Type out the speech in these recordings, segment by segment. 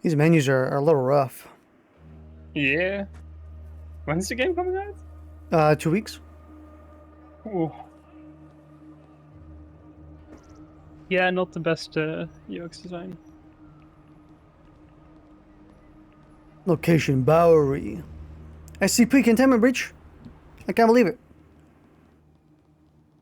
These menus are a little rough. Yeah. When's the game coming out? 2 weeks. Ooh. Yeah, not the best UX design. Location Bowery. SCP containment breach. I can't believe it.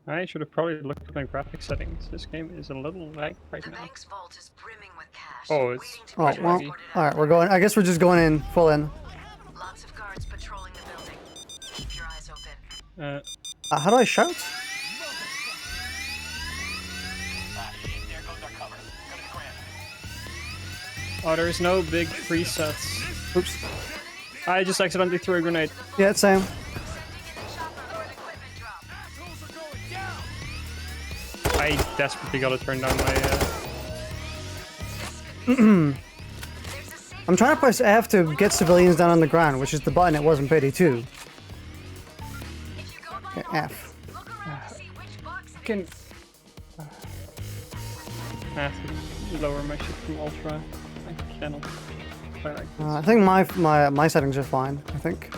I should have probably looked at my graphic settings. This game is a little lag right The now. bank's vault is brimming with cash. Oh, it's waiting to Oh, quite be well. laggy. Alright, we're going. I guess we're just going in, full in. Lots of guards patrolling the building. Keep your eyes open. How do I shout? Oh, there's no big presets. Oops. I just accidentally threw a grenade. Yeah, same. I desperately gotta turn down my. I'm trying to press F to get civilians down on the ground, which is the button it was in Payday 2. Okay, F. Can. I have to lower my shit from ultra. I cannot. Quite like this. I think my settings are fine. I think.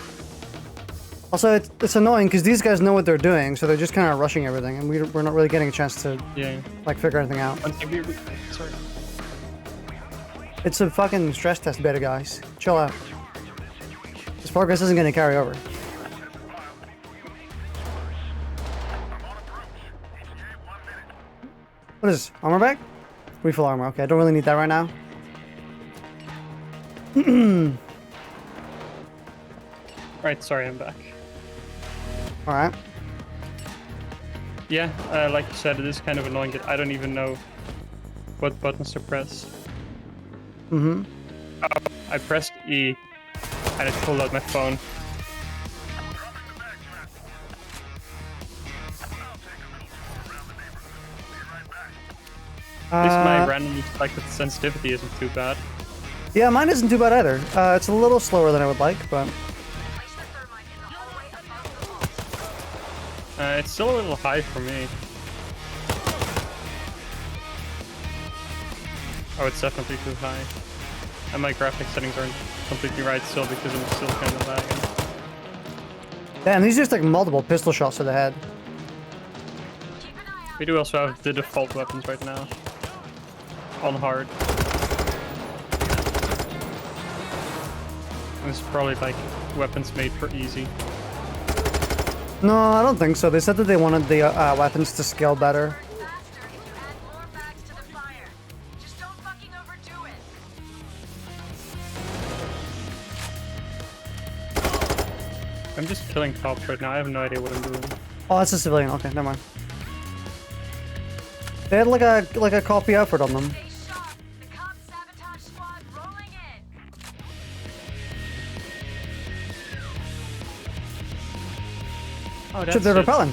Also, it's annoying because these guys know what they're doing, so they're just kind of rushing everything, and we're not really getting a chance to like figure anything out. Sorry. It's a fucking stress test beta, guys. Chill out. This progress isn't going to carry over. What is this? Armor bag? Refill armor. Okay, I don't really need that right now. Right, sorry, I'm back. Alright. Yeah, like you said, it is kind of annoying that I don't even know what buttons to press. Mm-hmm. I pressed E, and it pulled out my phone. At least my randomly selected sensitivity isn't too bad. Yeah, mine isn't too bad either. It's a little slower than I would like, but... It's still a little high for me. Oh, it's definitely too high. And my graphic settings aren't completely right still because I'm still kind of lagging. Damn, these are just like multiple pistol shots to the head. We do also have the default weapons right now. On hard. This is probably like weapons made for easy. No, I don't think so. They said that they wanted the weapons to scale better. I'm just killing cops right now. I have no idea what I'm doing. Oh, that's a civilian. Okay, never mind. They had like a copy effort on them. Oh, that's Shit, they're repelling.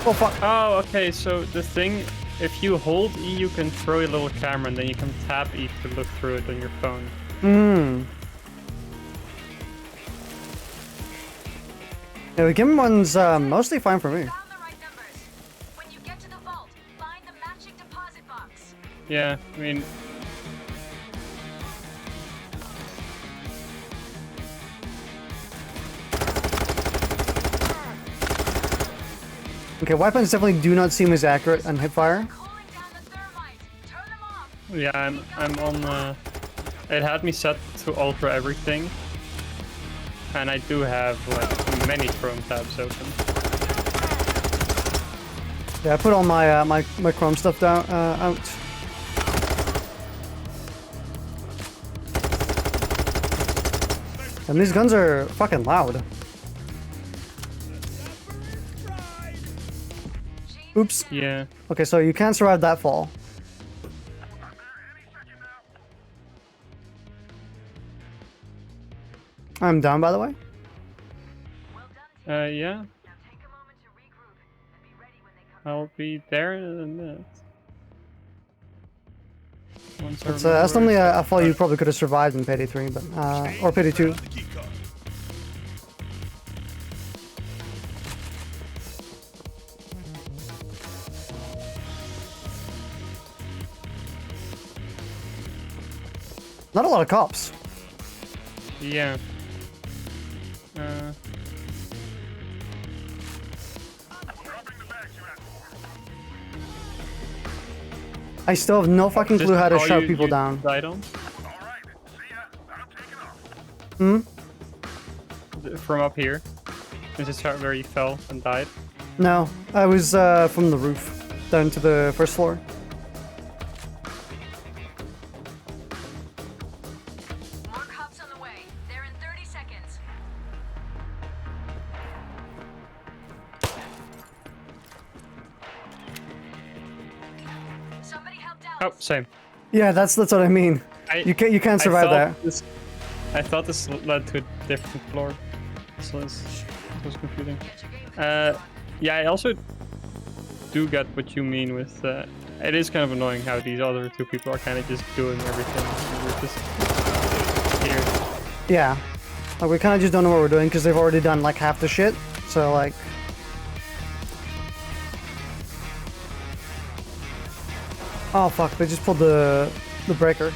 Oh, fuck. Oh, okay, so the thing, if you hold E, you can throw a little camera, and then you can tap E to look through it on your phone. Hmm. Yeah, the game one's mostly fine for me. Yeah, I mean... Okay, weapons definitely do not seem as accurate on hipfire. Yeah, I'm on, it had me set to ultra everything. And I do have, like, many Chrome tabs open. Yeah, I put all my my Chrome stuff down out. And these guns are fucking loud. Oops. Yeah. Okay, so you can't survive that fall. I'm down, by the way. Yeah. I'll be there in a minute. That's normally a fall you probably could have survived in Payday 3, but or Payday 2. Not a lot of cops. Yeah. I still have no fucking clue how to All shut you- people you down. died on? Hmm? From up here? Is this where you fell and died? No, I was from the roof down to the first floor. More cops on the way. They're in 30 seconds. Somebody help Oh, Dallas. same. Yeah, that's what I mean. You can't survive that. I thought this led to a different floor. So this was confusing. Get your game face on. Yeah, I also do get what you mean with. It is kind of annoying how these other two people are kind of just doing everything. We're just here. Yeah. Like, we kind of just don't know what we're doing because they've already done like half the shit. So like. Oh fuck! They just pulled the breaker.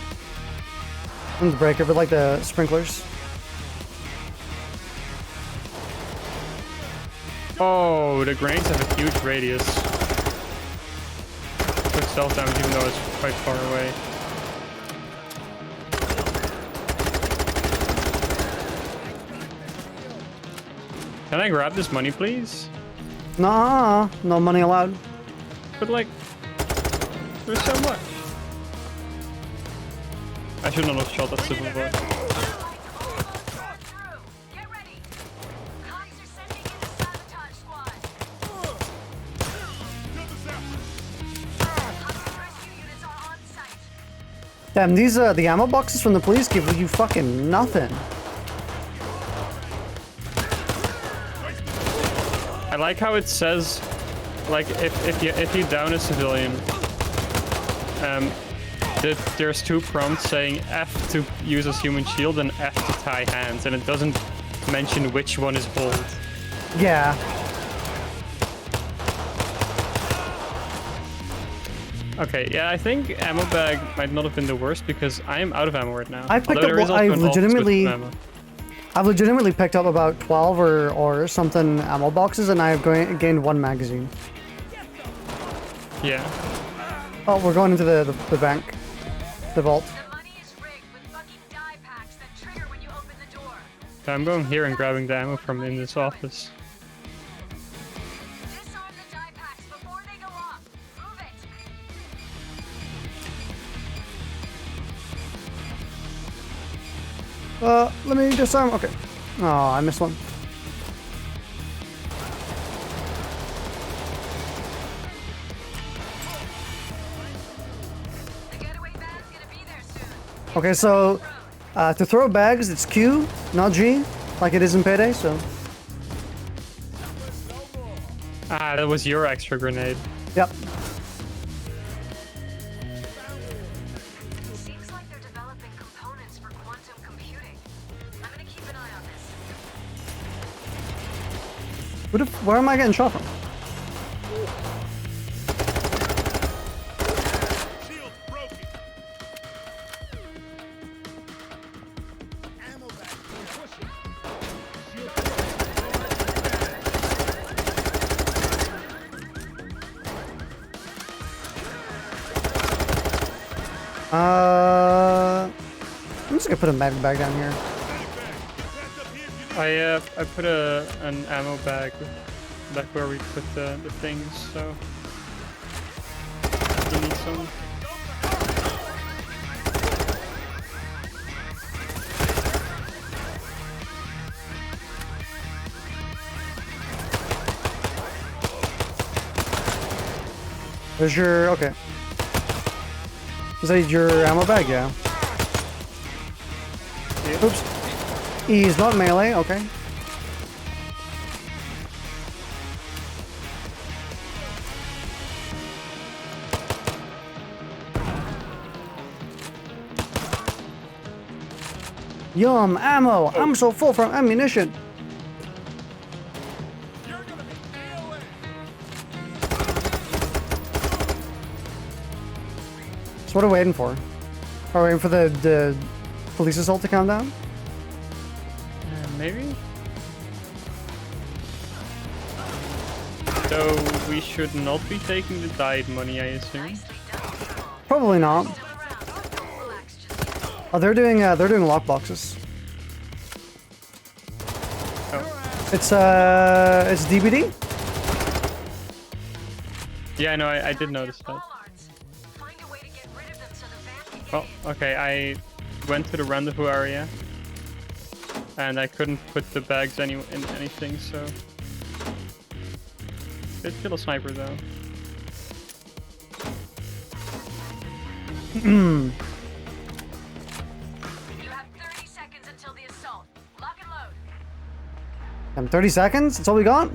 Not the breaker, but like the sprinklers. Oh, the grenades have a huge radius. Quick self damage, even though it's quite far away. Can I grab this money, please? Nah, no money allowed. But like, there's so much. I should not have shot that civil boy. Get ready. Cops are sending in the sabotage squad. Hostile rescue units are on site. Damn, these the ammo boxes from the police give you fucking nothing. I like how it says, like if you down a civilian, there's two prompts saying F to use as human shield and F to tie hands, and it doesn't mention which one is hold. Yeah. Okay, yeah, I think ammo bag might not have been the worst because I am out of ammo right now. I picked Although up there is what also an office with I've legitimately picked up about 12 or something ammo boxes, and I've gained one magazine. Yeah. Oh, we're going into the bank, the vault. The money is rigged with fucking die packs that trigger when you open the door. So I'm going here and grabbing the ammo from in this office. Disarm the die packs before they go off. Move it. Let me disarm. Okay. Oh, I missed one. The getaway van's gonna be there soon. Okay, so to throw bags, it's Q, not G, like it is in Payday. So Ah, that was your extra grenade. yep. Seems like they're developing components for quantum computing. I'm gonna keep an eye on this. Where am I getting shot from? Shield's broken. Ammo back. Pushing. Shield I'm just gonna put a mag bag down here. I put an ammo bag back where we put the things, so you need some. There's your okay. Is that your ammo bag? Yeah. Yeah. Oops. He's not melee. Okay. Yum, ammo! I'm so full from ammunition. So what are we waiting for? Are we waiting for the police assault to calm down? Maybe? So we should not be taking the died money, I assume. Nicely done, Patrol. Probably not. Still around. Don't relax just yet. Oh, they're doing lockboxes. Oh. It's DBD? Yeah, no, I did notice that. Bollards. Find a way to get rid of them so the van can get Oh, okay, I went to the rendezvous area. And I couldn't put the bags in anything, so... Did kill a sniper, though. You have 30 seconds until the assault. Lock and load. And 30 seconds? That's all we got?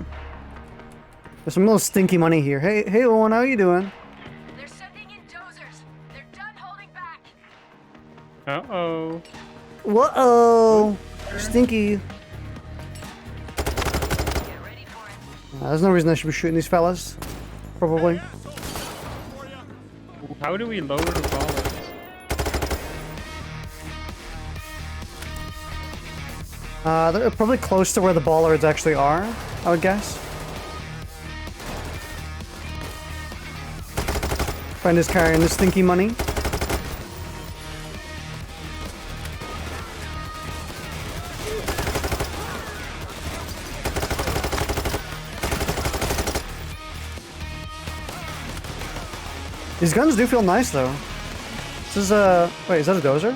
There's some little stinky money here. Hey, Owen, how you doing? They're sending in dozers. They're done holding back. Uh-oh. Whoa! Stinky. Get ready for it. There's no reason I should be shooting these fellas. Probably. How do we lower the bollards? They're probably close to where the bollards actually are, I would guess. Friend is carrying the stinky money. These guns do feel nice though. This is wait, is that a dozer?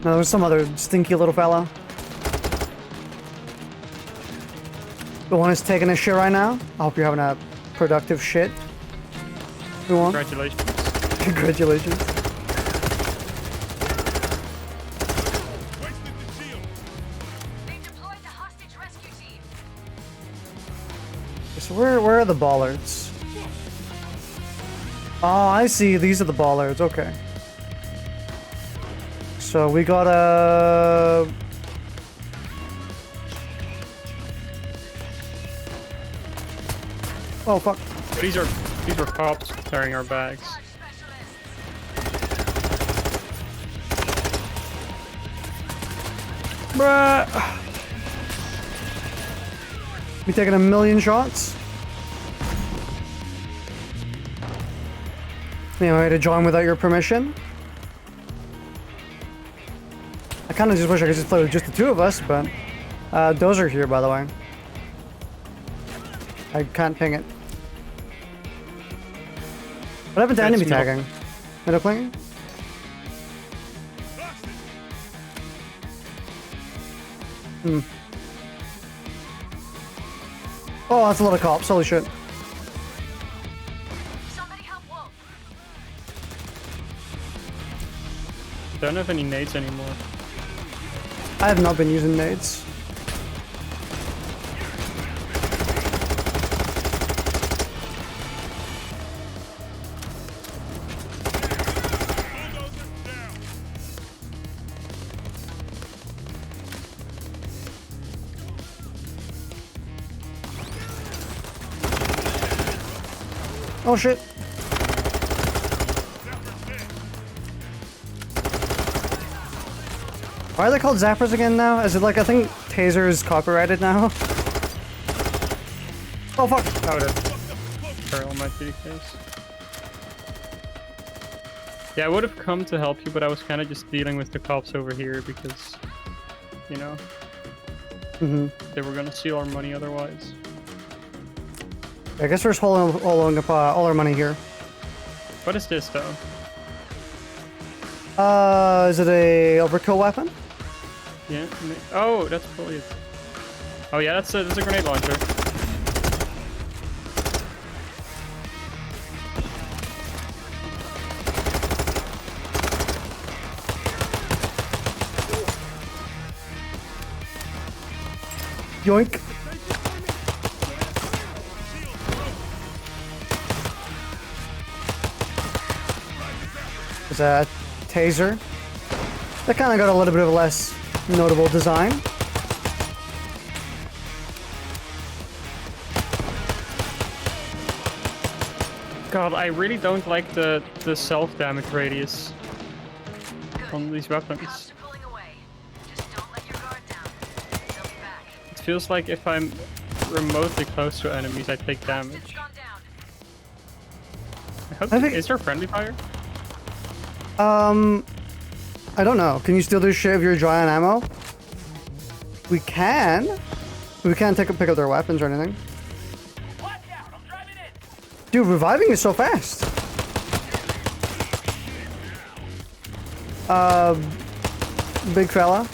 No, there's some other stinky little fella. The one is taking a shit right now. I hope you're having a productive shit. Who won? Congratulations. Congratulations. Wasted the shield. They deployed the hostage rescue team. So where are the bollards? Oh, I see. These are the bollards. Okay. So we got a... Oh, fuck. These are cops carrying our bags. Large specialists. Bruh. We taking a million shots? Anyway, to join without your permission? I kind of just wish I could just play with just the two of us, but... Dozer here, by the way. I can't ping it. What happened to That's enemy not- tagging? Middle pinging? Oh, that's a lot of cops. Holy shit. Somebody help Wolf. Don't have any nades anymore. I have not been using nades. Bulldozer down. Oh shit. Why are they called zappers again now? Is it like, I think taser is copyrighted now? Oh fuck. Powder. Pearl might be the case. Yeah, I would have come to help you, but I was kind of just dealing with the cops over here because, you know, they were gonna steal our money otherwise. I guess we're just holding up all our money here. What is this though? Is it a overkill weapon? Yeah. Oh, that's probably it. Oh yeah, that's a grenade launcher. Yoink. There's a taser. That kind of got a little bit of a less notable design. God, I really don't like the self-damage radius. on these weapons. Cops are pulling away. Just don't let your guard down. They'll be back. It feels like if I'm remotely close to enemies, I take damage. It's gone down. I hope, think- is there friendly fire? I don't know. Can you still do shit if you're dry on ammo? We can. We can't pick up their weapons or anything. Watch out! I'm driving in. Dude, reviving is so fast. Big fella.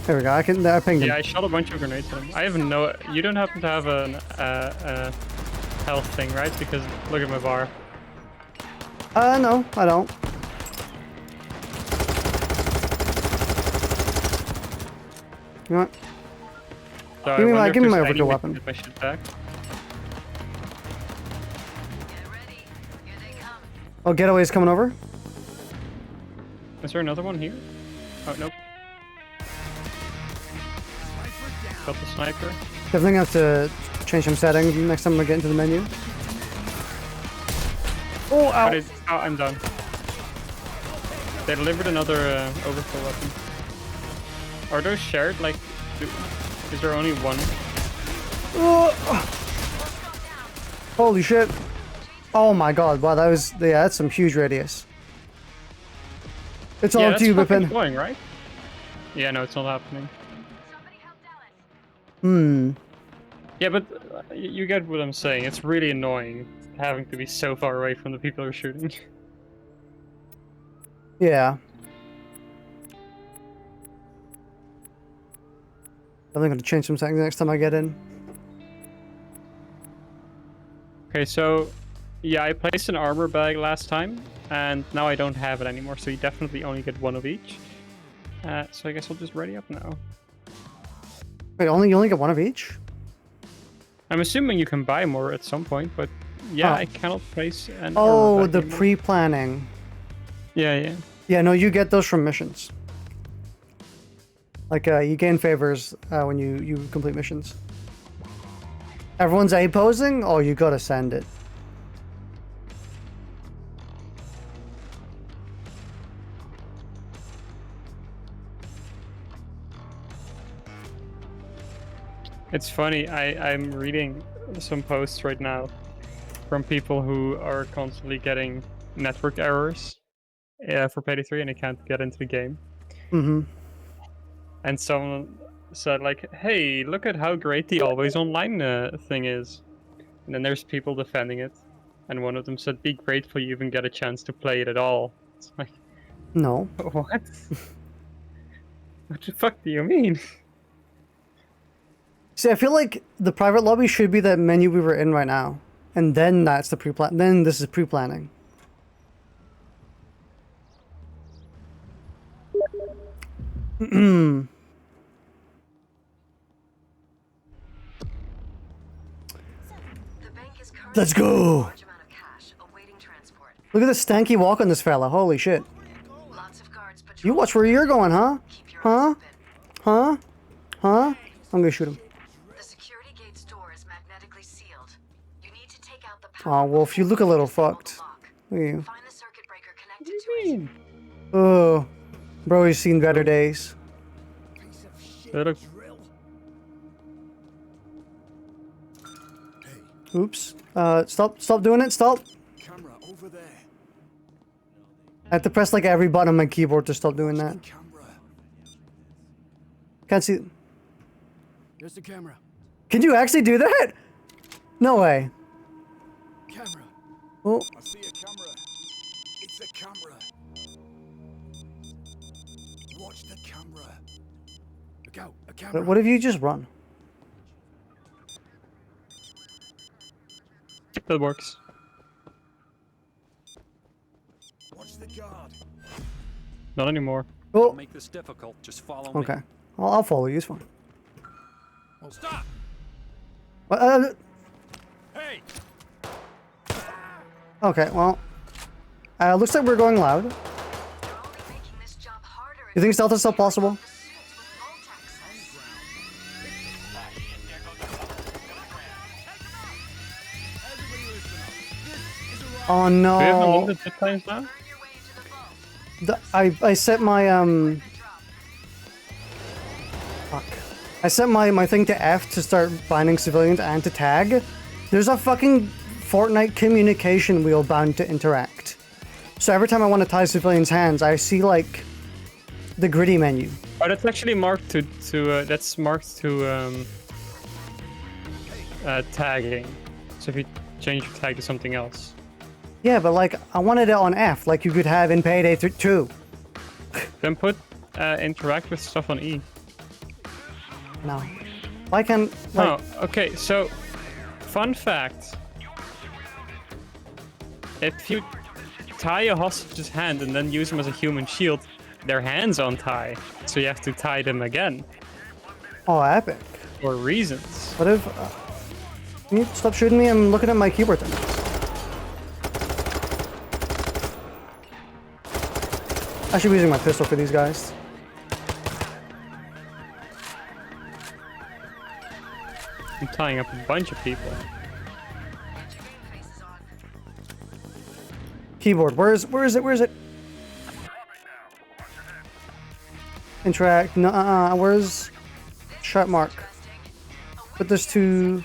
There we go. I pinged him. Yeah, I shot a bunch of grenades at him. I have no. You don't happen to have a health thing, right? Because look at my bar. No, I don't. You know what? So Give me I my- wonder if give me there's my any overkill way to weapon. get my shit back. Get ready. Here they come. Oh, Getaway's coming over. Is there another one here? Oh nope. Got the sniper. Definitely gonna have to change some settings next time I get into the menu. Oh, ow. Oh, I'm done. They delivered another overkill weapon. Are those shared? Like, is there only one? Oh. Holy shit. Oh my god, wow, that's some huge radius. It's all Yeah, up that's to you, fucking Bipin. annoying, right? Yeah, no, it's not happening. Somebody help Dallas. Yeah, but you get what I'm saying. It's really annoying having to be so far away from the people who are shooting. Yeah. I'm gonna change some settings next time I get in. Okay, so yeah, I placed an armor bag last time, and now I don't have it anymore. So you definitely only get one of each. So I guess I'll just ready up now. Wait, you only get one of each? I'm assuming you can buy more at some point, but yeah, Oh. I cannot place an Oh, armor bag the anymore. pre-planning. Yeah. Yeah, no, you get those from missions. Like, you gain favors when you complete missions. Everyone's A-posing? Oh, you gotta send it. It's funny, I'm reading some posts right now from people who are constantly getting network errors for Payday 3 and they can't get into the game. Mm-hmm. And someone said like, hey, look at how great the always online thing is. And then there's people defending it. And one of them said, be grateful you even get a chance to play it at all. It's like, No. what? What the fuck do you mean? See, I feel like the private lobby should be the menu we were in right now. And then that's the pre-plan. Then this is pre-planning. The bank is currently Let's go. holding a large amount of cash awaiting transport. Look at the stanky walk on this fella. Holy shit. Lots of guards You patrolling. watch where you're going, huh? Keep your Huh? eyes open. Huh? Huh? I'm gonna shoot him. The security gate's door is magnetically sealed. You need to take out the Aw, power. Wolf, you look a little Disable the fucked. lock. Look at you. Find the circuit breaker connected to it. Oh. Bro, he's seen better days. They look- Oops. Stop doing it. Stop. Camera over there. I have to press like every button on my keyboard to stop doing that. Camera. Can't see. There's the camera. Can you actually do that? No way. Camera. Oh, I see a camera. It's a camera. Watch the camera. Look out, a camera. what if you just run? That works. Watch the guard. Not anymore. Oh, Make this difficult. Just follow me. okay. I'll follow you. It's fine. Oh, stop! Hey! Okay, well. Looks like we're going loud. You're only making this job harder. You think stealth is still possible? The suits with vault access. Oh Do we have no. unlimited zip lines now? Burn your way into the vault. I set my fuck. I set my thing to F to start binding civilians and to tag. There's a fucking Fortnite communication wheel bound to interact. So every time I want to tie civilians' hands, I see like the gritty menu. Oh, that's actually marked to tagging. So if you change your tag to something else. Yeah, but like I wanted it on F, like you could have in Payday 2. Then put interact with stuff on E. No. Why can't like, Oh, okay, so fun fact. If you tie a hostage's hand and then use them as a human shield, their hands on tie. So you have to tie them again. oh, epic. For reasons. What if... can you stop shooting me? I'm looking at my keyboard thing. I should be using my pistol for these guys. I'm tying up a bunch of people. Keyboard, where is it? Interact, no, where's shot mark? Put this to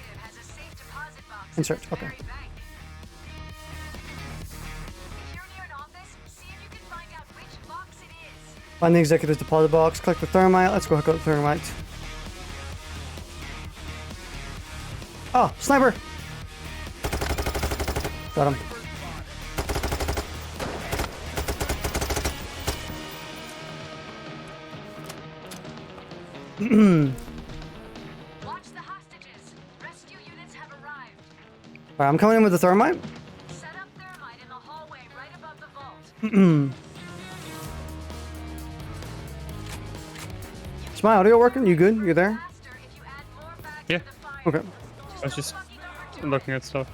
insert, okay. Find the executive's deposit box, click the thermite, let's go hook up the thermite. Oh, sniper! Got him. Watch the hostages. Rescue units have arrived. Alright, I'm coming in with the thermite. Set up thermite in the hallway right above the vault. Is my audio working? You good? You there? Faster if you add more bags Yeah. to the fire. Okay. I was just looking at stuff.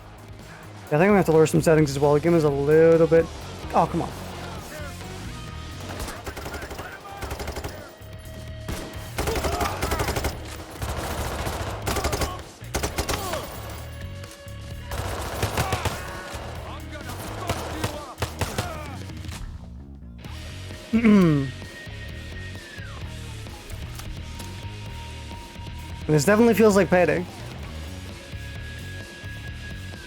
Yeah, I think I'm gonna have to lower some settings as well. The game is a little bit... Oh, come on. This definitely feels like Payday.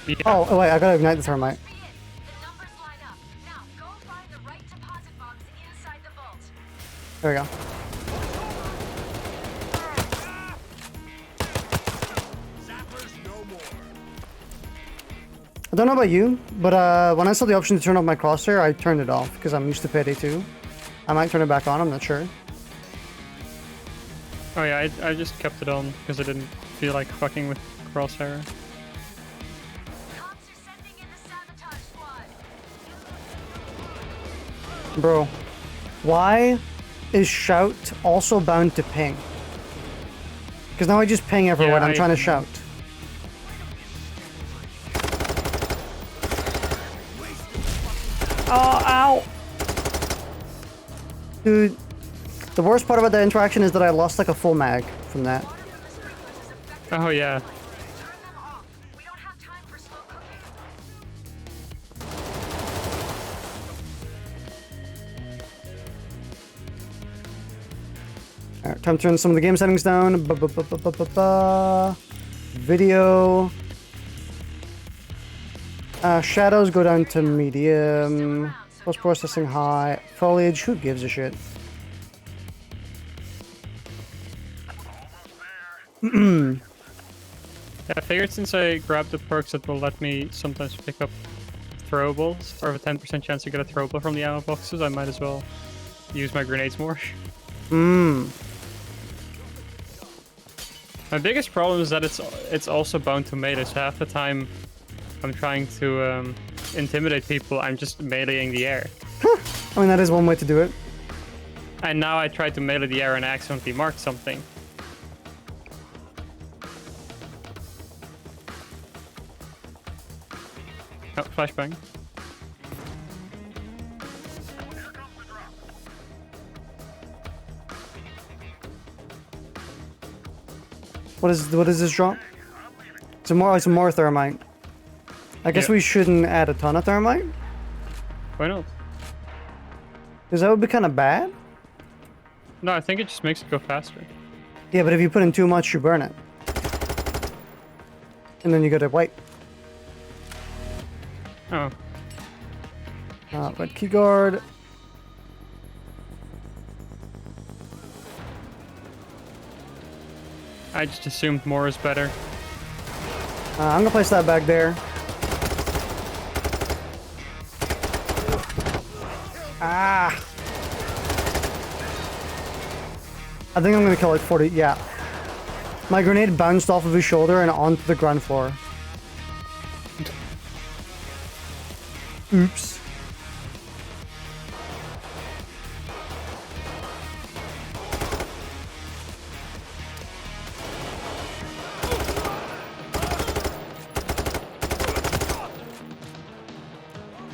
Yeah. Oh, wait, I gotta ignite the thermite. Be it. The numbers line up. Now go find the right deposit box inside the vault. There we go. I don't know about you, but when I saw the option to turn off my crosshair, I turned it off because I'm used to Payday 2. I might turn it back on, I'm not sure. Oh yeah, I just kept it on because I didn't feel like fucking with crosshair. Cops are sending in the sabotage squad. Bro, why is shout also bound to ping? Because now I just ping everyone Yeah, I'm trying to shout. Oh, ow! Dude, the worst part about that interaction is that I lost like a full mag from that. Oh yeah. Turn them off. We don't have time for slow cooking. Alright, time to turn some of the game settings down. Video. Shadows go down to medium. Post processing high. Foliage, who gives a shit? I figured since I grabbed the perks that will let me sometimes pick up throwables, or have a 10% chance to get a throwable from the ammo boxes, I might as well use my grenades more. My biggest problem is that it's also bound to melee, so half the time I'm trying to intimidate people, I'm just meleeing the air. I mean, that is one way to do it. And now I tried to melee the air and I accidentally marked something. Oh, flashbang. What is this drop? It's a more thermite. I guess Yeah. we shouldn't add a ton of thermite. Why not? Because that would be kind of bad. No, I think it just makes it go faster. Yeah, but if you put in too much, you burn it. And then you gotta wait. Oh. Red key guard. I just assumed more is better. I'm gonna place that back there. Ah! I think I'm gonna kill like 40. Yeah. My grenade bounced off of his shoulder and onto the ground floor. Oops.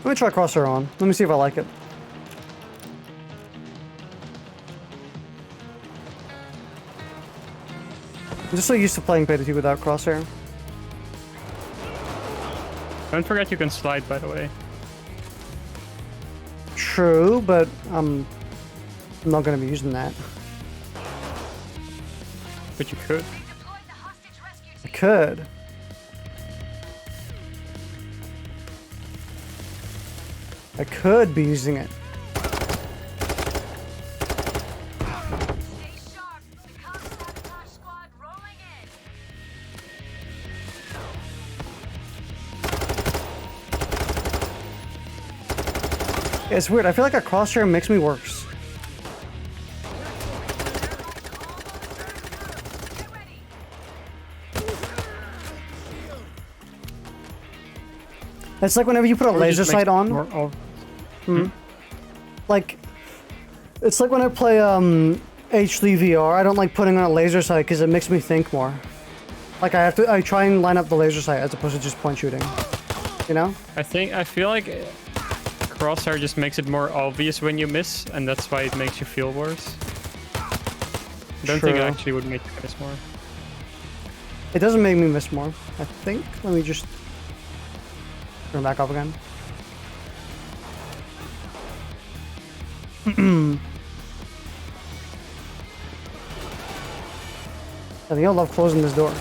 Let me try crosshair on. Let me see if I like it. I'm just so used to playing Payday 2 without crosshair. Don't forget you can slide, by the way. True, but I'm not gonna be using that. But you could. Deployed the hostage rescue I team. could. I could be using it. Stay sharp. The counter-sabotage squad rolling in. Yeah, it's weird. I feel like a crosshair makes me worse. Get ready. It's like whenever you put a Or laser just makes sight on. more of- Like, it's like when I play HD VR. I don't like putting on a laser sight because it makes me think more. Like I try and line up the laser sight as opposed to just point shooting. You know? I feel like crosshair just makes it more obvious when you miss, and that's why it makes you feel worse. I don't think it True. actually would make you miss more. It doesn't make me miss more, I think. Let me just turn back off again. I think I love closing this door.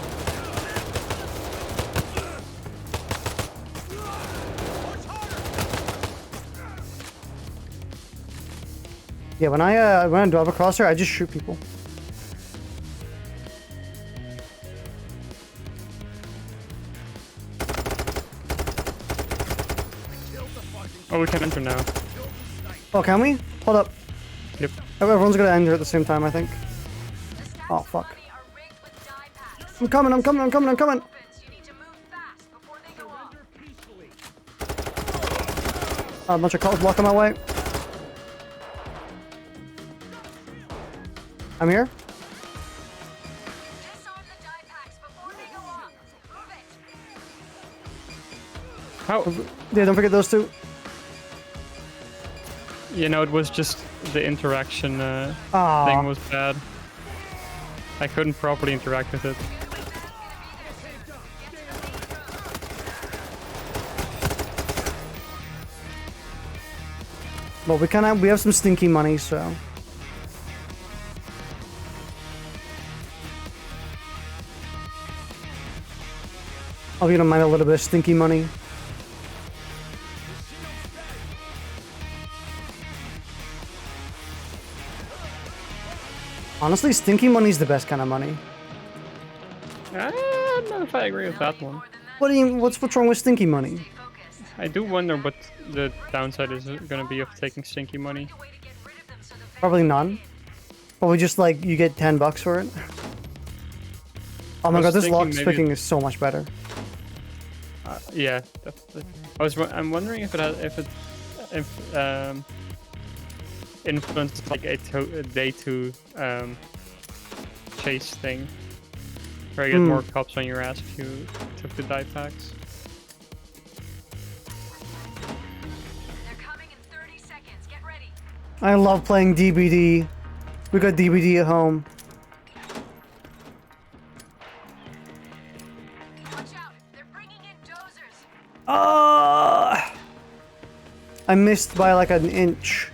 Yeah, when I drive a crosshair, I just shoot people. Oh, we can enter now. Oh, can we? Hold up. Yep. Everyone's gonna enter at the same time, I think. The stacks Oh, of fuck. money are rigged with die packs. I'm coming, I'm coming, I'm coming, I'm coming! Opens, you need to move fast before they go off. A bunch of calls blocking my way. I'm here. Disarm the die packs before they go off. Move it. How? Yeah, don't forget those two. You know, it was just the interaction Aw. thing was bad. I couldn't properly interact with it. Well, we have some stinky money, so. I'll get mind a little bit of stinky money. Honestly, stinky money's the best kind of money. I don't know if I agree with that one. What do you? What's wrong with stinky money? Focused. I do wonder what the downside is going to be of taking stinky money. A way to get rid of them so they'll Probably none. Probably just like you get $10 for it. Oh my I was god, this thinking lock maybe- picking is so much better. Yeah, definitely. I'm wondering if it influences like a day two chase thing, where you get more cops on your ass if you took the die packs. They're coming in 30 seconds. Get ready. I love playing DBD. We got DBD at home. Watch out. They're bringing in dozers. I missed by like an inch.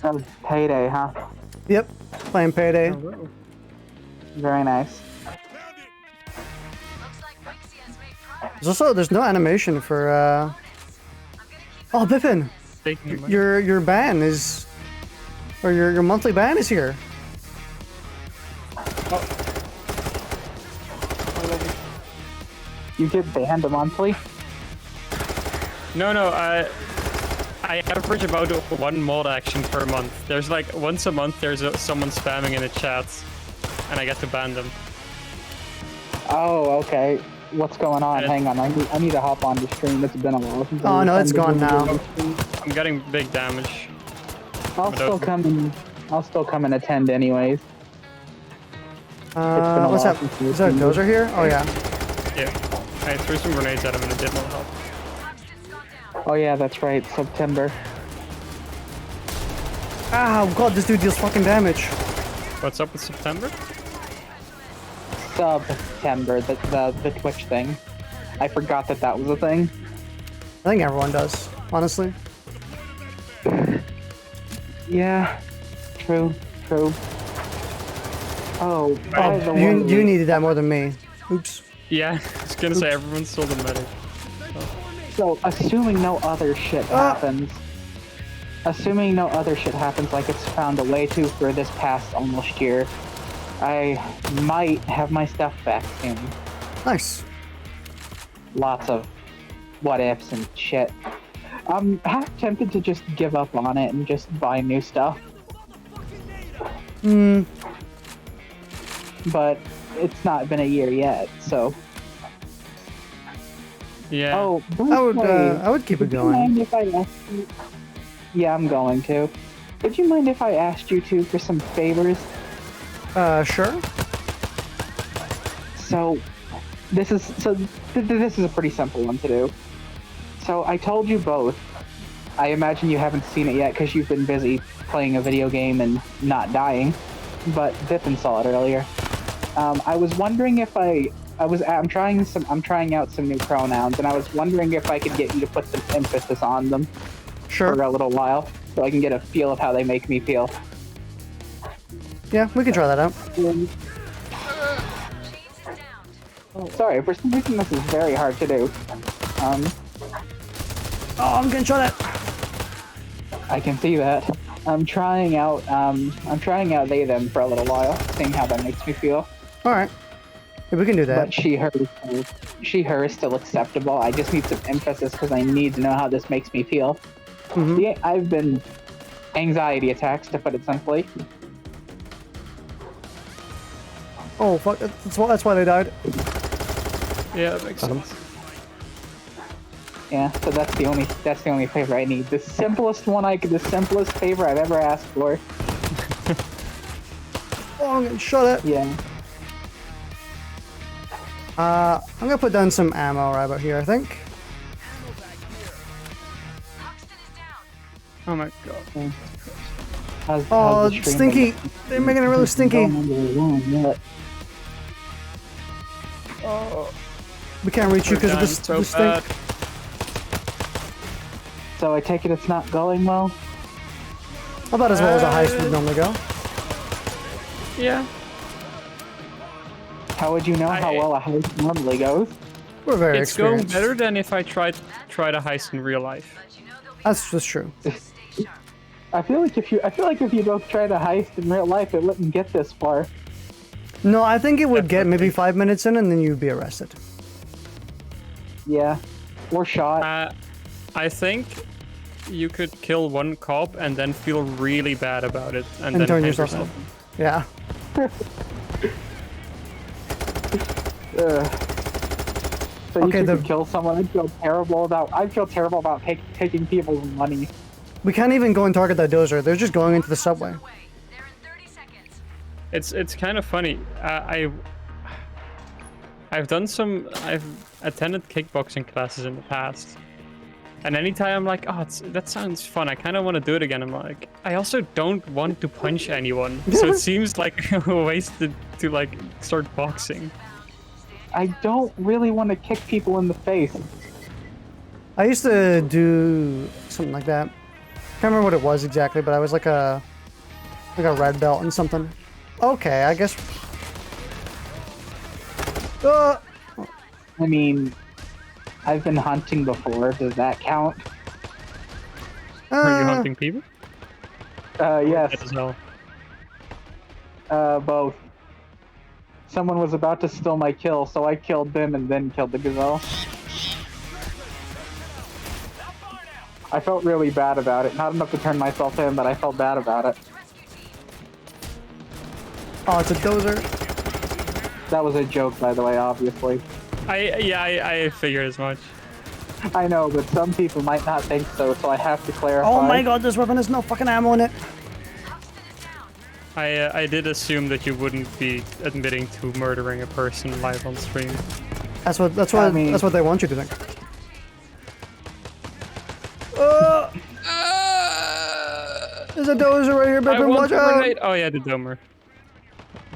Payday, huh? Yep, playing Payday. Oh, Very nice. Looks like Wixie has made progress. There's no animation for Oh, Bipin, taking him out. your ban is, or your monthly ban is here. You get banned monthly? No, I average about one mod action per month. There's like once a month there's someone spamming in the chat, and I get to ban them. Oh, okay. What's going on? And Hang on, I need to hop on the stream. It's been a while since Oh, no, it's gone now. I'm getting big damage. I'll still come and attend anyways. What's that? Is that a dozer here? Oh yeah. Yeah, I threw some grenades at him and it did not help. Buxton's gone down. Oh yeah, that's right. September. Ah, god, this dude deals fucking damage. What's up with September? September, the Twitch thing. I forgot that was a thing. I think everyone does, honestly. Yeah, true. Oh, by the Oh, way, you needed that more than me. Oops. Yeah, I was gonna say everyone's still the medic. so assuming no other shit happens, like it's found a way to for this past almost year, I might have my stuff back soon. Nice. Lots of what ifs and shit. I'm half tempted to just give up on it and just buy new stuff. But it's not been a year yet, so. Yeah. Oh, I would keep it would you mind going. if I asked you? Yeah, I'm going to. Would you mind if I asked you two for some favors? Sure. So, this is a pretty simple one to do. So I told you both. I imagine you haven't seen it yet because you've been busy playing a video game and not dying. But Bipin saw it earlier. I was wondering if I'm trying out some new pronouns, and I was wondering if I could get you to put some emphasis on them Sure. for a little while, so I can get a feel of how they make me feel. Yeah, we can try that out. Chains is down. Sorry, for some reason this is very hard to do. Oh, I'm getting shot at. I can see that. I'm trying out they them for a little while, seeing how that makes me feel. All right. Yeah, we can do that. But she her is still acceptable. I just need some emphasis because I need to know how this makes me feel. Mhm. Yeah, I've been anxiety attacks, to put it simply. Oh fuck! That's why they died. Yeah, that makes sense. Yeah, so that's the only favor I need. The simplest favor I've ever asked for. Oh, I'm getting shot at. Yeah. I'm gonna put down some ammo right about here, I think. Buxton is down. Oh my god. How's Oh, the stream stinky! been? They're making it really stinky. We can't reach you because of this So stink. bad. So I take it it's not going well? About as well as a heist would normally go. Yeah. How would you know how well a heist normally goes? We're very It's going experienced. better than if I tried to heist in real life. But you know they'll be That's true. stay sharp. I feel like if you both tried to heist in real life, it wouldn't get this far. No, I think it would get maybe 5 minutes in and then you'd be arrested. Yeah. Or shot. I think you could kill one cop and then feel really bad about it, and And then turn hang yourself in. Yeah. So you Okay, could kill someone. I'd feel terrible about taking people's money. We can't even go and target that dozer. They're just going into the subway. Away. They're in 30 seconds. It's kind of funny. I've attended kickboxing classes in the past, and anytime I'm like, oh, that sounds fun, I kind of want to do it again. I'm like, I also don't want to punch anyone, so it seems like a waste to like start boxing. I don't really want to kick people in the face. I used to do something like that. Can't remember what it was exactly, but I was like a red belt and something. Okay, I guess. I mean, I've been hunting before. Does that count? Are you hunting people? Yes. As well. Both. Someone was about to steal my kill, so I killed them and then killed the gazelle. I felt really bad about it. Not enough to turn myself in, but I felt bad about it. Oh, it's a dozer. That was a joke, by the way, obviously. I figured as much. I know, but some people might not think so, so I have to clarify. Oh my god, this weapon has no fucking ammo in it. I did assume that you wouldn't be admitting to murdering a person live on stream. That's what I mean- that's what they want you to think. There's a dozer right here, I Bipin, want watch to out! grenade. Oh yeah, the domer.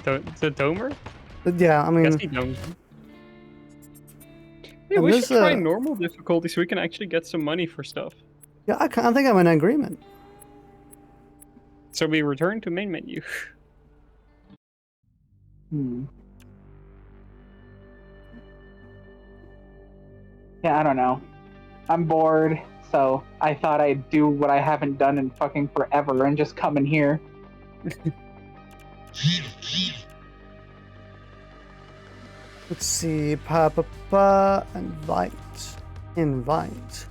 The domer? Yeah, I I mean, guess he domes. Yeah, And we this, should try normal difficulty so we can actually get some money for stuff. yeah, I think I'm in agreement. So we return to main menu. Yeah, I don't know. I'm bored, so I thought I'd do what I haven't done in fucking forever and just come in here. Let's see, invite.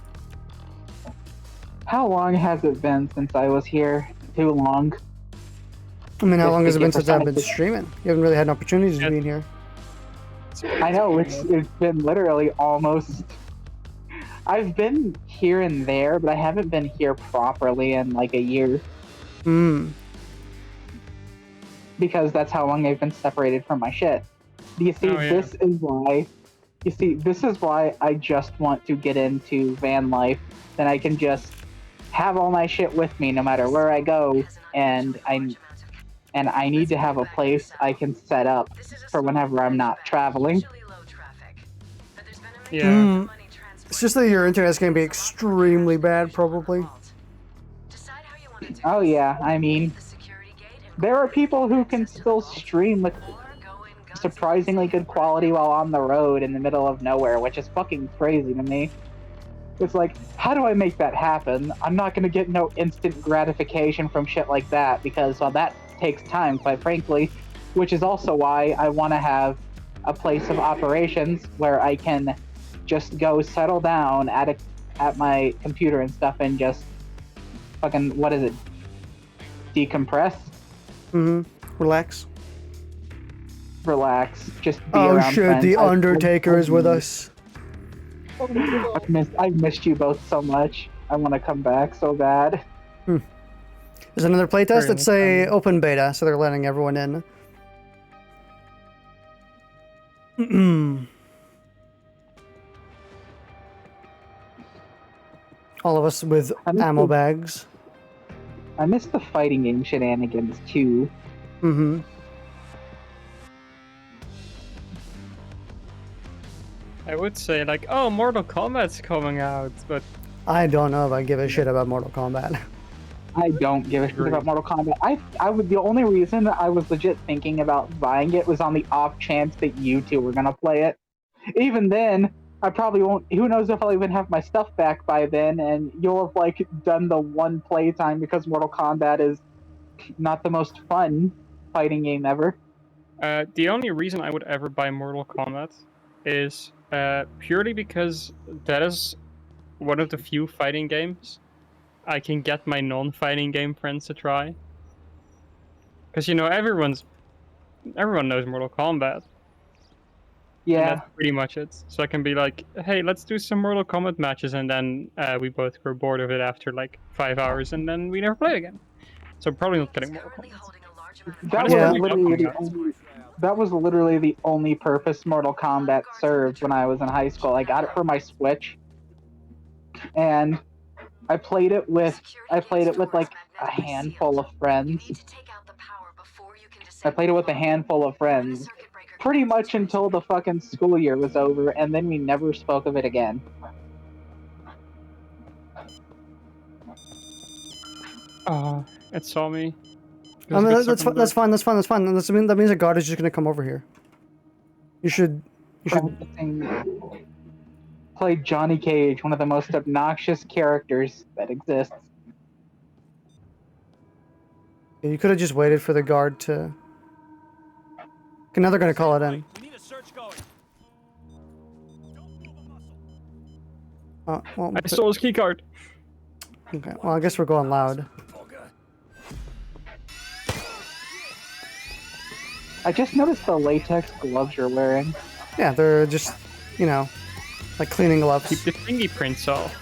How long has it been since I was here? Too long. I mean, how Just long has it to been get since I've been percentages. streaming? You haven't really had an opportunity to Yeah. be in here. I know, it's been literally almost... I've been here and there, but I haven't been here properly in like a year. Because that's how long I've been separated from my shit. Do you see, Oh, yeah. this is why I just want to get into van life. Then I can just have all my shit with me no matter where I go, and I need to have a place I can set up for whenever I'm not traveling. Yeah. It's just that your internet's gonna be extremely bad, probably. Oh yeah, I mean, there are people who can still stream with surprisingly good quality while on the road in the middle of nowhere, which is fucking crazy to me. It's like, how do I make that happen? I'm not gonna get no instant gratification from shit like that because, well, that takes time, quite frankly, which is also why I want to have a place of operations where I can just go settle down at my computer and stuff and just fucking, what is it, decompress, Relax. relax, just be Oh around shit, friends. the Undertaker is with us. I've missed you both so much. I want to come back so bad. There's another playtest. Very It's a open beta, so they're letting everyone in. All of us with ammo bags. I miss the fighting game shenanigans too. I would say like, oh, Mortal Kombat's coming out, but I don't know if I give a shit about Mortal Kombat. I don't give a shit about Mortal Kombat. I would, the only reason I was legit thinking about buying it was on the off chance that you two were gonna play it. Even then, I probably won't. Who knows if I'll even have my stuff back by then, and you'll have like done the one playtime because Mortal Kombat is not the most fun fighting game ever. the only reason I would ever buy Mortal Kombat is purely because that is one of the few fighting games I can get my non-fighting game friends to try. Because, you know, everyone knows Mortal Kombat. And Yeah, that's pretty much it. So I can be like, hey, let's do some Mortal Kombat matches, and then we both grow bored of it after like 5 hours, and then we never play again. So I'm probably not getting Mortal Kombat. that Yeah. was literally the only purpose Mortal Kombat served when I was in high school. I got it for my Switch, and I played it with like a handful of friends. Pretty much until the fucking school year was over, and then we never spoke of it again. It saw me. I mean, that's fine. That means a guard is just gonna come over here. You should. Play Johnny Cage, one of the most obnoxious characters that exists. You could have just waited for the guard to. Okay, now they're gonna call it in. We need a search going. Well, I stole his key card. okay. Well, I guess we're going loud. I just noticed the latex gloves you're wearing. Yeah, they're just, you know, like cleaning gloves. Keep the fingerprints off.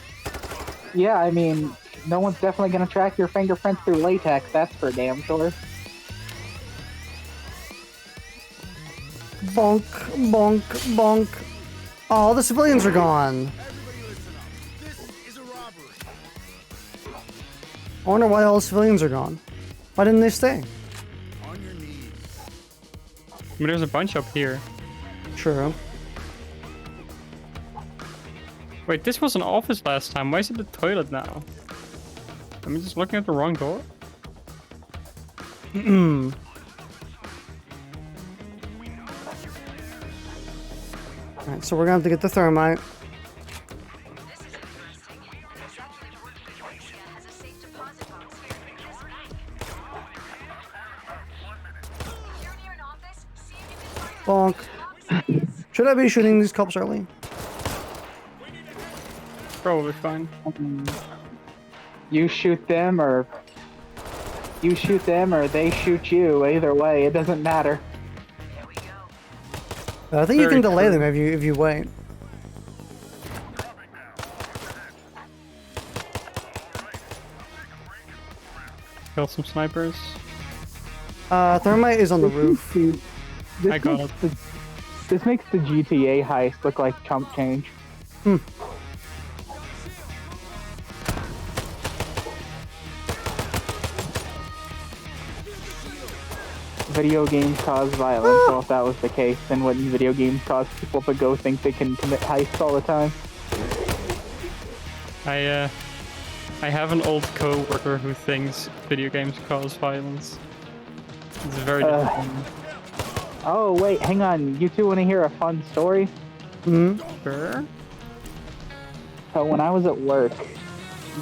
Yeah, I mean, no one's definitely gonna track your fingerprints through latex, that's for damn sure. Bonk, bonk, bonk. Oh, the civilians are gone. I wonder why all the civilians are gone. Why didn't they stay? I mean, there's a bunch up here. True. Wait, this was an office last time. Why is it the toilet now? Am I just looking at the wrong door? Alright, so we're gonna have to get the thermite. This is interesting. There's actually work that Alicia has a safe deposit box here. If you're near an office, see if you can find Bonk. Should I be shooting these cops early? Probably fine. You shoot them or they shoot you. Either way, it doesn't matter. Here we go. I think you Very can delay true. them if you wait. Kill some snipers. Thermite is on the roof. Dude, I got it. This makes the GTA heist look like chump change. Video games cause violence. Well, if that was the case, then wouldn't video games cause people to go think they can commit heists all the time? I have an old co-worker who thinks video games cause violence. It's very different. Oh, wait, hang on. You two want to hear a fun story? Sure. So when I was at work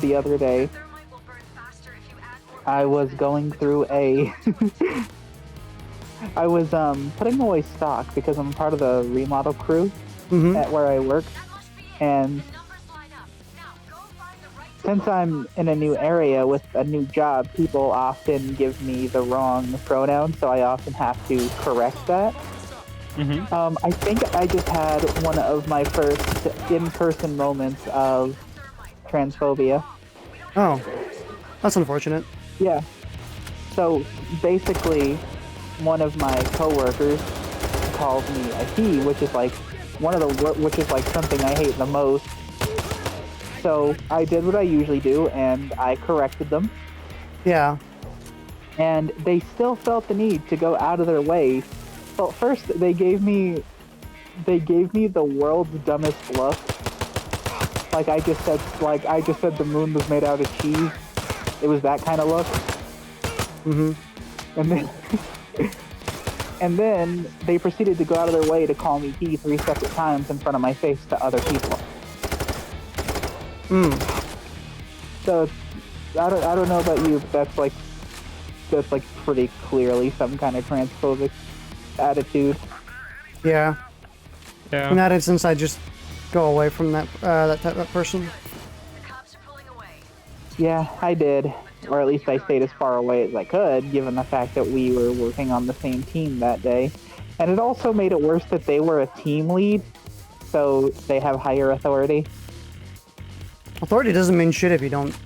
the other day, Thermite will burn faster if you add more. I was going through a... I was putting away stock because I'm part of the remodel crew at where I work. That must be it. And Numbers line up. Now go find the right since I'm in a new area with a new job, people often give me the wrong pronoun, so I often have to correct that. I think I just had one of my first in-person moments of transphobia. Oh, that's unfortunate. Yeah. So basically, one of my coworkers called me a he, which is like which is like something I hate the most. So I did what I usually do, and I corrected them. Yeah. And they still felt the need to go out of their way. Well, first they gave me the world's dumbest look. Like I just said the moon was made out of cheese. It was that kind of look. And then they proceeded to go out of their way to call me he 3 separate times in front of my face to other people. So I don't know about you, but that's like pretty clearly some kind of transphobic attitude. Yeah. Yeah. In that instance, I just go away from that type of person. The cops are pulling away. Yeah, I did. Or at least I stayed as far away as I could, given the fact that we were working on the same team that day. And it also made it worse that they were a team lead, so they have higher authority. Authority doesn't mean shit if you don't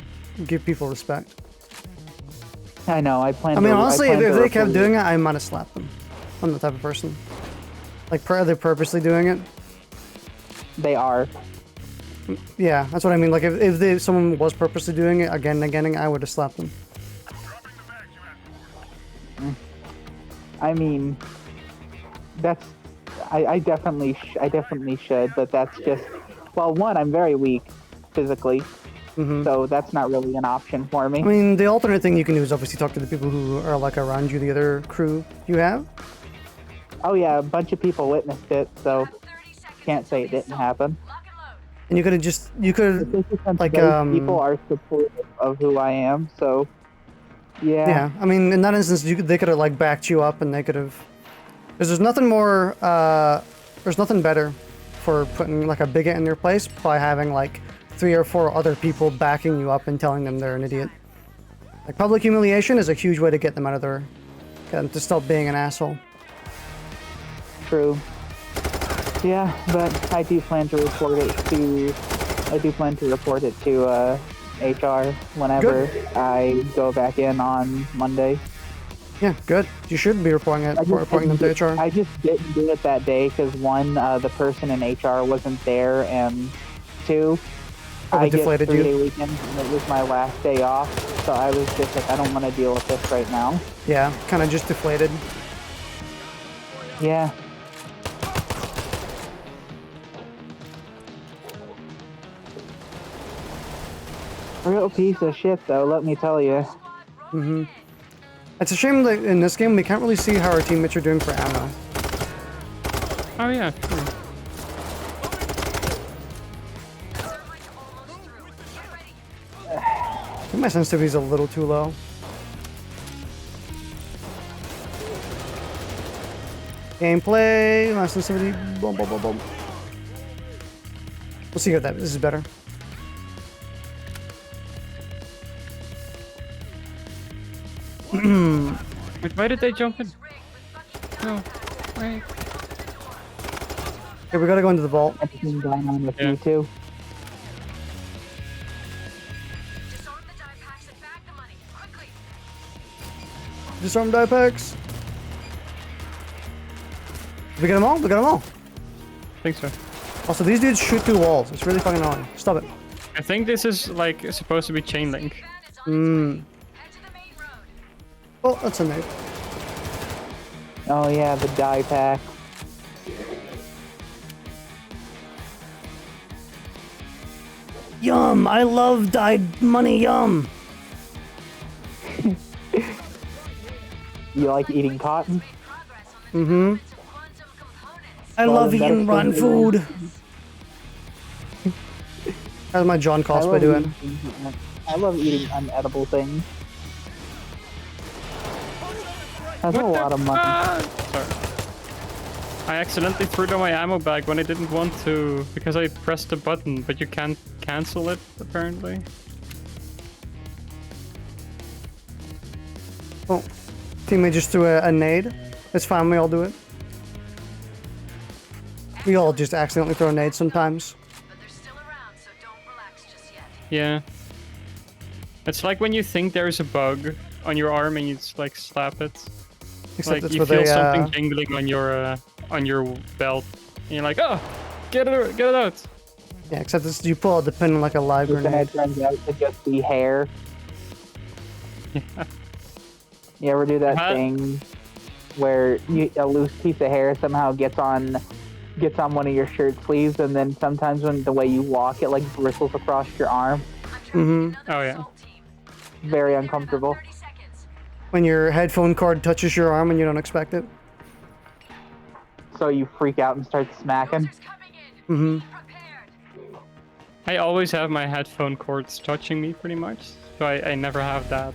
give people respect. I know, I I mean, honestly, if they kept doing it, I might have slapped them. I'm the type of person. Like, they're purposely doing it. They are. Yeah, that's what I mean. Like, if someone was purposely doing it again and again, I would have slapped them. I mean, that's... I definitely should, but that's just... Well, one, I'm very weak, physically. So that's not really an option for me. I mean, the alternate thing you can do is obviously talk to the people who are like around you, the other crew you have. Oh yeah, a bunch of people witnessed it, so can't say it didn't happen. And you could have just, you could, like, Those people are supportive of who I am, so yeah. I mean, in that instance, they could have like backed you up, and they could have, because there's nothing more, there's nothing better for putting like a bigot in their place by having like 3 or 4 other people backing you up and telling them they're an idiot. Like, public humiliation is a huge way to get them out of their, get them to stop being an asshole. True. Yeah, but I do plan to report it to. I do plan to report it to HR whenever I go back in on Monday. Yeah, good. You should be reporting it, reporting them to HR. I just didn't do it that day because one, the person in HR wasn't there, and two, I get 3-day weekend and it was my last day off, so I was just like, I don't want to deal with this right now. Yeah, kind of just deflated. Yeah. Real piece of shit, though, let me tell you. It's a shame that in this game we can't really see how our teammates are doing for ammo. Oh yeah, true. I think my sensitivity is a little too low. Gameplay, my sensitivity, boom, boom, boom, boom. We'll see if that this is better. Wait, why did they jump in? No, wait. Okay, we gotta go into the vault. Everything going on with you, too. Disarm the die packs and bag the money, quickly. Disarm die packs. We get them all? We got them all. I think so. Also, these dudes shoot through walls. It's really fucking annoying. Stop it. I think this is like supposed to be chain link. Oh, that's a nade. Oh yeah, the die pack. Yum! I love dyed money, yum! You like eating cotton? I Well, love then eating better rotten stay food. How's my John cosplay doing? I love eating unedible things. That's a lot of money. Sorry. I accidentally threw down my ammo bag when I didn't want to because I pressed the button, but you can't cancel it apparently. Oh, teammate just threw a nade. It's fine, we all do it. We all just accidentally throw nades sometimes. But they're still around, so don't relax just yet. Yeah. It's like when you think there's a bug on your arm and you just like slap it. Except Like it's you with feel something jingling on your belt, and you're like, oh, get it out. yeah, except it's, you pull out the pin like a live Then grenade. it turns out to just be hair. Yeah. You ever do that Huh? thing where a loose piece of hair somehow gets on one of your shirt sleeves, and then sometimes when the way you walk, it like bristles across your arm? Oh yeah. Very uncomfortable. When your headphone cord touches your arm and you don't expect it. So you freak out and start smacking. I always have my headphone cords touching me pretty much, so I never have that.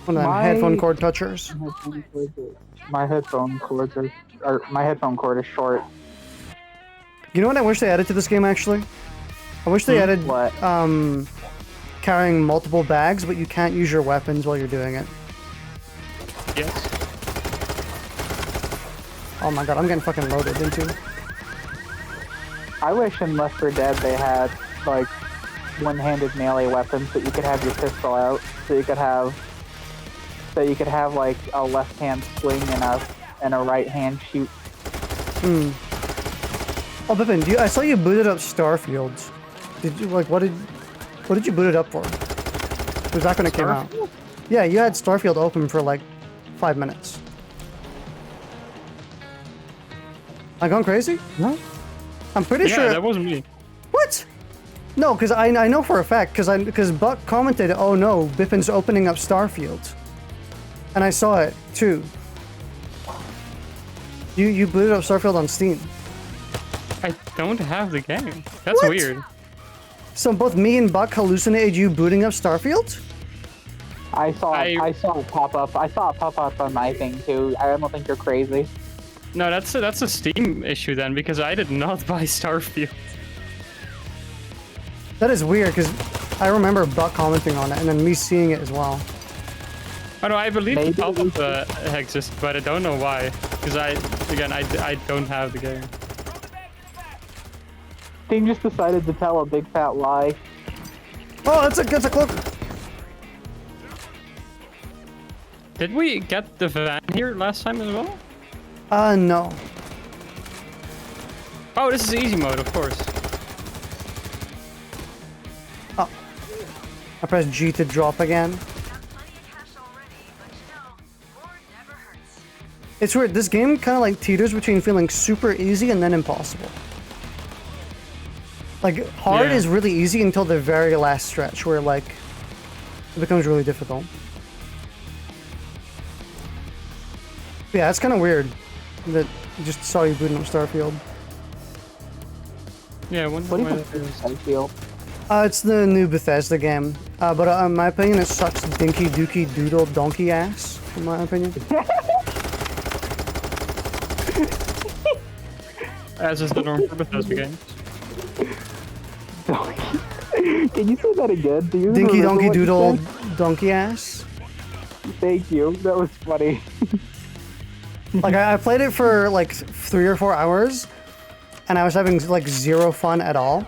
One of them My- headphone cord touchers. My headphone cords are my headphone cord is short. You know what I wish they added to this game actually? I wish they added What? carrying multiple bags, but you can't use your weapons while you're doing it. Yes. Oh my god, I'm getting fucking loaded into. I wish in Left 4 Dead they had like one-handed melee weapons that you could have your pistol out, so you could have like a left hand swing and a right hand shoot. Oh, Bipin, I saw you booted up Starfield. Did you like what did you boot it up for? It was back when it came out. Yeah, you had Starfield open for like 5 minutes. Am I going crazy? No. I'm pretty Yeah, sure. that wasn't me. What? No, because I know for a fact, because Buck commented, oh no, Bipin's opening up Starfield. And I saw it, too. You booted up Starfield on Steam. I don't have the game. That's What? weird. So both me and Buck hallucinated you booting up Starfield? I saw it pop up. I saw it pop up on my thing too. I don't think you're crazy. No, that's a Steam issue then, because I did not buy Starfield. That is weird, because I remember Buck commenting on it, and then me seeing it as well. Oh no, I believe the Maybe pop-up exists, but I don't know why. Because I don't have the game. Steam just decided to tell a big fat lie. Oh, that's a cloak. Did we get the van here last time as well? No. Oh, this is easy mode, of course. Oh. I pressed G to drop again. Got plenty of cash already, but you know, more never hurts. It's weird, this game kind of like teeters between feeling super easy and then impossible. Like, hard Yeah. is really easy until the very last stretch, where like, it becomes really difficult. Yeah, it's kind of weird that I just saw you booting up Starfield. Yeah, I wonder What do why you that think? is. I feel. It's the new Bethesda game, but in my opinion, it sucks dinky dookie doodle donkey ass, in my opinion. As is the norm for Bethesda games. Can you say that again? Do you Dinky remember donkey what you doodle said? donkey ass. Thank you. That was funny. Like, I played it for like 3 or 4 hours, and I was having like zero fun at all.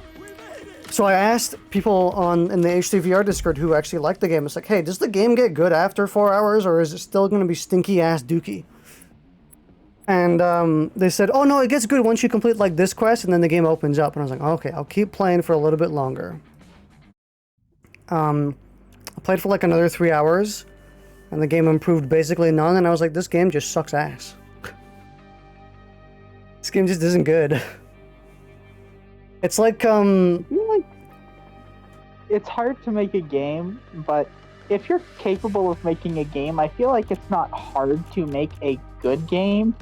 So I asked people in the HTVR Discord who actually liked the game. It's like, hey, does the game get good after 4 hours, or is it still going to be stinky ass dookie? And they said, oh no, it gets good once you complete like this quest, and then the game opens up. And I was like, okay, I'll keep playing for a little bit longer. I played for like another 3 hours, and the game improved basically none. And I was like, this game just sucks ass. This game just isn't good. It's like I feel like it's hard to make a game, but if you're capable of making a game, I feel like it's not hard to make a good game,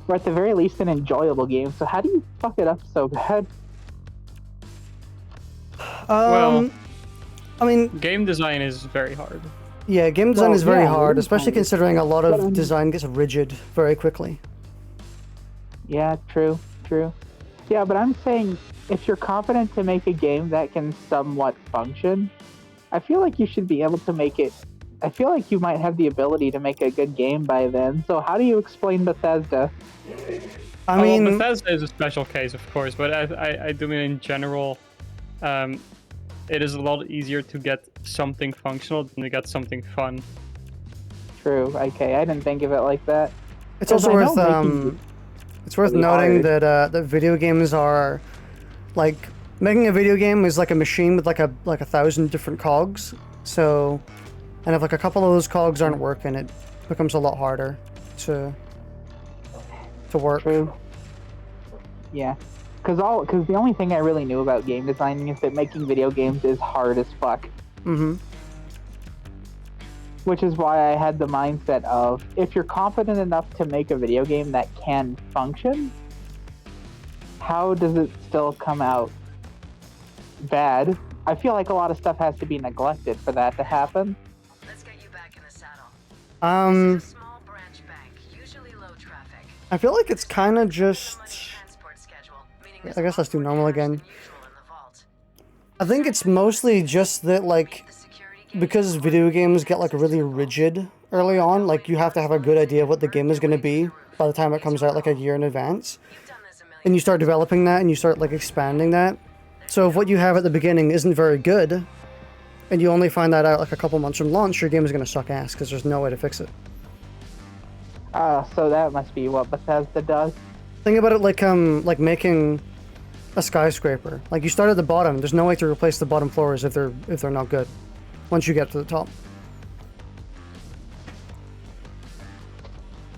or at the very least an enjoyable game. So how do you fuck it up so bad? Well, I mean, game design is very hard. yeah, game design Well, is very yeah, hard, it is especially hard. considering a lot But, of design gets rigid very quickly. Yeah, true. Yeah, but I'm saying if you're confident to make a game that can somewhat function, I feel like you should be able to make it. I feel like you might have the ability to make a good game by then. So how do you explain Bethesda? I mean, well, Bethesda is a special case, of course, but I do mean in general, it is a lot easier to get something functional than to get something fun. True. Okay, I didn't think of it like that. it's also I know worth making it's worth really noting hard. that video games are like making a video game is like a machine with like a 1,000 different cogs. So, and if like a couple of those cogs aren't working, it becomes a lot harder to work. True. Yeah. Because the only thing I really knew about game designing is that making video games is hard as fuck. Mm-hmm. Which is why I had the mindset of, if you're confident enough to make a video game that can function, how does it still come out bad? I feel like a lot of stuff has to be neglected for that to happen. Let's get you back in the saddle. Um, Small branch bank, usually low traffic. I feel like it's kind of just. Transport schedule, meaning I guess let's do normal again. usual in the vault. I think it's mostly just that like. The security gate Because video games get like really rigid early on, like you have to have a good idea of what the game is going to be by the time it comes out like a year in advance. you've done this a million And you start developing that and you start like expanding that. So if what you have at the beginning isn't very good, and you only find that out like a couple months from launch, your game is going to suck ass because there's no way to fix it. So that must be what Bethesda does. Think about it like making a skyscraper. Like you start at the bottom, there's no way to replace the bottom floors if they're not good. Once you get to the top.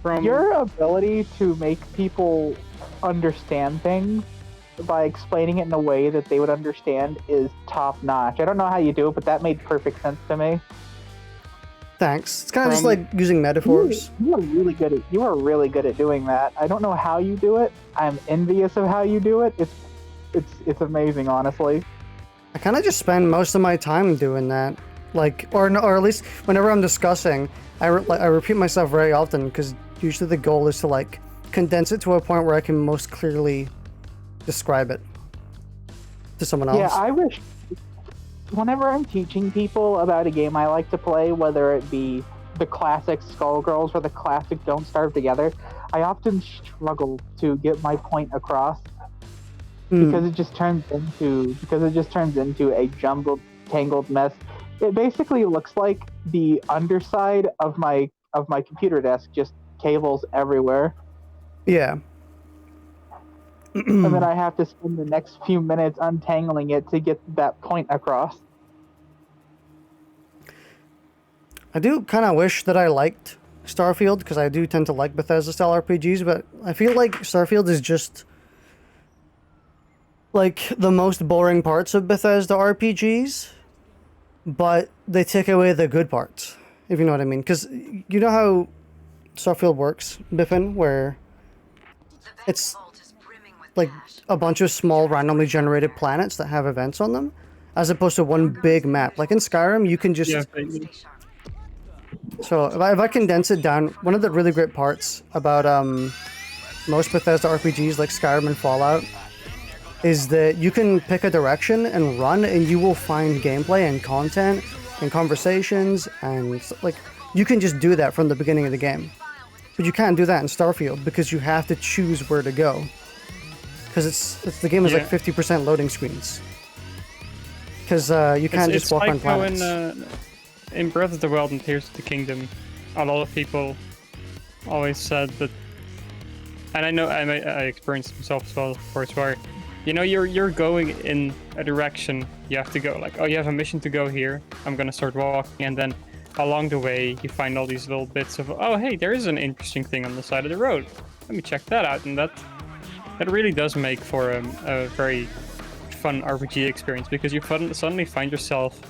From Your ability to make people understand things by explaining it in a way that they would understand is top notch. I don't know how you do it, but that made perfect sense to me. Thanks. It's kind of just like using metaphors. You are really good at doing that. I don't know how you do it. I'm envious of how you do it. It's amazing, honestly. I kind of just spend most of my time doing that. Like, or at least whenever I'm discussing, I repeat myself very often because usually the goal is to like condense it to a point where I can most clearly describe it to someone else. Yeah, I wish. Whenever I'm teaching people about a game I like to play, whether it be the classic Skullgirls or the classic Don't Starve Together, I often struggle to get my point across because it just turns into a jumbled, tangled mess. It basically looks like the underside of my computer desk, just cables everywhere. Yeah. And then I have to spend the next few minutes untangling it to get that point across. I do kind of wish that I liked Starfield because I do tend to like Bethesda-style RPGs, but I feel like Starfield is just like the most boring parts of Bethesda RPGs, but they take away the good parts, if you know what I mean. Because you know how Starfield works, Bipin, where it's like a bunch of small randomly generated planets that have events on them, as opposed to one big map. Like in Skyrim, you can just... Yeah, So if I condense it down, one of the really great parts about most Bethesda RPGs like Skyrim and Fallout is that you can pick a direction and run and you will find gameplay and content and conversations and like you can just do that from the beginning of the game. But you can't do that in Starfield because you have to choose where to go. Because the game is like 50% loading screens. Because you can't just walk on planets. In Breath of the Wild and Tears of the Kingdom, a lot of people always said that, and I know I experienced myself as well, of course, where you know you're going in a direction you have to go. Like, oh, you have a mission to go here. I'm gonna start walking, and then along the way you find all these little bits of, oh, hey, there is an interesting thing on the side of the road. Let me check that out, and that really does make for a very fun RPG experience because you suddenly find yourself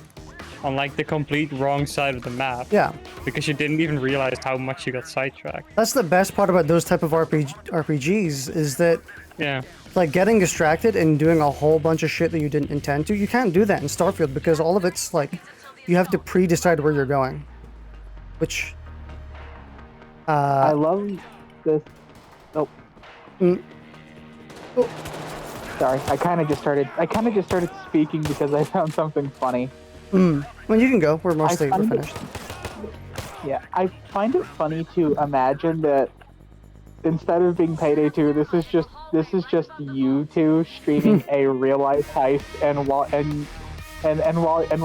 on like the complete wrong side of the map. Yeah. Because you didn't even realize how much you got sidetracked. That's the best part about those type of RPGs is that Yeah. like getting distracted and doing a whole bunch of shit that you didn't intend to, you can't do that in Starfield because all of it's like you have to pre-decide where you're going. Which I love this. Oh. Oh. Sorry, I kind of just started speaking because I found something funny. Well, you can go. We're finished. Yeah, I find it funny to imagine that instead of being Payday 2, this is just you two streaming a real life heist, and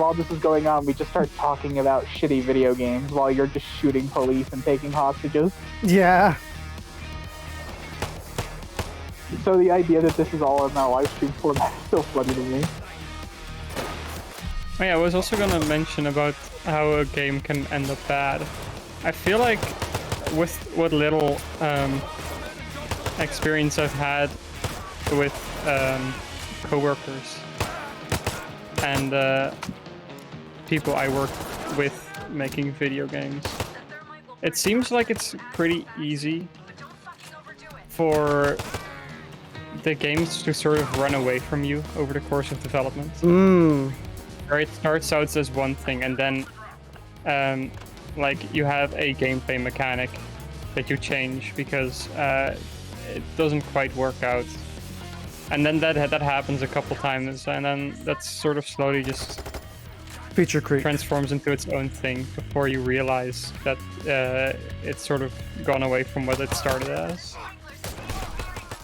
while this is going on, we just start talking about shitty video games while you're just shooting police and taking hostages. Yeah. So the idea that this is all in our live stream format is still funny to me. Oh yeah, I was also gonna mention about how a game can end up bad. I feel like with what little experience I've had with coworkers and people I work with making video games, it seems like it's pretty easy for the games to sort of run away from you over the course of development. Where it starts out as one thing and then like you have a gameplay mechanic that you change because it doesn't quite work out, and then that happens a couple times, and then that's sort of slowly just Feature creep transforms into its own thing before you realize that it's sort of gone away from what it started as.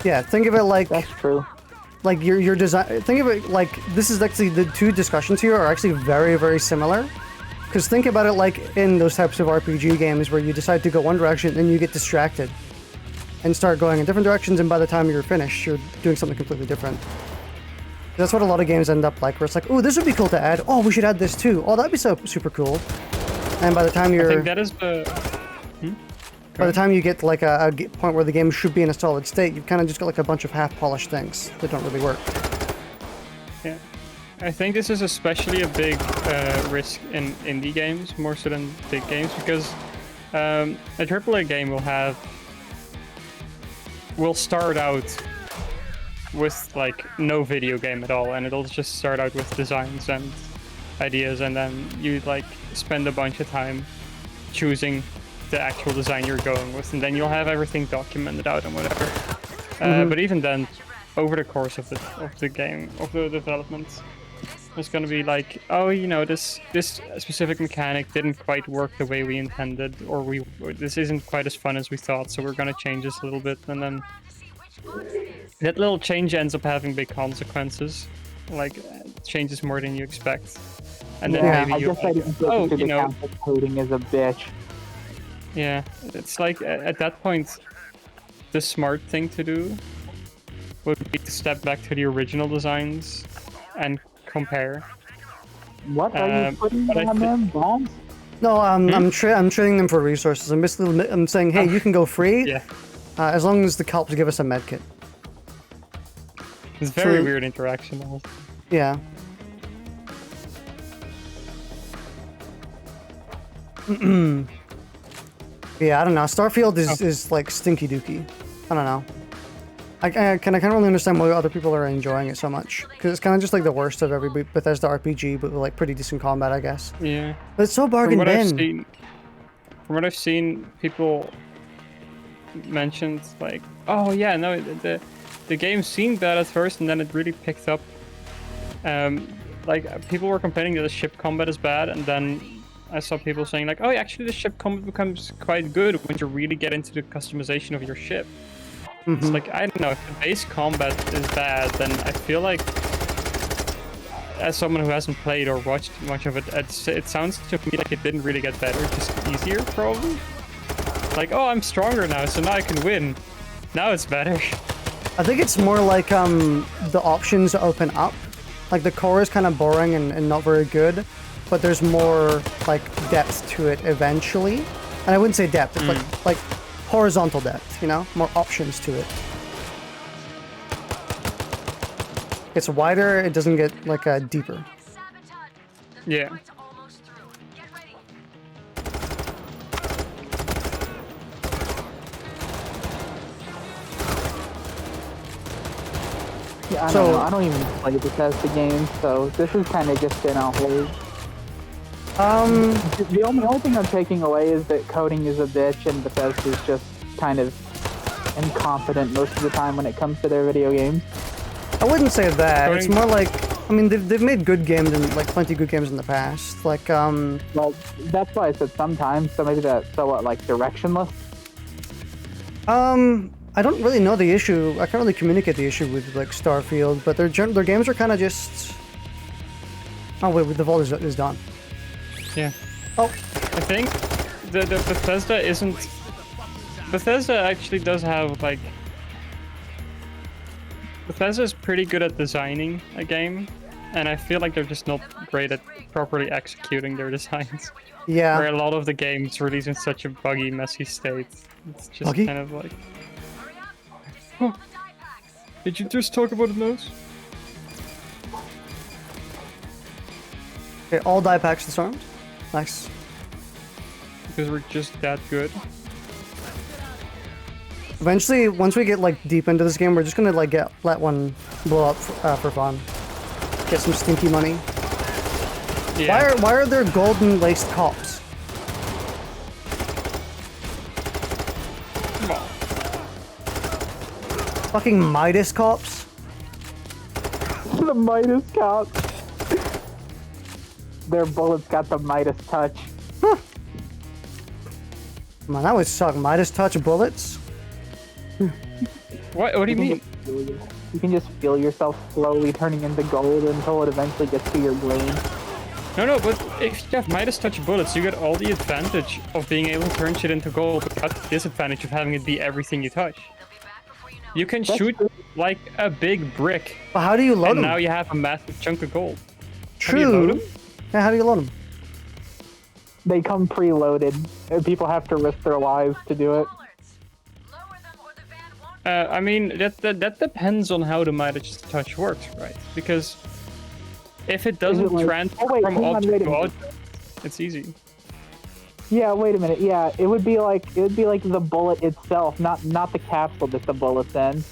Yeah, think of it like That's true. like your design. Think of it like this is actually the two discussions here are actually very, very similar. Because think about it like in those types of RPG games where you decide to go one direction and you get distracted and start going in different directions, and by the time you're finished, you're doing something completely different. That's what a lot of games end up like, where it's like, oh, this would be cool to add. Oh, we should add this too. Oh, that'd be so super cool. And by the time you're... I think that is the... by the time you get to like a point where the game should be in a solid state, you've kind of just got like a bunch of half-polished things that don't really work. Yeah. I think this is especially a big risk in indie games, more so than big games, because a AAA game will start out with like no video game at all, and it'll just start out with designs and ideas, and then you like spend a bunch of time choosing the actual design you're going with, and then you'll have everything documented out and whatever. But even then, over the course of the game, of the development, it's gonna be like, oh, you know, this specific mechanic didn't quite work the way we intended, or this isn't quite as fun as we thought, so we're gonna change this a little bit, and then that little change ends up having big consequences, like changes more than you expect, and then maybe you're like, you know, coding is a bitch. Yeah, it's like at that point, the smart thing to do would be to step back to the original designs and compare. What are you putting on them bombs? No, I'm trading them for resources. I'm saying, hey, you can go free, as long as the cops give us a medkit. It's very weird interaction. Yeah. Yeah, I don't know. Starfield is like stinky dookie. I don't know. I can't really understand why other people are enjoying it so much, because it's kind of just like the worst of every Bethesda RPG, but with like pretty decent combat, I guess. Yeah. But it's so bargain bin. From what I've seen, people mentioned like, oh yeah, no, the game seemed bad at first, and then it really picked up. Like people were complaining that the ship combat is bad, and then I saw people saying like, oh, actually the ship combat becomes quite good when you really get into the customization of your ship. It's like, I don't know, if the base combat is bad, then I feel like, as someone who hasn't played or watched much of it, it sounds to me like it didn't really get better, just easier, probably. Like, oh, I'm stronger now, so now I can win. Now it's better. I think it's more like the options open up. Like the core is kind of boring and not very good, but there's more like depth to it eventually. And I wouldn't say depth, it's like horizontal depth, you know? More options to it. It's wider, it doesn't get like deeper. Yeah. Yeah, I don't even play Bethesda games, so this is kind of just in a hold. The only thing I'm taking away is that coding is a bitch, and Bethesda's just kind of incompetent most of the time when it comes to their video games. I wouldn't say that. It's more like, I mean, they've made good games and like plenty of good games in the past. Like, well, that's why I said sometimes. So maybe that's somewhat like directionless. I don't really know the issue. I can't really communicate the issue with like Starfield, but their games are kind of just. Oh wait, the vault is done. Yeah. Oh. I think the Bethesda isn't. Bethesda actually does have like. Bethesda is pretty good at designing a game, and I feel like they're just not great at properly executing their designs. Yeah. Where a lot of the games release in such a buggy, messy state. It's just Buggy? kind of like. Oh. Did you just talk about the nose? Okay, all die packs disarmed. Nice. Because we're just that good. Eventually, once we get like deep into this game, we're just gonna like let one blow up for fun. Get some stinky money. Yeah. Why are there golden laced cops? Come on. Fucking Midas cops? The Midas cops. Their bullets got the Midas touch. Huh. Man, that would suck. Midas touch bullets? What do you mean? You can just feel yourself slowly turning into gold until it eventually gets to your brain. No, but if you have Midas touch bullets, you get all the advantage of being able to turn shit into gold without the disadvantage of having it be everything you touch. You can shoot like a big brick. But how do you load and them? now you have a massive chunk of gold. True. How do you load them? Yeah, how do you load them? They come preloaded, and people have to risk their lives to do it. Bollards. Lower them or the van won't. I mean, that depends on how the Midas touch works, right? Because if it doesn't like- transfer oh, wait, from hang on, object wait a to minute. object, it's easy. Yeah, wait a minute. Yeah, it would be like the bullet itself, not the capsule that the bullet's in.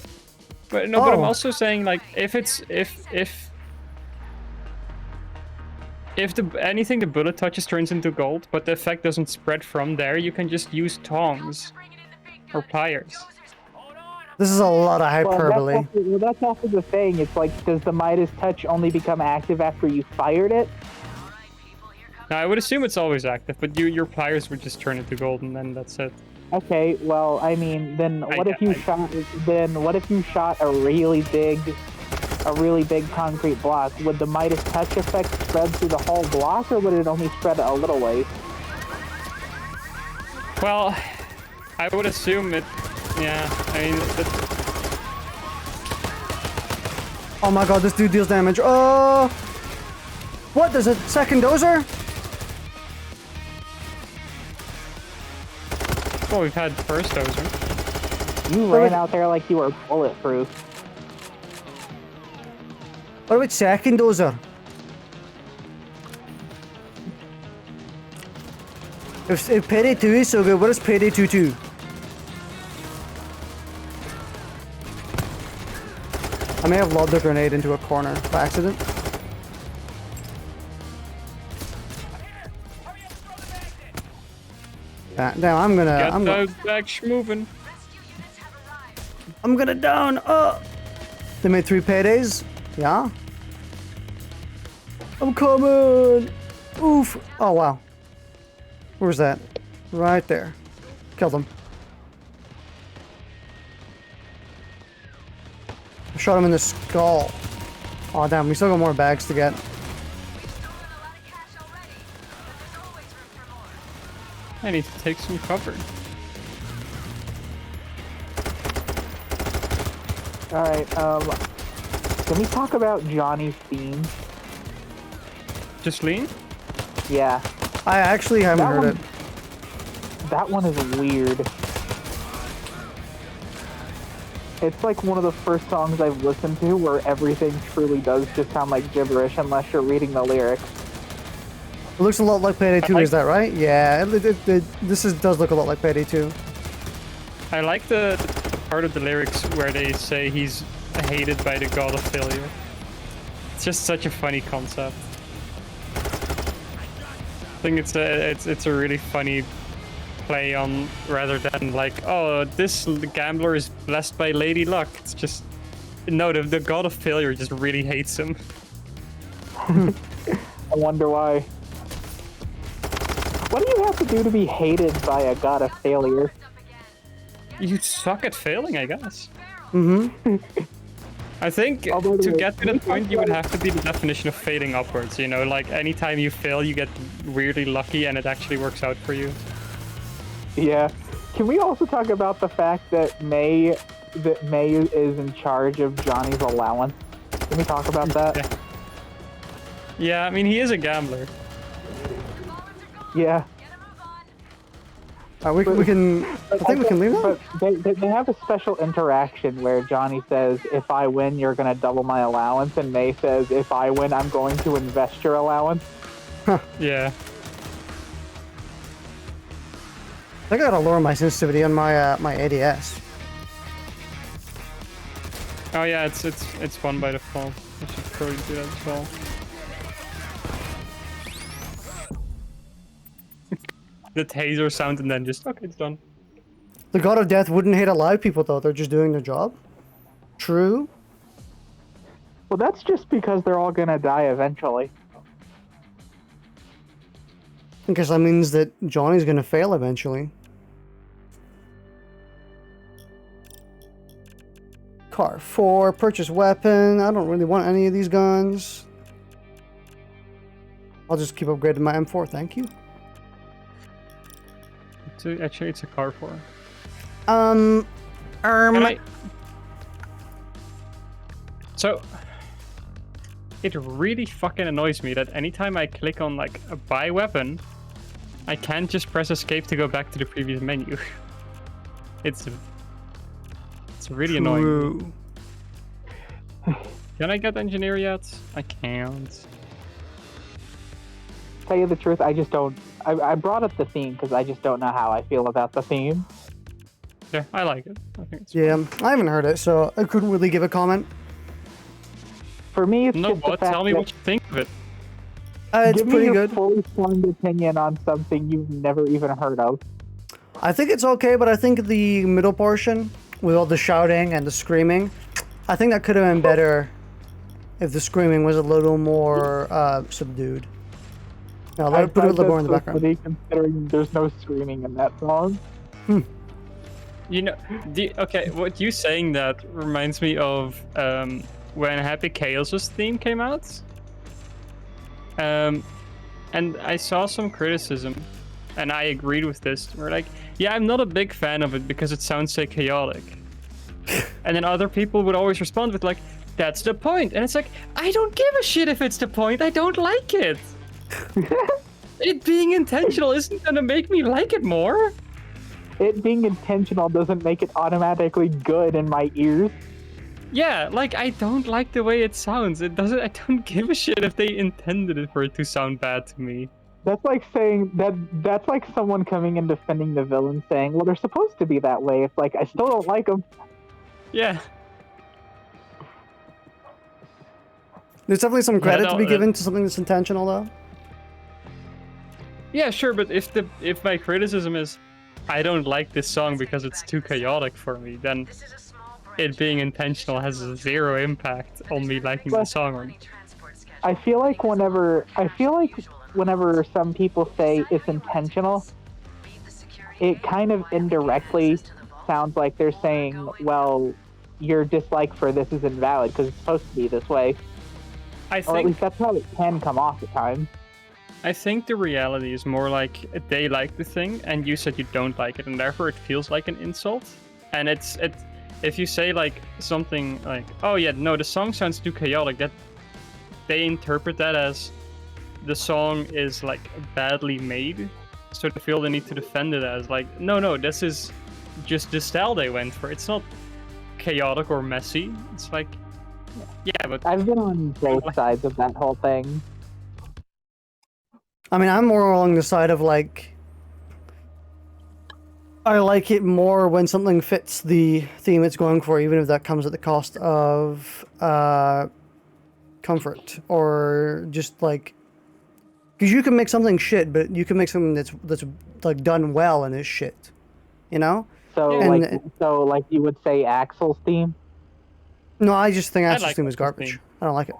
But no, but I'm Oh. also saying like if anything the bullet touches turns into gold, but the effect doesn't spread from there, you can just use tongs Bring it in the big or guns. pliers. This is a lot of Well, hyperbole. that's also the thing. It's like, does the Midas touch only become active after you fired it? Alright, people, here comes Now I would assume it's always active, but your pliers would just turn into gold and then that's it. Okay, well, I mean, then what if you I- shot? Then what if you shot a really big concrete block? Would the Midas touch effect spread through the whole block, or would it only spread a little ways? Well, I would assume it. Yeah, I mean, Oh my god, this dude deals damage. Oh! What? There's a second dozer? well, we've had first dozer. You Wait, ran wait. out there like you were bulletproof. What about second dozer? If Payday 2 is so good, what is Payday 2 2? I may have lobbed a grenade into a corner by accident. Damn, I'm Get gonna, those bags moving. I'm gonna down. They made 3 paydays. Yeah. I'm coming. Oof. Oh wow. Where's that? Right there. Killed him. I shot him in the skull. Oh damn, we still got more bags to get. stolen a lot of cash already. There's always room for more. I need to take some cover. Alright, can we talk about Johnny's theme? Just lean. Yeah, I actually haven't That heard one- it. that one is weird. It's like one of the first songs I've listened to where everything truly does just sound like gibberish unless you're reading the lyrics. It looks a lot like Payday 2, like- is that right? Yeah, does look a lot like Payday 2. I like the part of the lyrics where they say he's hated by the god of failure. It's just such a funny concept. I think it's a really funny play on, rather than like, oh, this gambler is blessed by lady luck. It's just, no, the god of failure just really hates him. I wonder why. What do you have to do to be hated by a god of failure? You suck at failing, I guess. Mm-hmm. I think Oh, by the to way, get to that point, you would have to be the definition of fading upwards. You know, like anytime you fail, you get weirdly lucky, and it actually works out for you. Yeah. Can we also talk about the fact that May is in charge of Johnny's allowance? Can we talk about that? Yeah. Yeah, I mean, he is a gambler. Yeah. We can. I think we can leave that. But they have a special interaction where Johnny says, "If I win, you're going to double my allowance," and May says, "If I win, I'm going to invest your allowance." Yeah. I gotta lower my sensitivity on my my ADS. Oh yeah, it's one by default. I should probably do that as well. The taser sound and then just, okay, it's done. The God of Death wouldn't hate alive people though. They're just doing their job. True. Well, that's just because they're all going to die eventually. I guess that means that Johnny's gonna fail eventually. Car 4, purchase weapon. I don't really want any of these guns. I'll just keep upgrading my M4, thank you. Actually, it's a car for. Um, So, it really fucking annoys me that anytime I click on like a buy weapon, I can't just press escape to go back to the previous menu. It's really annoying. True. Can I get engineer yet? I can't. Tell you the truth, I just don't. I brought up the theme because I just don't know how I feel about the theme. Yeah, I like it. I think it's Yeah, I haven't heard it, so I couldn't really give a comment. For me, it's No, just the but fact tell me that what you think of it. It's give pretty me good. a fully formed opinion on something you've never even heard of. I think it's okay, but I think the middle portion, with all the shouting and the screaming, I think that could have been better if the screaming was a little more subdued. Now, let it put it a little more in the background. Funny considering there's no screaming in that song. You know, okay, what you saying that reminds me of when Happy Chaos's theme came out. And I saw some criticism, and I agreed with this. We're like, yeah, I'm not a big fan of it because it sounds so chaotic. And then other people would always respond with like, that's the point. And it's like, I don't give a shit if it's the point. I don't like it. It being intentional isn't gonna make me like it more. It being intentional doesn't make it automatically good in my ears. Yeah, like I don't like the way it sounds. It doesn't. I don't give a shit if they intended it for it to sound bad to me. That's like saying that's like someone coming and defending the villain saying, well, they're supposed to be that way. It's like, I still don't like them. Yeah. There's definitely some credit to be no, given to something that's intentional, though. Yeah, sure, but if my criticism is I don't like this song because it's too chaotic for me, then This is a small it being intentional has zero impact on me liking the song. Or transport schedule. I feel like whenever some people say it's intentional, it kind of indirectly sounds like they're saying, well, your dislike for this is invalid because it's supposed to be this way. I Or at think least that's how it can come off at times. I think the reality is more like they like the thing and you said you don't like it, and therefore it feels like an insult. And it's if you say like something like, oh yeah, no, the song sounds too chaotic, that they interpret that as the song is like badly made, so they feel the need to defend it as like, no, this is just the style they went for. It's not chaotic or messy. It's like, yeah, but I've been on both sides of that whole thing. I mean, I'm more along the side of like, I like it more when something fits the theme it's going for, even if that comes at the cost of comfort or just like, because you can make something shit, but you can make something that's like done well and is shit, you know? So And- like you would say Axel's theme. No, I just think I Axel's like theme is Axel's garbage. theme. I don't like it.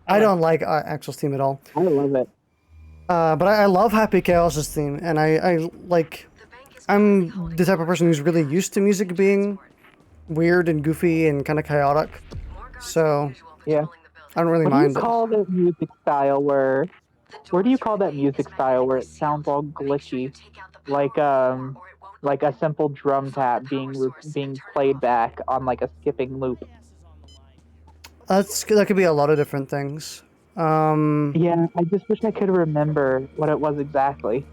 I don't like Axel's theme at all. I love it. But I love Happy Chaos's theme, and I like. I'm the type of person who's really used to music being weird and goofy and kind of chaotic, so Yeah. I don't really What do you mind it. call that music style where? Where do you call that music style where it sounds all glitchy, like a simple drum tap being played back on like a skipping loop? That could be a lot of different things. Yeah, I just wish I could remember what it was exactly.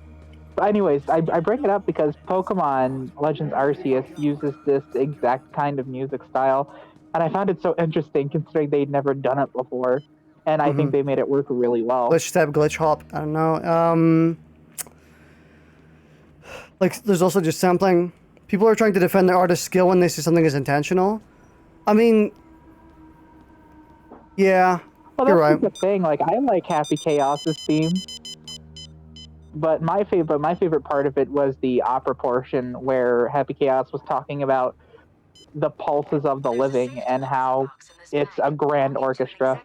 But anyways, I bring it up because Pokemon Legends Arceus uses this exact kind of music style, and I found it so interesting considering they'd never done it before, and I think they made it work really well. Glitch step, glitch hop. I don't know. Like there's also just sampling. People are trying to defend their artist's skill when they say something is intentional. I mean, yeah, Well, you're that's right. the thing. Like, I like Happy Chaos's theme, but my favorite part of it was the opera portion where Happy Chaos was talking about the pulses of the living and how it's a grand orchestra.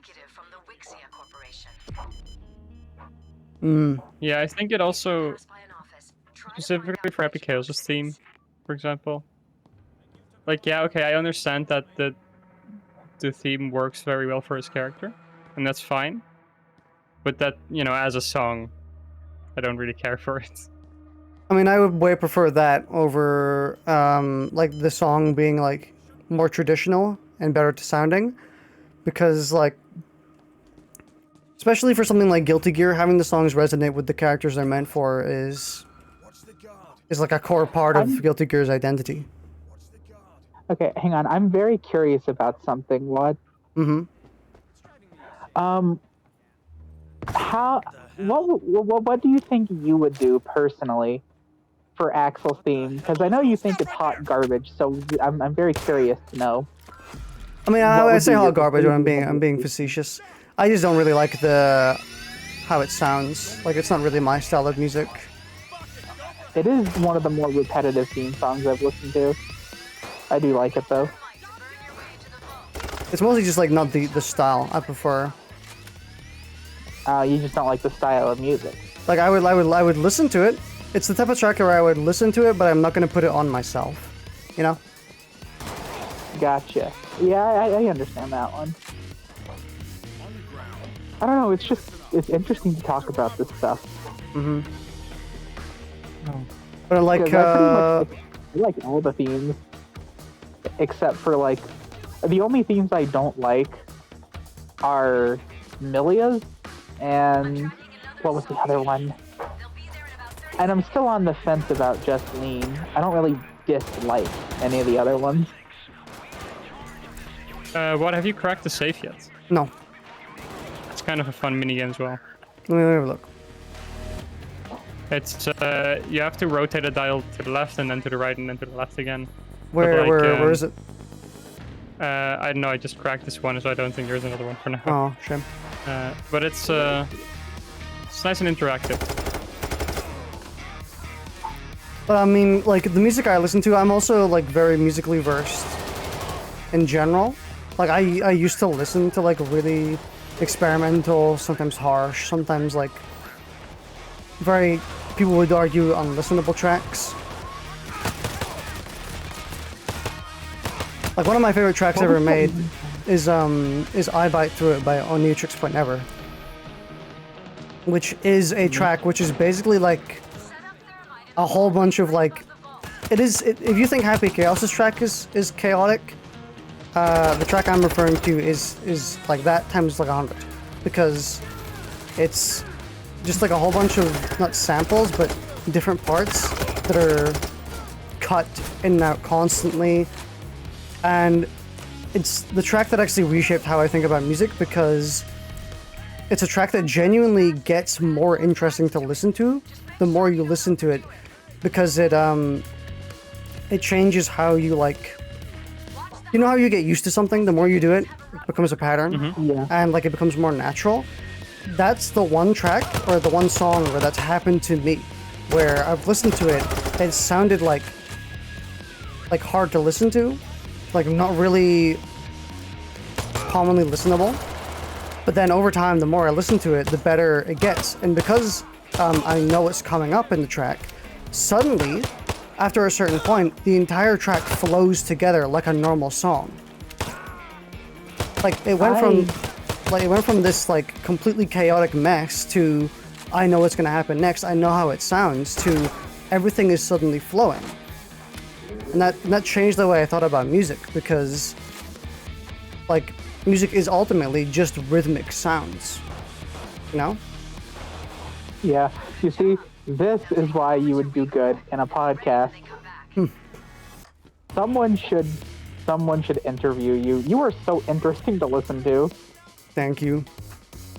yeah, I think it also specifically for Happy Chaos' theme, for example. Like, yeah, okay, I understand that the theme works very well for his character, and that's fine. But that, you know, as a song, I don't really care for it. I mean, I would way prefer that over like the song being like more traditional and better to sounding, because like especially for something like Guilty Gear, having the songs resonate with the characters they're meant for is like a core part of Guilty Gear's identity. Okay, hang on. I'm very curious about something. What? Mm-hmm. What do you think you would do personally for Axel's theme? Because I know you think it's hot garbage, so I'm very curious to know. I mean, I say hot garbage when I'm being facetious. I just don't really like how it sounds. Like, it's not really my style of music. It is one of the more repetitive theme songs I've listened to. I do like it though. It's mostly just like not the style I prefer. You just don't like the style of music. Like I would listen to it. It's the type of track where I would listen to it, but I'm not gonna put it on myself. You know? Gotcha. Yeah, I understand that one. I don't know. It's interesting to talk about this stuff. Mm-hmm. But like, I like all the themes, except for like, the only themes I don't like are Milia's and what was the other one? And I'm still on the fence about Just Lean. I don't really dislike any of the other ones. What, have you cracked the safe yet? No. It's kind of a fun minigame as well. Let me have a look. It's you have to rotate a dial to the left and then to the right and then to the left again. Where is it? I don't know. I just cracked this one, so I don't think there's another one for now. Oh, shame. But it's nice and interactive. But I mean, like the music I listen to, I'm also like very musically versed in general. Like I used to listen to like really experimental, sometimes harsh, sometimes like very, people would argue, unlistenable tracks. Like one of my favorite tracks ever made is I Bite Through It by Onitrix Point Never, which is a track which is basically like a whole bunch of like, if you think Happy Chaos's track is chaotic, the track I'm referring to is like that times like 100, because it's just like a whole bunch of, not samples, but different parts that are cut in and out constantly. And it's the track that actually reshaped how I think about music, because it's a track that genuinely gets more interesting to listen to the more you listen to it, because it changes how you like, you know how you get used to something, the more you do it, it becomes a pattern. Mm-hmm. Yeah. And like it becomes more natural. That's the one track or the one song where that's happened to me, where I've listened to it, it sounded like hard to listen to, like not really commonly listenable. But then over time, the more I listen to it, the better it gets. And because I know what's coming up in the track, suddenly, after a certain point, the entire track flows together like a normal song. Like it went from this like completely chaotic mess to I know what's gonna happen next, I know how it sounds, to everything is suddenly flowing. And that changed the way I thought about music, because like music is ultimately just rhythmic sounds, you know? Yeah. You see, this is why you would do good in a podcast. Someone should interview you. You are so interesting to listen to. Thank you.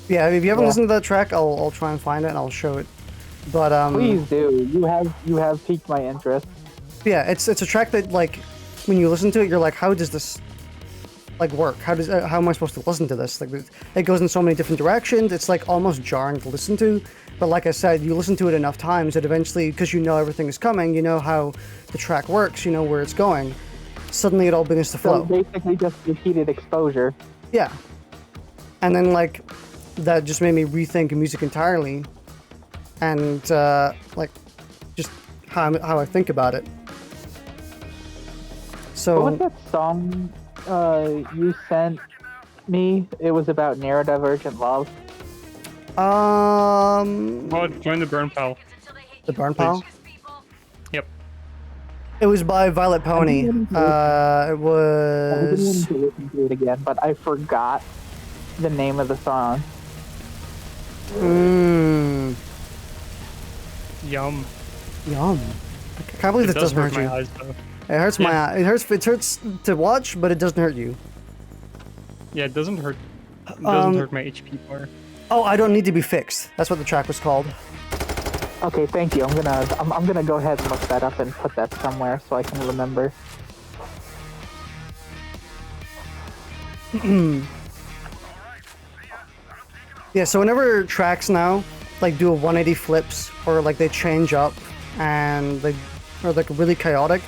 Yeah, if you haven't listened to that track, I'll try and find it and I'll show it. But please do. You have piqued my interest. Yeah, it's a track that like when you listen to it, you're like, how does this like work? How am I supposed to listen to this? Like it goes in so many different directions. It's like almost jarring to listen to. But like I said, you listen to it enough times that eventually, because you know everything is coming, you know how the track works, you know where it's going. Suddenly, it all begins to flow. So basically, just repeated exposure. Yeah. And then like that just made me rethink music entirely, and like just how I think about it. So What was that song you sent me? It was about neurodivergent love. Oh, join the burn pal. The Burn Pal? Yep. It was by Violet Pony. It I was. didn't want to listen to it again, but I forgot the name of the song. Mmm. Yum. Yum. I can't believe It this does doesn't hurt hurt my you. eyes though. It hurts my Yeah. eye. It hurts to watch, but it doesn't hurt you. Yeah, it doesn't hurt. It doesn't hurt my HP bar. Oh, I don't need to be fixed. That's what the track was called. Okay, thank you. I'm gonna go ahead and look that up and put that somewhere so I can remember. Yeah, so whenever tracks now like do a 180 flips or like they change up and they are like really chaotic,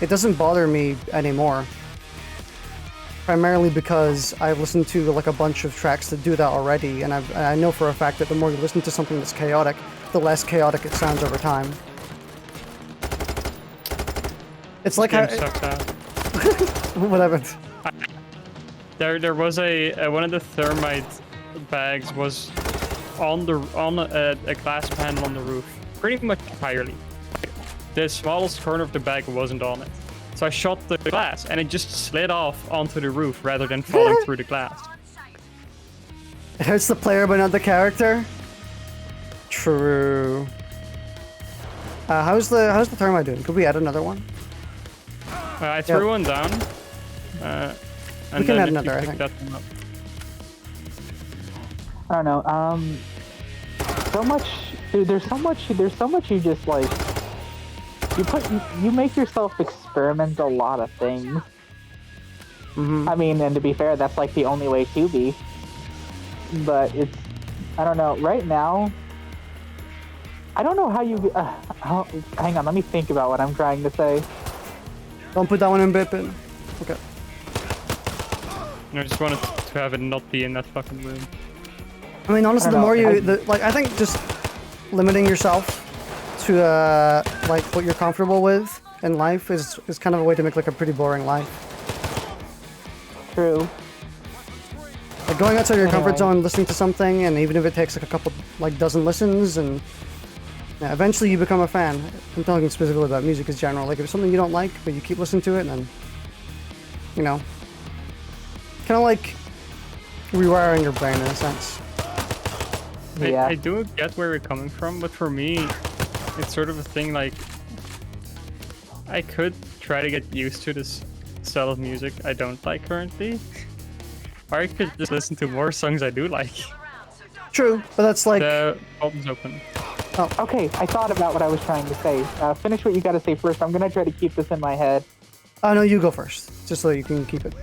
it doesn't bother me anymore. Primarily because I've listened to like a bunch of tracks that do that already, and I know for a fact that the more you listen to something that's chaotic, the less chaotic it sounds over time. It's like how Game sucks out. whatever. There was a one of the thermite bags was on a glass panel on the roof, pretty much entirely. The smallest corner of the bag wasn't on it, so I shot the glass and it just slid off onto the roof rather than falling through the glass. It hurts the player but not the character. True. How's the thermite doing? Could we add another one? I threw one down. And We can then add if another, you I pick think. that one up. I don't know. So much. Dude, there's so much you just like. You make yourself experiment a lot of things. Mm-hmm. I mean, and to be fair, that's like the only way to be. But it's, I don't know. Right now, I don't know how you. Hang on, let me think about what I'm trying to say. Don't put that one in Bipin. Okay. I just wanted to have it not be in that fucking room. I mean, honestly, I the don't more know, you, like, I think just limiting yourself to like what you're comfortable with in life is kind of a way to make like a pretty boring life. True. Like going outside your comfort Anyway. zone, listening to something, and even if it takes like a couple, like dozen listens, and yeah, eventually you become a fan. I'm talking specifically about music as general. Like if it's something you don't like, but you keep listening to it, then you know, kind of like rewiring your brain in a sense. Yeah. I do get where you're coming from, but for me, it's sort of a thing like I could try to get used to this style of music I don't like currently, or I could just listen to more songs I do like. True, but that's like The button's open. Okay, I thought about what I was trying to say. Finish what you got to say first. I'm gonna try to keep this in my head. oh no, you go first, just so you can keep it.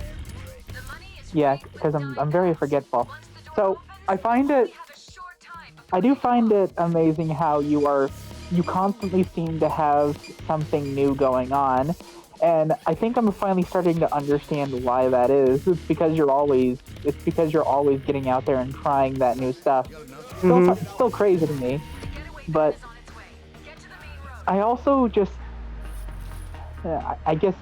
Yeah, because I'm very forgetful. So I do find it amazing how you constantly seem to have something new going on, and I think I'm finally starting to understand why that is. It's because you're always getting out there and trying that new stuff. Still crazy to me, but I also just I guess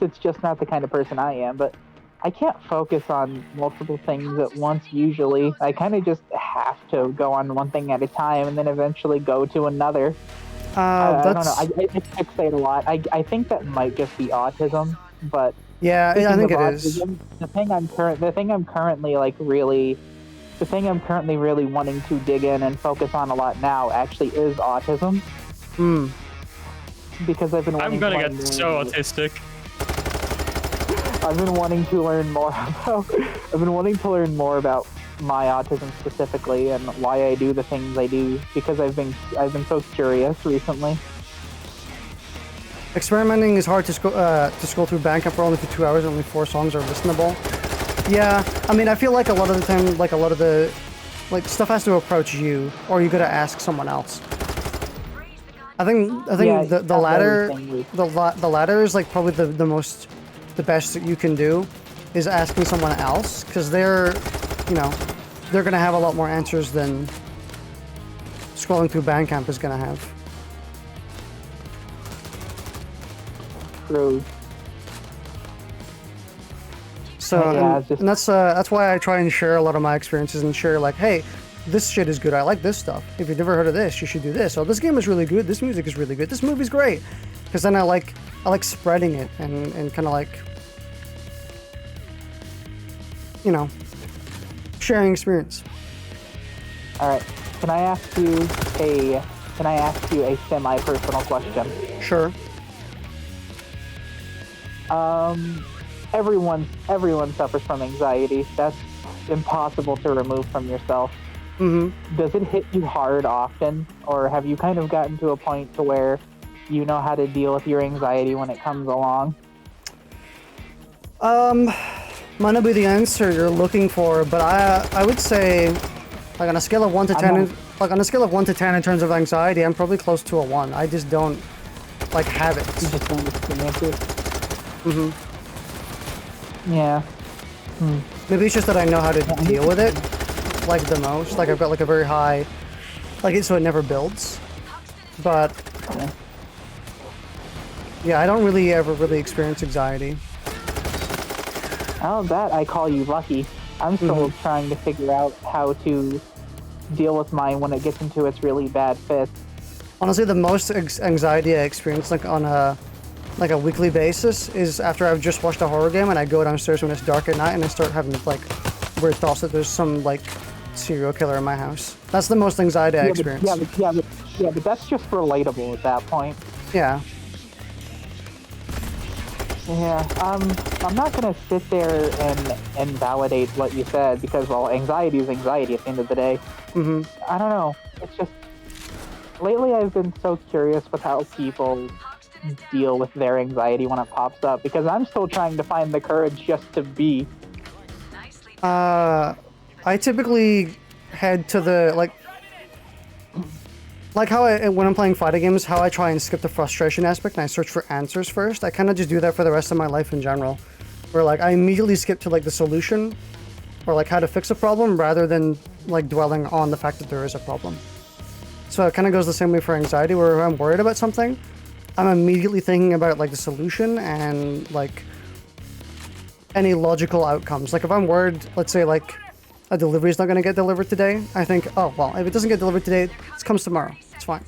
it's just not the kind of person I am, but I can't focus on multiple things at once usually. I kind of just have to go on one thing at a time and then eventually go to another. I don't know. That's I fixate a lot. I think that might just be autism, but yeah, I think it is. the thing I'm currently really wanting to dig in and focus on a lot now actually is autism. Hmm. Because I've been wanting I'm gonna to get learn so more. autistic. I've been wanting to learn more about my autism specifically and why I do the things I do, because I've been so curious recently. Experimenting is hard to scroll through Bandcamp for only 2 hours and only 4 songs are listenable. Yeah, I mean, I feel like a lot of the time, like a lot of the stuff has to approach you, or you gotta ask someone else. I think Yeah, the not latter everything the latter is like probably the best that you can do is asking someone else, because they're gonna have a lot more answers than scrolling through Bandcamp is gonna have. True. So Yeah, it's just- and that's why I try and share a lot of my experiences and share like, hey, this shit is good. I like this stuff. If you've never heard of this, you should do this. Oh, this game is really good. This music is really good. This movie's great. Because then I like spreading it and kind of like, sharing experience. All right. Can I ask you a semi-personal question? Sure. Everyone suffers from anxiety. That's impossible to remove from yourself. Mm-hmm. Does it hit you hard often, or have you kind of gotten to a point to where you know how to deal with your anxiety when it comes along? Might not be the answer you're looking for, but I would say, like on a scale of 1 to 10, like on a scale of 1 to 10 in terms of anxiety, I'm probably close to a 1. I just don't like have it. You just don't experience it. Mm-hmm. Yeah. Maybe it's just that I know how to deal with it, like the most. Like I've got like a very high, like it so it never builds. But yeah, I don't really ever really experience anxiety. Oh, that I call you lucky. I'm still trying to figure out how to deal with mine when it gets into its really bad fits. Honestly, the most anxiety I experience like on a weekly basis is after I've just watched a horror game and I go downstairs when it's dark at night and I start having like weird thoughts that there's some like serial killer in my house. That's the most anxiety I experience. But that's just relatable at that point. Yeah. Yeah, I'm not gonna sit there and validate what you said because, well, anxiety is anxiety at the end of the day. Mm-hmm. I don't know. It's just lately I've been so curious with how people deal with their anxiety when it pops up because I'm still trying to find the courage just to be. I typically head to the like how when I'm playing fighting games, how I try and skip the frustration aspect and I search for answers first. I kind of just do that for the rest of my life in general, where like I immediately skip to like the solution or like how to fix a problem rather than like dwelling on the fact that there is a problem. So it kind of goes the same way for anxiety, where if I'm worried about something, I'm immediately thinking about like the solution and like any logical outcomes. Like if I'm worried, let's say like a delivery is not going to get delivered today, I think, oh, well, if it doesn't get delivered today, it comes tomorrow. It's fine.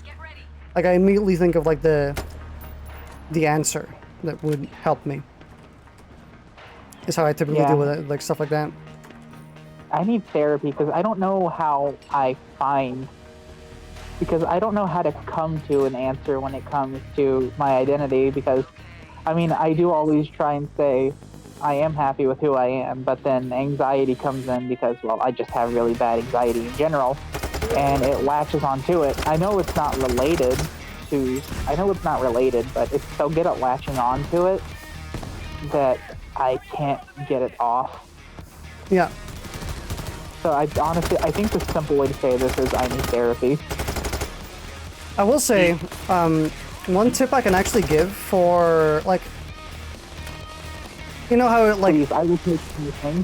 Like, I immediately think of, like, the answer that would help me. Is how I typically deal with it, like, stuff like that. I need therapy because I don't know how I don't know how to come to an answer when it comes to my identity because, I mean, I do always try and say, I am happy with who I am, but then anxiety comes in because, well, I just have really bad anxiety in general, and it latches onto it. I know it's not related, but it's so good at latching onto it that I can't get it off. Yeah. So I think the simple way to say this is I need therapy. I will say, one tip I can actually give for, like, you know how it, like... Please, I will take anything.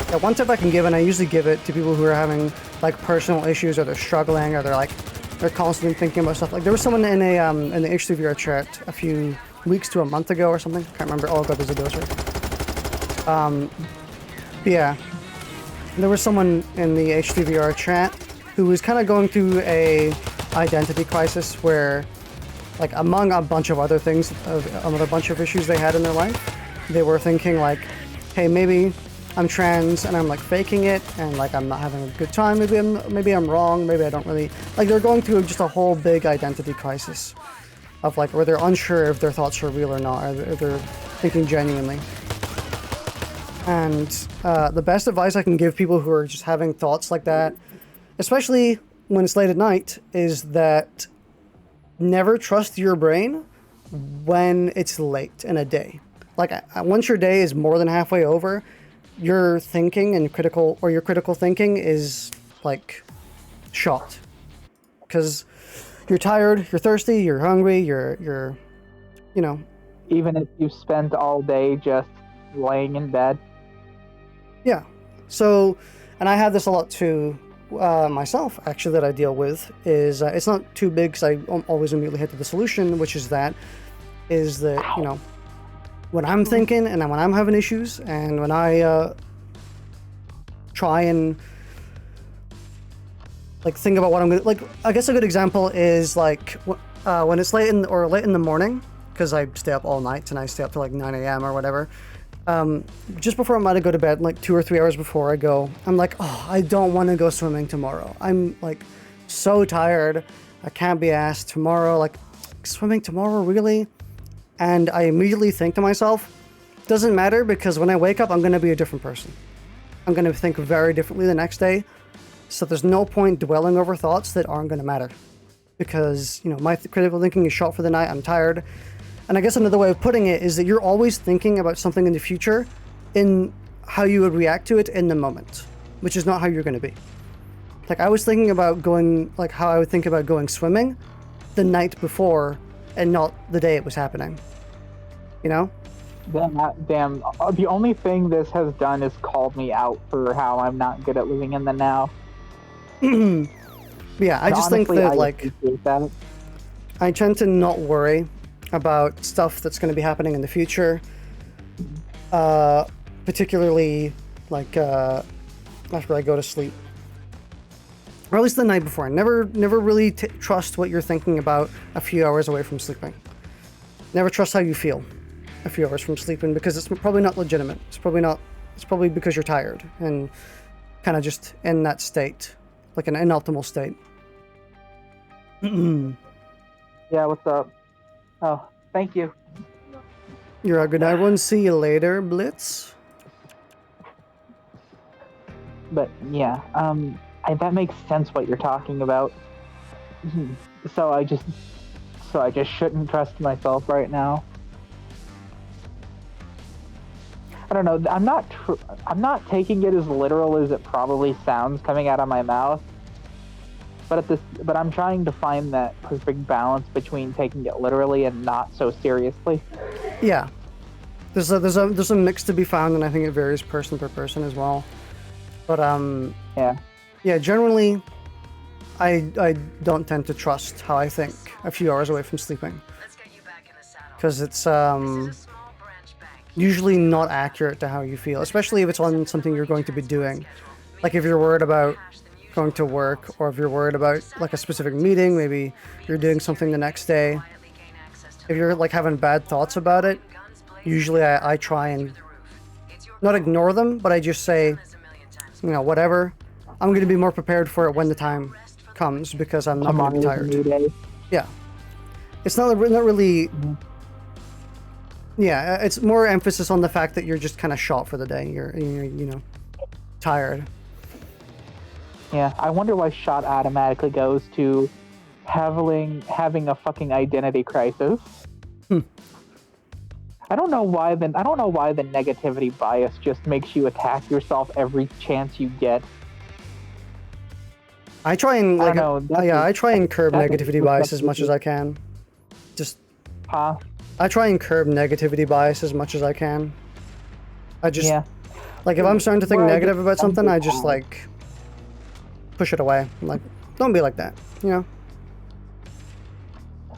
Yeah, one tip I can give, and I usually give it to people who are having, like, personal issues, or they're struggling, or they're constantly thinking about stuff. Like, there was someone in the H2VR chat a few weeks to a month ago or something. Can't remember. Oh, God, there's a dozer. Yeah. There was someone in the H2VR chat who was kind of going through a identity crisis where, like, among a bunch of other things, another bunch of issues they had in their life, they were thinking like, hey, maybe I'm trans and I'm like faking it and like I'm not having a good time. Maybe I'm wrong. Maybe I don't really like. They're going through just a whole big identity crisis of like where they're unsure if their thoughts are real or not, or they're thinking genuinely. And the best advice I can give people who are just having thoughts like that, especially when it's late at night, is that never trust your brain when it's late in a day. Like, once your day is more than halfway over, your thinking and your critical thinking is, like, shot. Because you're tired, you're thirsty, you're hungry, you're, you know. Even if you spent all day just laying in bed. Yeah. So, and I have this a lot too, myself, actually, that I deal with, is, it's not too big because I always immediately head to the solution, which is that, you know, when I'm thinking and when I'm having issues and when I try and like think about what I'm gonna, like, I guess a good example is like when it's late in the morning, because I stay up all night and I stay up till like 9 a.m. or whatever. just before I'm about to go to bed, like 2 or 3 hours before I go, I'm like, oh, I don't want to go swimming tomorrow. I'm like so tired. I can't be asked tomorrow. Like, swimming tomorrow, really? And I immediately think to myself, doesn't matter, because when I wake up, I'm going to be a different person. I'm going to think very differently the next day. So there's no point dwelling over thoughts that aren't going to matter. Because, you know, my critical thinking is shot for the night. I'm tired. And I guess another way of putting it is that you're always thinking about something in the future in how you would react to it in the moment, which is not how you're going to be. Like, I was thinking about going, like, how I would think about going swimming the night before and not the day it was happening. You know? Damn. The only thing this has done is called me out for how I'm not good at living in the now. Yeah, I just honestly, think that, I like, appreciate that. I tend to not worry about stuff that's going to be happening in the future. Particularly, like, after I go to sleep. Or at least the night before. I never really trust what you're thinking about a few hours away from sleeping. Never trust how you feel a few hours from sleeping, because it's probably not legitimate. It's probably because you're tired and kind of just in that state, like an inoptimal state. Yeah, what's up? Oh, thank you. You're a good night, everyone. See you later, Blitz. But yeah, that makes sense what you're talking about. So I just shouldn't trust myself right now. I don't know. I'm not taking it as literal as it probably sounds coming out of my mouth. But I'm trying to find that perfect balance between taking it literally and not so seriously. Yeah, there's a mix to be found, and I think it varies person per person as well. But yeah. Generally, I don't tend to trust how I think a few hours away from sleeping, because it's usually not accurate to how you feel, especially if it's on something you're going to be doing. Like if you're worried about going to work, or if you're worried about like a specific meeting, maybe you're doing something the next day. If you're like having bad thoughts about it, usually I try and not ignore them, but I just say, you know, whatever. I'm going to be more prepared for it when the time comes, because I'm not going to be tired. Yeah. It's not really... Yeah, it's more emphasis on the fact that you're just kind of shot for the day. You're you know, tired. Yeah, I wonder why shot automatically goes to having a fucking identity crisis. I don't know why the negativity bias just makes you attack yourself every chance you get. I try and I try and curb negativity bias as much as I can. I try and curb negativity bias as much as I can. Like if I'm starting to think negative about something, I just like push it away. I'm like, don't be like that, you know? Yeah.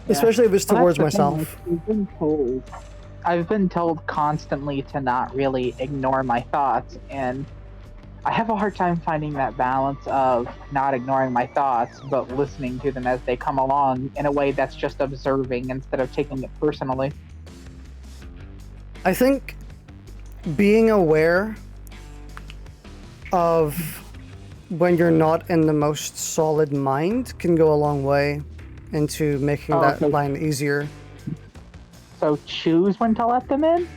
Especially if it's towards myself. I've been told constantly to not really ignore my thoughts, and I have a hard time finding that balance of not ignoring my thoughts, but listening to them as they come along in a way that's just observing instead of taking it personally. I think being aware of when you're not in the most solid mind can go a long way into making that line easier. So choose when to let them in?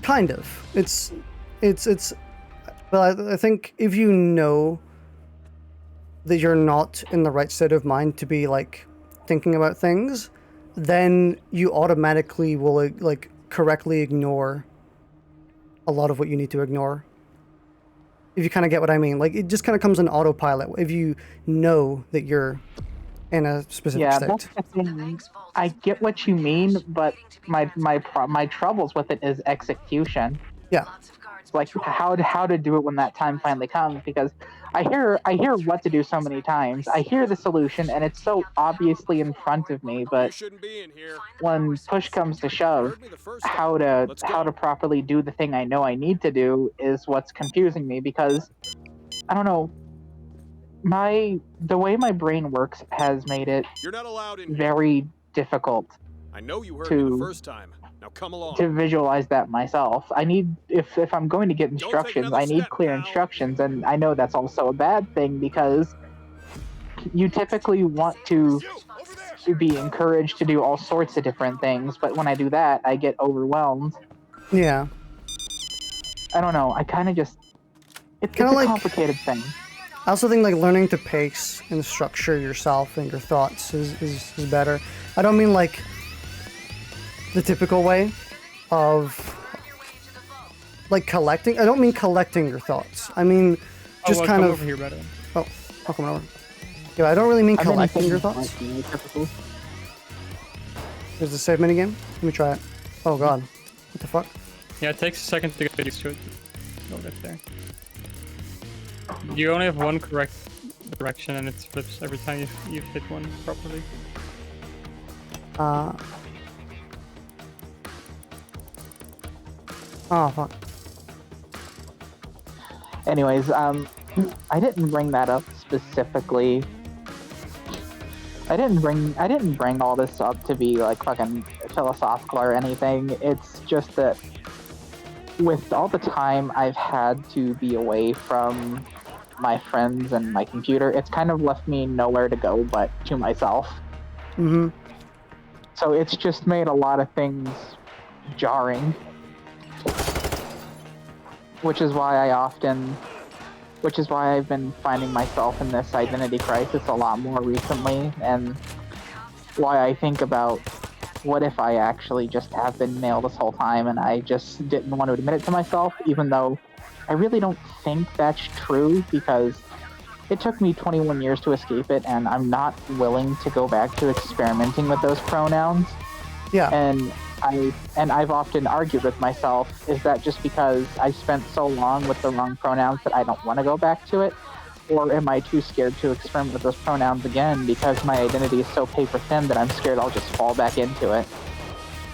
Kind of. It's But I think if you know that you're not in the right state of mind to be like thinking about things, then you automatically will like correctly ignore a lot of what you need to ignore. If you kind of get what I mean, like it just kind of comes on autopilot if you know that you're in a specific state. That's the thing. I get what you mean, but my troubles with it is execution. Yeah. Like how to do it when that time finally comes, because I hear what to do so many times. I hear the solution and it's so obviously in front of me, but when push comes to shove, how to properly do the thing I know I need to do is what's confusing me, because I don't know, the way my brain works has made it very difficult. I know you heard me the first time. Now come along. to visualize that myself. I need, if I'm going to get instructions, another I need step, clear pal. instructions, and I know that's also a bad thing because you typically want to be encouraged to do all sorts of different things, but when I do that, I get overwhelmed. Yeah. I don't know. I kind of just it's Kinda a like- complicated thing. I also think like learning to pace and structure yourself and your thoughts is better. I don't mean like the typical way of like collecting. I don't mean collecting your thoughts. I mean just kind come of. over here, better. Oh, I'll come over. Yeah, I don't really mean I mean, collecting your anything thoughts. like typical. There's the save minigame. Let me try it. Oh god. What the fuck? Yeah, it takes a second to get used to it. You'll get there. You only have one correct direction, and it flips every time you hit one properly. Oh fuck. Anyways, I didn't bring that up specifically. I didn't bring all this up to be like fucking philosophical or anything. It's just that with all the time I've had to be away from my friends and my computer, it's kind of left me nowhere to go but to myself. Mm-hmm. So it's just made a lot of things jarring. Which is why I've been finding myself in this identity crisis a lot more recently, and why I think about what if I actually just have been male this whole time and I just didn't want to admit it to myself, even though I really don't think that's true, because it took me 21 years to escape it, and I'm not willing to go back to experimenting with those pronouns. Yeah. And I've often argued with myself, is that just because I've spent so long with the wrong pronouns that I don't want to go back to it? Or am I too scared to experiment with those pronouns again because my identity is so paper thin that I'm scared I'll just fall back into it?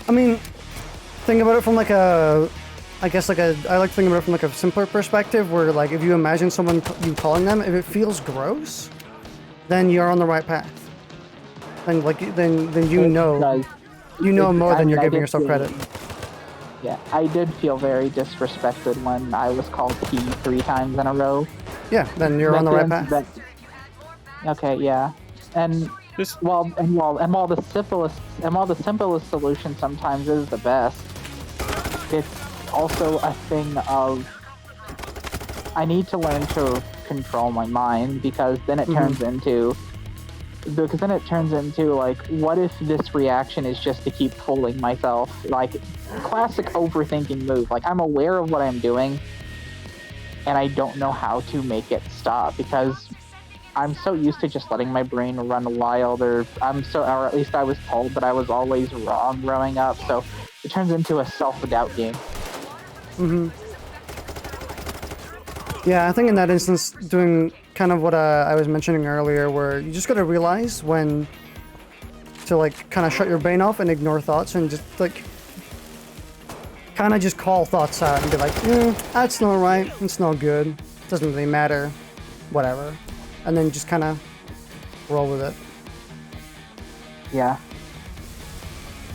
I mean, think about it from like a, I guess like a, I like to think about it from like a simpler perspective where like if you imagine someone you calling them, if it feels gross, then you're on the right path. Then like then you know. Because You know more than you're I giving did yourself feel- credit. Yeah, I did feel very disrespected when I was called P 3 times in a row. Yeah, then you're on the right path. Okay, yeah, and This while the simplest solution sometimes is the best, it's also a thing of I need to learn to control my mind, because then it turns into like, what if this reaction is just to keep fooling myself? Like, classic overthinking move. Like, I'm aware of what I'm doing, and I don't know how to make it stop, because I'm so used to just letting my brain run wild, or at least I was told that I was always wrong growing up, so it turns into a self-doubt game. Mm-hmm. Yeah, I think in that instance, doing kind of what I was mentioning earlier, where you just gotta realize when to like kind of shut your brain off and ignore thoughts, and just like kind of just call thoughts out and be like, that's not right, it's not good, doesn't really matter, whatever, and then just kind of roll with it. Yeah.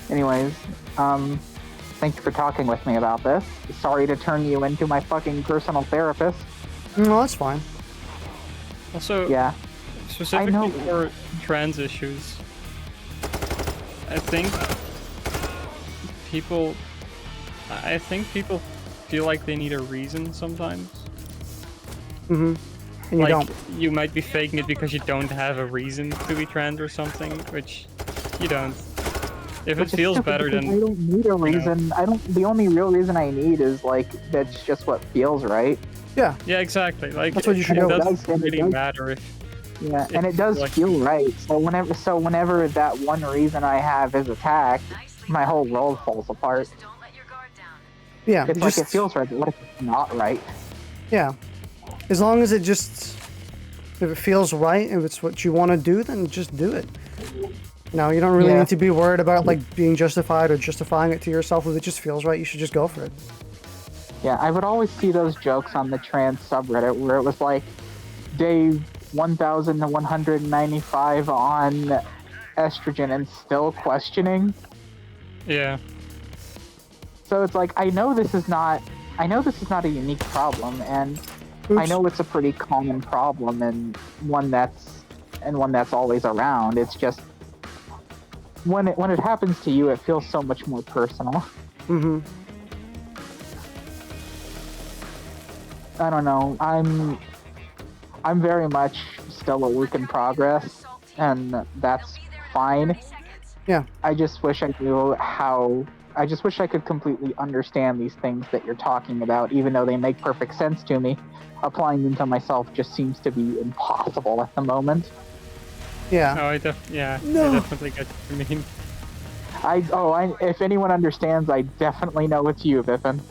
Anyways, thank you for talking with me about this. Sorry to turn you into my fucking personal therapist. No, that's fine. also Yeah. specifically for trans issues, I think people feel like they need a reason sometimes. Mm-hmm. And you Like, don't. you might be faking it because you don't have a reason to be trans or something, which you don't. If it feels better, I then don't need a reason. The only real reason I need is like that's just what feels right. Yeah. yeah, exactly. Like, That's what you should it go with. doesn't really It does. matter if Yeah, It and it does like- feel right. So whenever that one reason I have is attacked, my whole world falls apart. Don't let your guard down. Yeah. It's like it feels right, but what if it's not right? Yeah. As long as if it feels right, if it's what you want to do, then just do it. No, you don't really Yeah. need to be worried about like being justified or justifying it to yourself. If it just feels right, you should just go for it. Yeah, I would always see those jokes on the trans subreddit where it was like day 1195 on estrogen and still questioning. yeah. So it's like I know this is not a unique problem, and I Oops. know it's a pretty common problem and one that's always around. It's just when it happens to you, it feels so much more personal. Mm-hmm. I don't know. I'm very much still a work in progress, and that's fine. Yeah. I just wish I knew how. I just wish I could completely understand these things that you're talking about, even though they make perfect sense to me. Applying them to myself just seems to be impossible at the moment. Yeah. Oh, I definitely get what you mean. If anyone understands, I definitely know it's you, Bipin.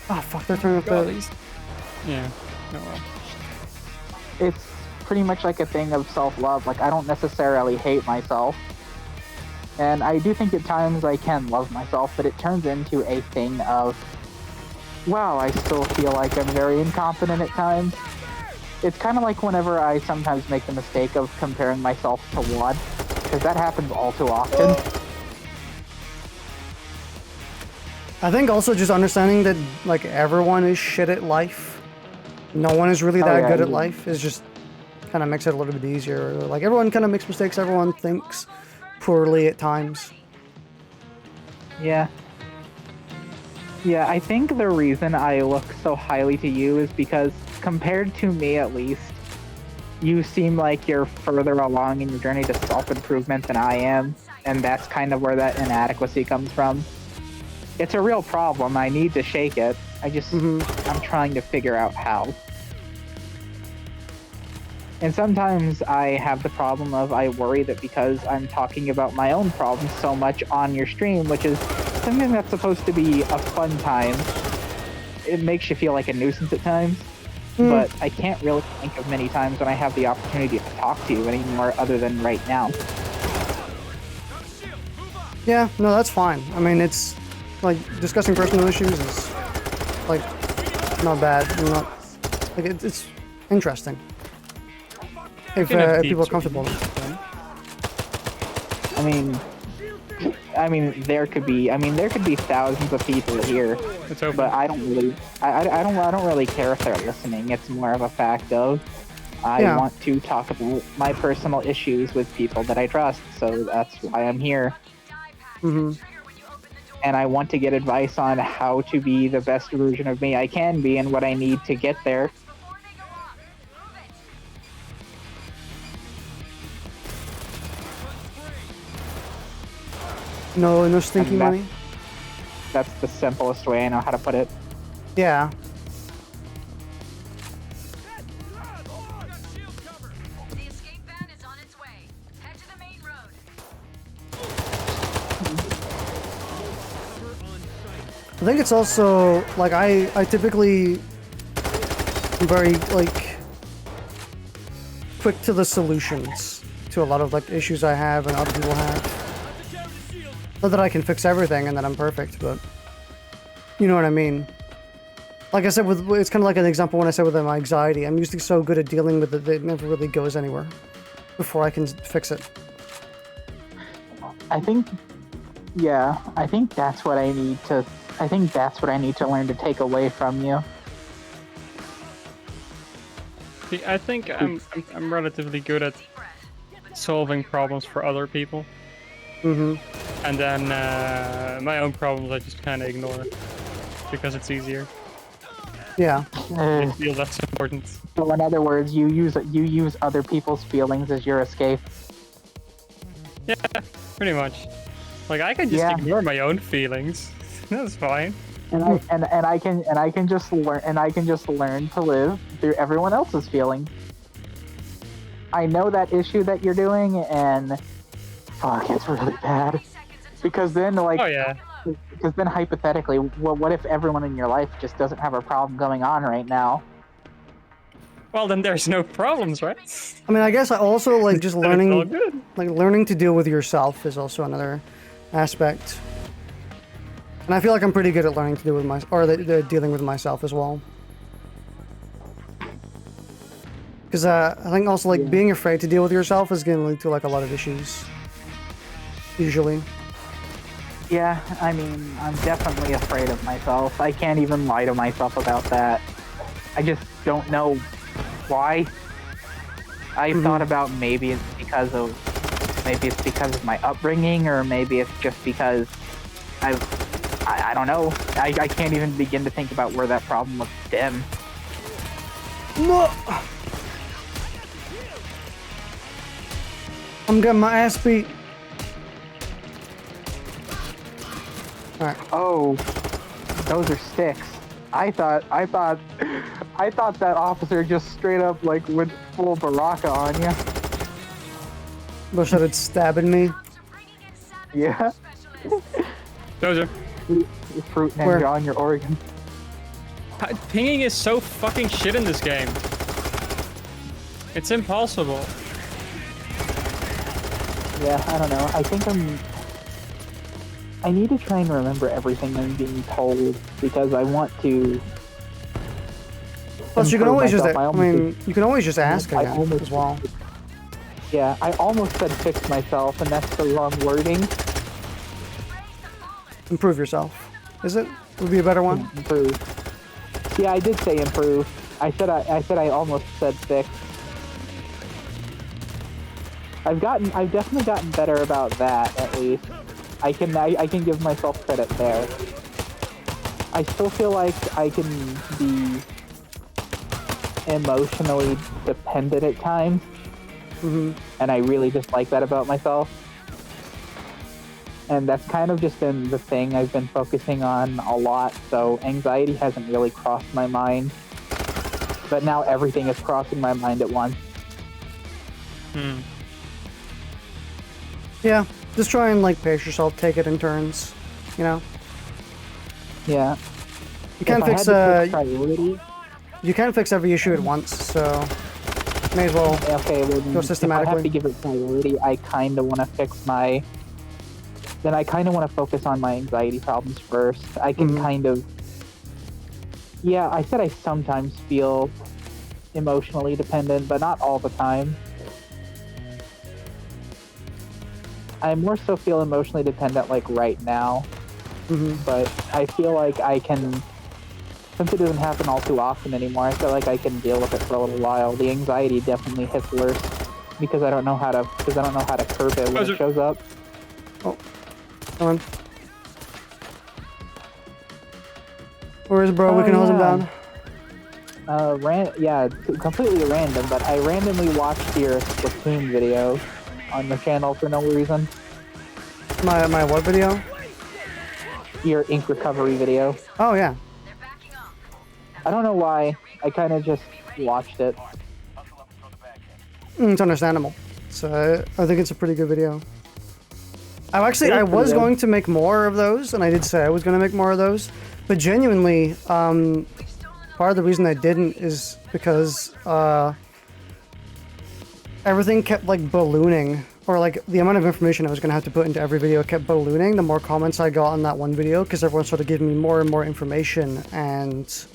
Oh fuck, they're turning off the... Yeah. Oh well. It's pretty much like a thing of self-love. Like, I don't necessarily hate myself. And I do think at times I can love myself, but it turns into a thing of, wow, I still feel like I'm very incompetent at times. It's kind of like whenever I sometimes make the mistake of comparing myself to Wad, because that happens all too often. I think also just understanding that like everyone is shit at life. No one is really that good at life. Is just kind of makes it a little bit easier. Like everyone kind of makes mistakes. Everyone thinks poorly at times. Yeah. Yeah, I think the reason I look so highly to you is because, compared to me at least, you seem like you're further along in your journey to self-improvement than I am, and that's kind of where that inadequacy comes from. It's a real problem. I need to shake it. I'm trying to figure out how. And sometimes I have the problem of I worry that because I'm talking about my own problems so much on your stream, which is something that's supposed to be a fun time, it makes you feel like a nuisance at times. But I can't really think of many times when I have the opportunity to talk to you anymore other than right now. Yeah, no, that's fine. I mean, it's like discussing personal issues is like not bad. Not like it's interesting if people are comfortable. I mean, there could be thousands of people here, but I don't really care if they're listening. It's more of a fact of I want to talk about my personal issues with people that I trust, so that's why I'm here. And I want to get advice on how to be the best version of me I can be and what I need to get there. No stinky money. That's the simplest way I know how to put it. Yeah. The escape van is on its way. Head to the main road. I think it's also like I typically am very like quick to the solutions to a lot of like issues I have and other people have. Not that I can fix everything and that I'm perfect, but you know what I mean. Like I said, it's kind of like an example when I said with my anxiety. I'm usually so good at dealing with it that it never really goes anywhere before I can fix it. I think that's what I need to. I think that's what I need to learn to take away from you. See, I think I'm relatively good at solving problems for other people. And then my own problems I just kind of ignore because it's easier. Yeah. I feel that's important. So in other words, you use other people's feelings as your escape. Yeah, pretty much. Like I can just ignore my own feelings. That's fine. And I can just learn to live through everyone else's feelings. I know that issue that you're doing, and fuck, it's really bad. Because then, like, because then hypothetically, well, what if everyone in your life just doesn't have a problem going on right now? Well, then there's no problems, right? I mean, I guess I also like just learning to deal with yourself is also another aspect. And I feel like I'm pretty good at learning to deal with dealing with myself as well. Because I think also like being afraid to deal with yourself is going to lead to like a lot of issues. usually. Yeah, I mean, I'm definitely afraid of myself. I can't even lie to myself about that. I just don't know why. I thought about maybe it's because of my upbringing, or maybe it's just because I don't know. I can't even begin to think about where that problem would stem. No! I'm getting my ass beat. Alright. Oh, those are sticks. I thought that officer just straight up like went full baraka on you. But started stabbing me. Yeah. Dozer. Fruit Where? ninja on your organ. Pinging is so fucking shit in this game. It's impossible. Yeah, I don't know. I think I need to try and remember everything I'm being told because I want to. Plus, you can improve always just, myself. you can always just ask I again almost- as well. Yeah, I almost said fix myself, and that's the wrong wording. Improve yourself. Is it? Would be a better one? Improve. Yeah, I did say improve. I said I almost said fix. I've definitely gotten better about that, at least. I can give myself credit there. I still feel like I can be emotionally dependent at times. And I really dislike that about myself. And that's kind of just been the thing I've been focusing on a lot, so anxiety hasn't really crossed my mind. But now everything is crossing my mind at once. Yeah. Just try and like pace yourself, take it in turns. You know? Yeah. You can't If I fix had to pick priority, you can't fix every issue at once, so may as well okay, well, go if I systematically. have to give it priority, I kind of want to fix my... Then I kind of want to focus on my anxiety problems first. I can kind of... Yeah, I said I sometimes feel emotionally dependent, but not all the time. I more so feel emotionally dependent like right now. But I feel like I can... Since it doesn't happen all too often anymore, I feel like I can deal with it for a little while. The anxiety definitely hits worse because I don't know how to curb it when it shows up. Oh. Come on. Where is bro? We can hose him down. Completely random, but I randomly watched your Splatoon video on the channel for no reason. My what video? Your ink recovery video. Oh yeah. I don't know why. I kind of just watched it. It's understandable. So I think it's a pretty good video. I pretty was good. going to make more of those, and I did say I was going to make more of those, but genuinely, part of the reason I didn't is because everything kept like ballooning, or like the amount of information I was going to have to put into every video kept ballooning the more comments I got on that one video, because everyone started giving me more and more information, and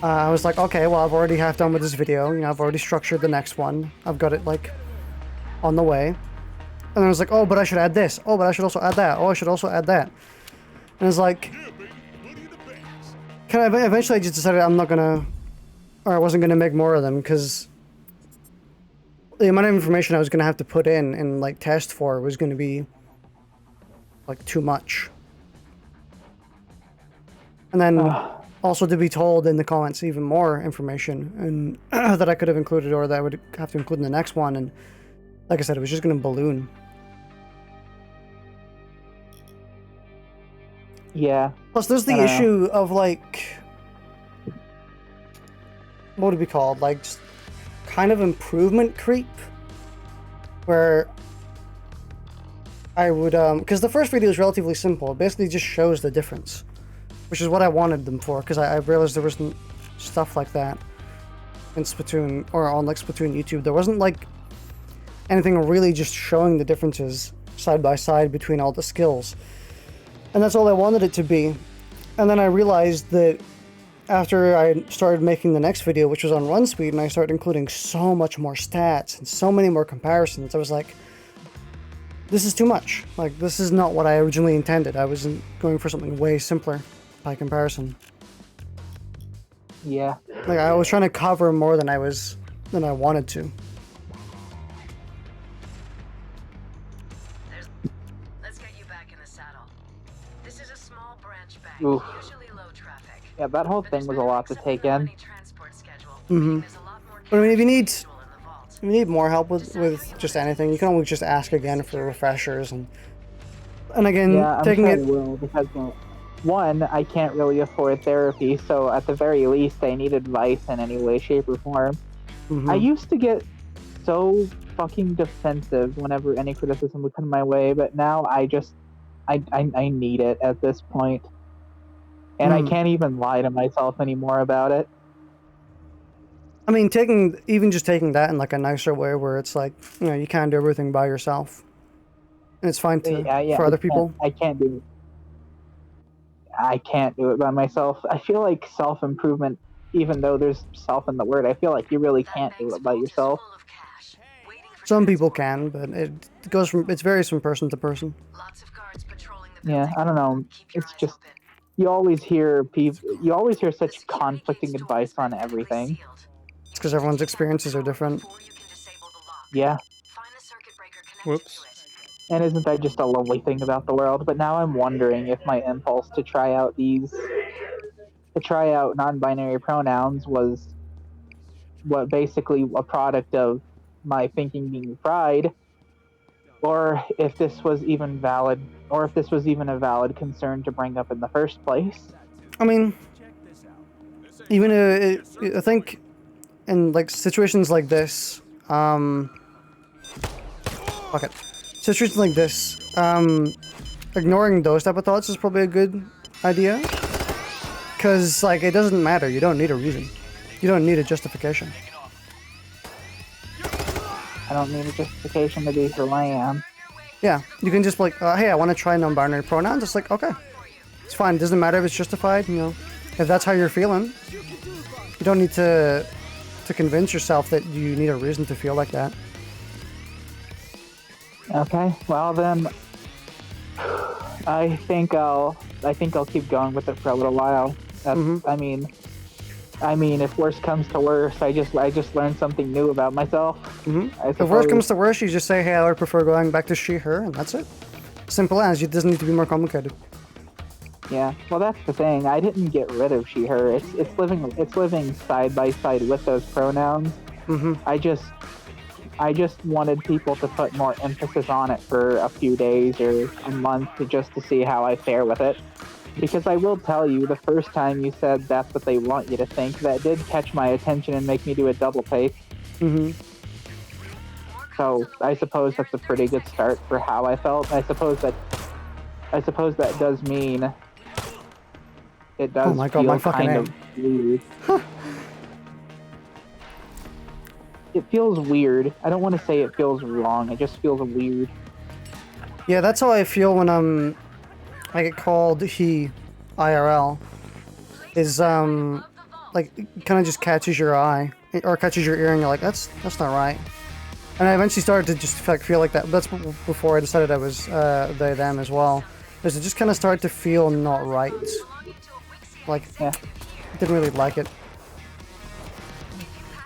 I was like, okay, well, I've already half done with this video, you know, I've already structured the next one, I've got it like on the way. And I was like, oh, but I should add this. Oh, but I should also add that. Oh, I should also add that. And it's like, eventually I just decided I wasn't gonna make more of them, because the amount of information I was gonna have to put in and like test for was gonna be like too much. And then also to be told in the comments even more information and that I could have included, or that I would have to include in the next one, and like I said, it was just gonna balloon. Yeah. Plus, there's the issue of like, what would it be called? Like, just kind of improvement creep, where I would because the first video is relatively simple. It basically just shows the difference, which is what I wanted them for, because I realized there wasn't stuff like that in Splatoon, or on like Splatoon YouTube. There wasn't like anything really just showing the differences side by side between all the skills. And that's all I wanted it to be. And then I realized that after I started making the next video, which was on run speed, and I started including so much more stats and so many more comparisons, I was like, this is too much. Like, this is not what I originally intended. I was going for something way simpler by comparison. Yeah. Like, I was trying to cover more than I wanted to. Let's get you back in the saddle. This is a small branch bank, Oof. usually low traffic. Yeah, that whole thing was a lot to take in. Mm-hmm. But I mean, if you need more help with just anything, you can always just ask again for refreshers and again, Yeah, I'm taking sure I it. will, because one, I can't really afford therapy, so at the very least, I need advice in any way, shape, or form. Mhm. I used to get so fucking defensive whenever any criticism would come my way, but now I need it at this point. And I can't even lie to myself anymore about it. I mean, even just taking that in like a nicer way, where it's like, you know, you can't do everything by yourself, and it's fine for other people. I can't do it. I can't do it by myself. I feel like self-improvement, even though there's self in the word, I feel like you really can't do it by yourself. Some people can, but it varies from person to person. Yeah, I don't know. It's just, you always hear such conflicting advice on everything. It's because everyone's experiences are different. Yeah. Whoops. And isn't that just a lovely thing about the world? But now I'm wondering if my impulse to try out non-binary pronouns was basically a product of my thinking being fried, or if this was even a valid concern to bring up in the first place. I mean, even I think in like situations like this, okay, situations like this, ignoring those type of thoughts is probably a good idea, because like it doesn't matter. You don't need a reason. You don't need a justification. I don't need a justification to be who I am. Yeah, you can just be like, hey, I want to try non-binary pronouns. It's like, okay, it's fine. It doesn't matter if it's justified. You know, if that's how you're feeling, you don't need to convince yourself that you need a reason to feel like that. Okay, well then, I think I'll keep going with it for a little while. I mean, if worse comes to worse, I just learned something new about myself. If worse comes to worse, you just say, hey, I would prefer going back to she, her, and that's it. Simple as. It doesn't need to be more complicated. Yeah, well, that's the thing. I didn't get rid of she, her. It's living side by side with those pronouns. I just wanted people to put more emphasis on it for a few days or a month just to see how I fare with it. Because I will tell you, the first time you said that's what they want you to think, that did catch my attention and make me do a double take. So I suppose that's a pretty good start for how I felt. I suppose that does mean it does. Oh my god, feel my fucking kind of weird. It feels weird. I don't want to say it feels wrong. It just feels weird. Yeah, that's how I feel when I get called he IRL. Is like it kind of just catches your eye or catches your ear and you're like, that's not right. And I eventually started to just feel like that. That's before I decided I was they them as well. Because it just kind of started to feel not right. Like, Yeah. didn't really like it.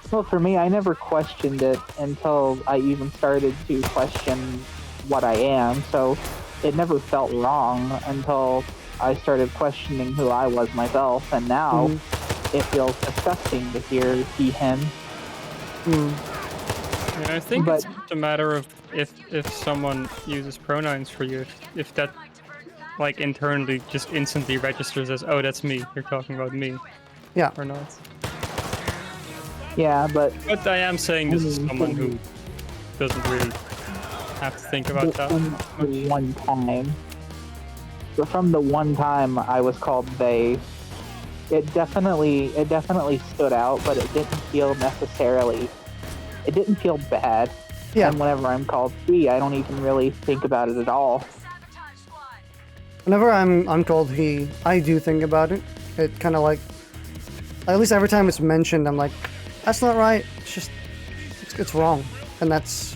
Well, for me, I never questioned it until I even started to question what I am. So it never felt wrong until I started questioning who I was myself. And now it feels disgusting to hear he, him. Yeah, I think it's a matter of if someone uses pronouns for you, if that like internally just instantly registers as, oh, that's me, you're talking about me. Yeah. Or not. Yeah, but But I am saying this is someone who doesn't really have to think about that. From the one time I was called they, it definitely stood out, but it didn't feel bad. Yeah. And whenever I'm called he, I don't even really think about it at all. Whenever I'm called he, I do think about it. It kind of like, at least every time it's mentioned, I'm like, that's not right. It's just, it's wrong, and that's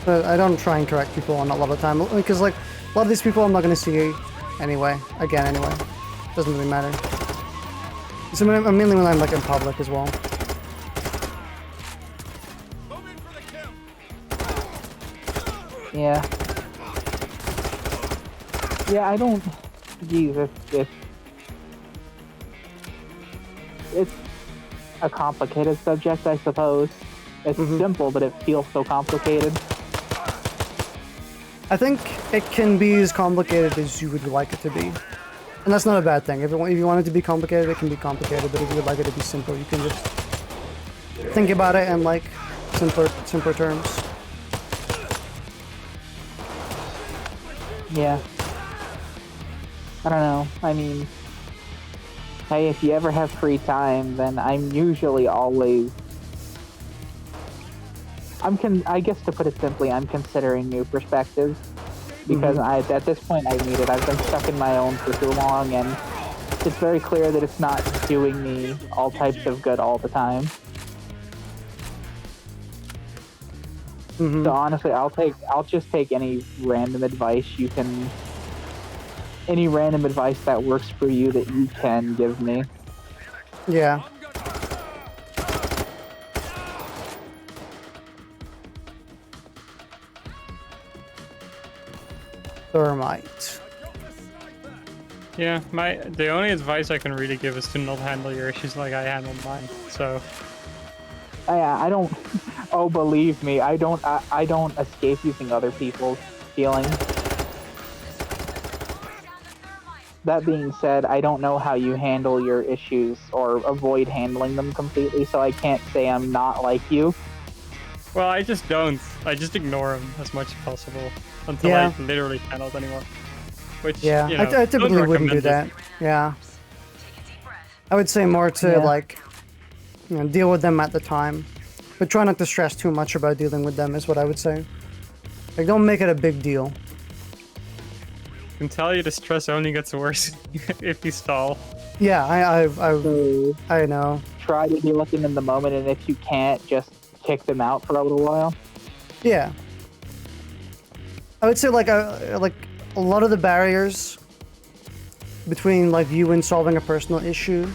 But I don't try and correct people on a lot of the time because like a lot of these people I'm not gonna see anyway. Again, anyway, doesn't really matter. So mainly when I'm like in public as well. Yeah. Yeah, I don't. Jesus, it's a complicated subject, I suppose. It's simple, but it feels so complicated. I think it can be as complicated as you would like it to be. And that's not a bad thing. If you want it to be complicated, it can be complicated. But if you would like it to be simple, you can just think about it in like simpler terms. Yeah. I don't know. I mean, hey, if you ever have free time, then I'm usually always... I guess to put it simply, I'm considering new perspectives. Because at this point I need it. I've been stuck in my own for too long, and it's very clear that it's not doing me all types of good all the time. So honestly, I'll just take any random advice that works for you that you can give me. Yeah. Thermite. Yeah, the only advice I can really give is to not handle your issues like I handle mine. So. I don't. Oh, believe me, I don't escape using other people's feelings. That being said, I don't know how you handle your issues or avoid handling them completely, so I can't say I'm not like you. Well, I just don't. I just ignore them as much as possible until I literally cannot anymore. Which, yeah, you know, I typically wouldn't do that. Yeah. I would say more to like, you know, deal with them at the time. But try not to stress too much about dealing with them is what I would say. Like, don't make it a big deal. I can tell you the stress only gets worse if you stall. Yeah, I know. Try to deal with them in the moment, and if you can't, just kick them out for a little while. Yeah. I would say like a lot of the barriers between like you and solving a personal issue,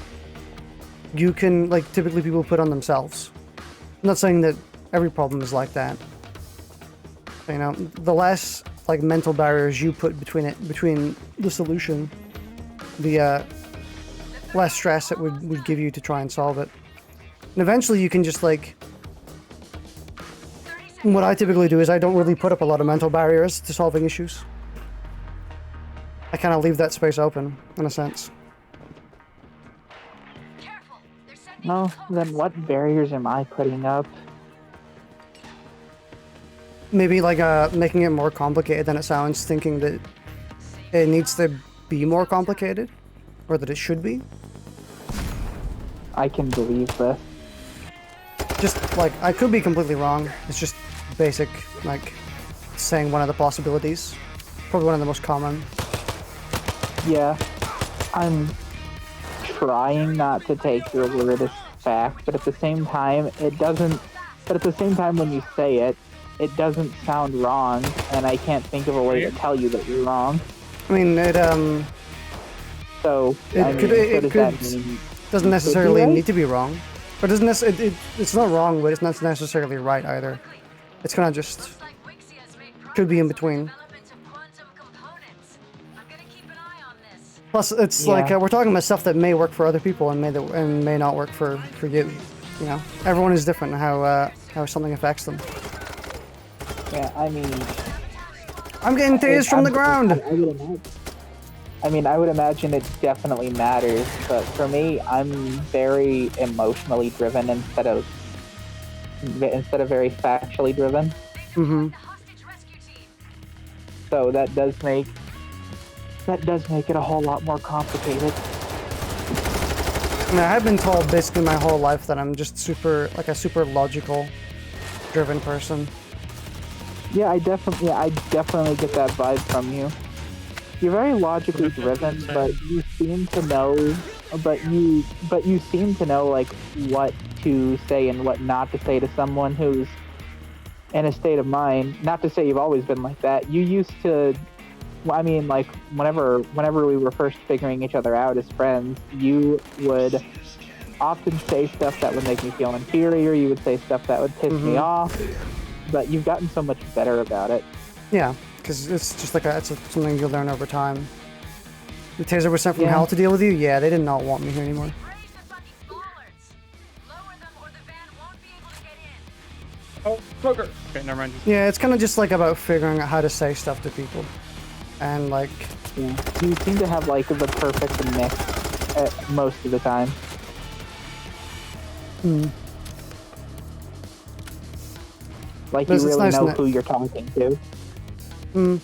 you can like typically people put on themselves. I'm not saying that every problem is like that. You know, the less like mental barriers you put between the solution, the less stress it would give you to try and solve it. And eventually you can just like, what I typically do is I don't really put up a lot of mental barriers to solving issues. I kind of leave that space open, in a sense. Well, then what barriers am I putting up? Maybe like making it more complicated than it sounds, thinking that it needs to be more complicated, or that it should be. I can believe this. Just like, I could be completely wrong. It's just basic, like, saying one of the possibilities. Probably one of the most common. Yeah, I'm trying not to take your word as fact, but at the same time, it doesn't. But at the same time, when you say it, it doesn't sound wrong, and I can't think of a way to tell you that you're wrong. I mean, So doesn't necessarily need to be wrong, but it's not wrong, but it's not necessarily right either. It's kind of just could be in between. Plus, it's like we're talking about stuff that may work for other people and may not work for you. You know, everyone is different in how something affects them. Yeah, I mean, I'm getting tased from the ground. I would imagine it definitely matters, but for me, I'm very emotionally driven instead of very factually driven. Mm-hmm. So that does make it a whole lot more complicated. I mean, I've been told basically my whole life that I'm just super logical driven person. Yeah, I definitely get that vibe from you. You're very logically driven, but you seem to know, like what to say and what not to say to someone who's in a state of mind. Not to say you've always been like that. You used to. I mean, like whenever we were first figuring each other out as friends, you would often say stuff that would make me feel inferior. You would say stuff that would piss me off. But you've gotten so much better about it. Yeah, because it's just like something you learn over time. The taser was sent from hell to deal with you? Yeah, they did not want me here anymore. Where's the fucking bollards? Lower them or the van won't be able to get in. Oh, smoker. Okay, never mind. Yeah, it's kind of just like about figuring out how to say stuff to people. And like... Yeah. You seem to have like the perfect mix most of the time. Like you really nice know who you're talking to.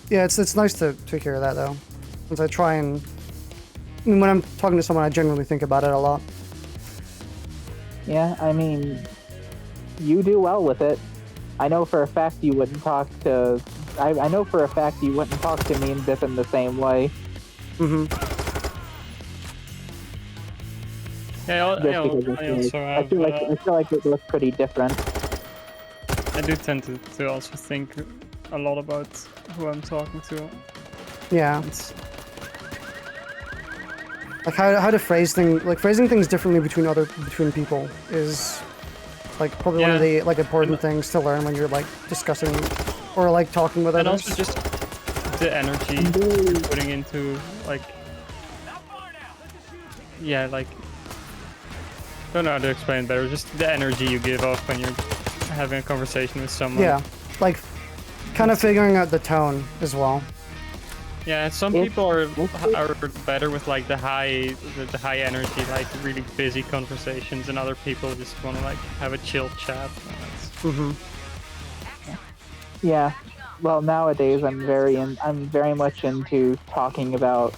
Yeah, it's nice to hear that though. Since I try and... I mean, when I'm talking to someone, I generally think about it a lot. Yeah, I mean, you do well with it. I know for a fact you wouldn't talk to... I know for a fact you wouldn't talk to me and Bipin the same way. Yeah, I also I have... feel like it looks pretty different. I do tend to also think a lot about who I'm talking to. Yeah. It's, Like how to phrase things, like phrasing things differently between people is like probably one of the like important things to learn when you're like discussing or like talking with and others. also just the energy you're putting into like, yeah, like, don't know how to explain it better. Just the energy you give off when you're having a conversation with someone. Yeah, like kind of figuring out the tone as well. Yeah, some people are better with like the high energy, like really busy conversations, and other people just want to like have a chill chat. Yeah. Well, nowadays I'm very much into talking about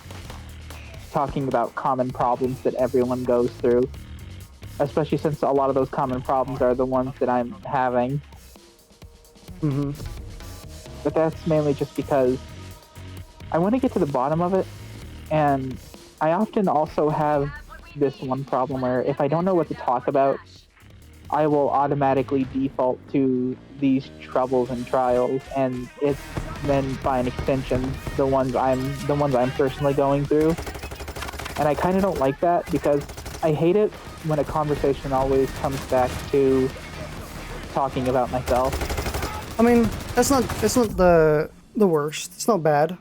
common problems that everyone goes through. Especially since a lot of those common problems are the ones that I'm having. But that's mainly just because I want to get to the bottom of it, and I often also have this one problem where if I don't know what to talk about, I will automatically default to these troubles and trials, and it's then by an extension the ones I'm personally going through. And I kind of don't like that because I hate it when a conversation always comes back to talking about myself. I mean, it's not the worst. It's not bad.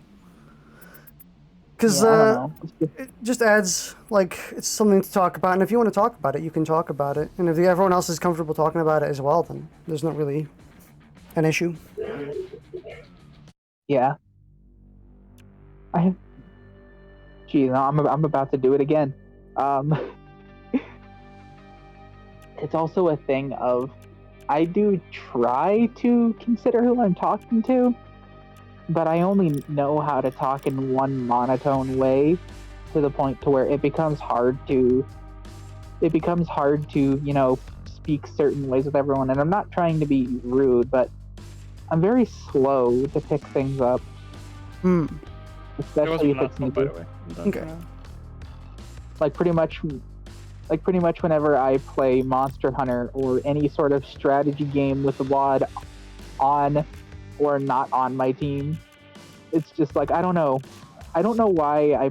Because it just adds, like, it's something to talk about, and if you want to talk about it, you can talk about it. And if everyone else is comfortable talking about it as well, then there's not really an issue. Yeah. Geez, I'm about to do it again. It's also a thing of, I do try to consider who I'm talking to, but I only know how to talk in one monotone way to the point to where it becomes hard to, you know, speak certain ways with everyone. And I'm not trying to be rude, but I'm very slow to pick things up. Especially if it's new. By the way. Okay. Like pretty much whenever I play Monster Hunter or any sort of strategy game with the Wad on or not on my team, it's just like I don't know why I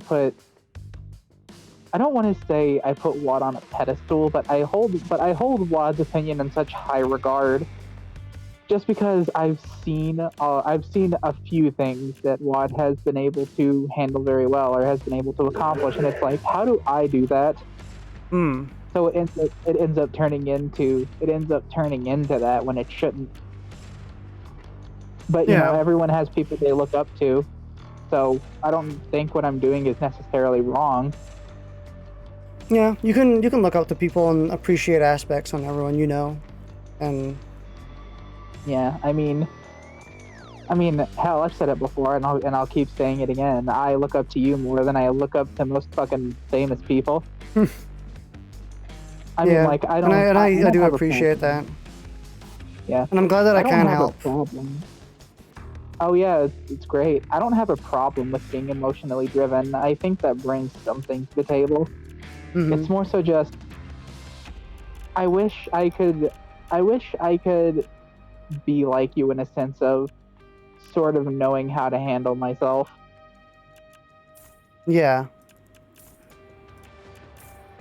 don't want to say I put Wad on a pedestal, but I hold Wad's opinion in such high regard just because I've seen a few things that Wad has been able to handle very well or has been able to accomplish, and it's like, how do I do that? So it ends up turning into that when it shouldn't. But you know, everyone has people they look up to, so I don't think what I'm doing is necessarily wrong. Yeah, you can look up to people and appreciate aspects on everyone you know, and yeah, I mean, hell, I've said it before, and I'll keep saying it again. I look up to you more than I look up to most fucking famous people. I mean, like, I don't. And I do have appreciate that. Yeah. And I'm glad that I don't can have help. a problem. Oh yeah, it's great. I don't have a problem with being emotionally driven. I think that brings something to the table. It's more so just, I wish I could be like you in a sense of sort of knowing how to handle myself. Yeah.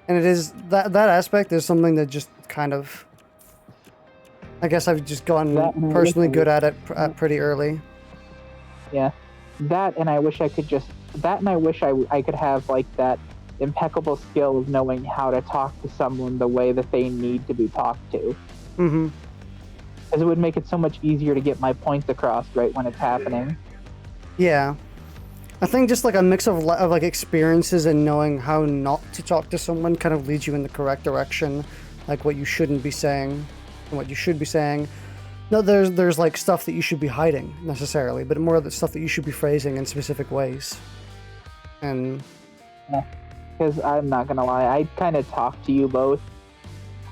And it is that aspect is something that just kind of, I guess I've just gotten personally good at it pretty early. Yeah, that and I wish I could I could have like that impeccable skill of knowing how to talk to someone the way that they need to be talked to. Mm-hmm. Because it would make it so much easier to get my points across right when it's happening. Yeah. I think just like a mix of like experiences and knowing how not to talk to someone kind of leads you in the correct direction, like what you shouldn't be saying and what you should be saying. No, there's like stuff that you should be hiding necessarily, but more of the stuff that you should be phrasing in specific ways. And because I'm not gonna lie, I kind of talk to you both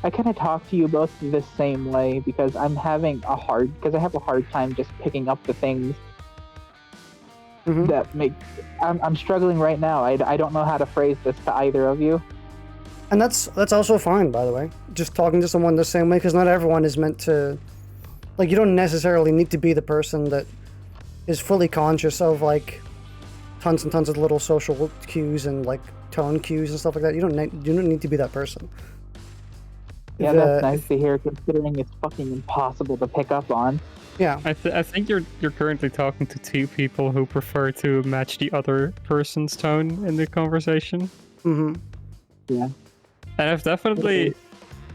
the same way because I have a hard time just picking up the things that make. I'm struggling right now. I don't know how to phrase this to either of you. And that's also fine, by the way. Just talking to someone the same way, because not everyone is meant to. Like, you don't necessarily need to be the person that is fully conscious of like tons and tons of little social cues and like tone cues and stuff like that. You don't need to be that person. Yeah, that's nice to hear, considering it's fucking impossible to pick up on. Yeah, I think you're currently talking to two people who prefer to match the other person's tone in the conversation. Mm-hmm. Yeah. And I've definitely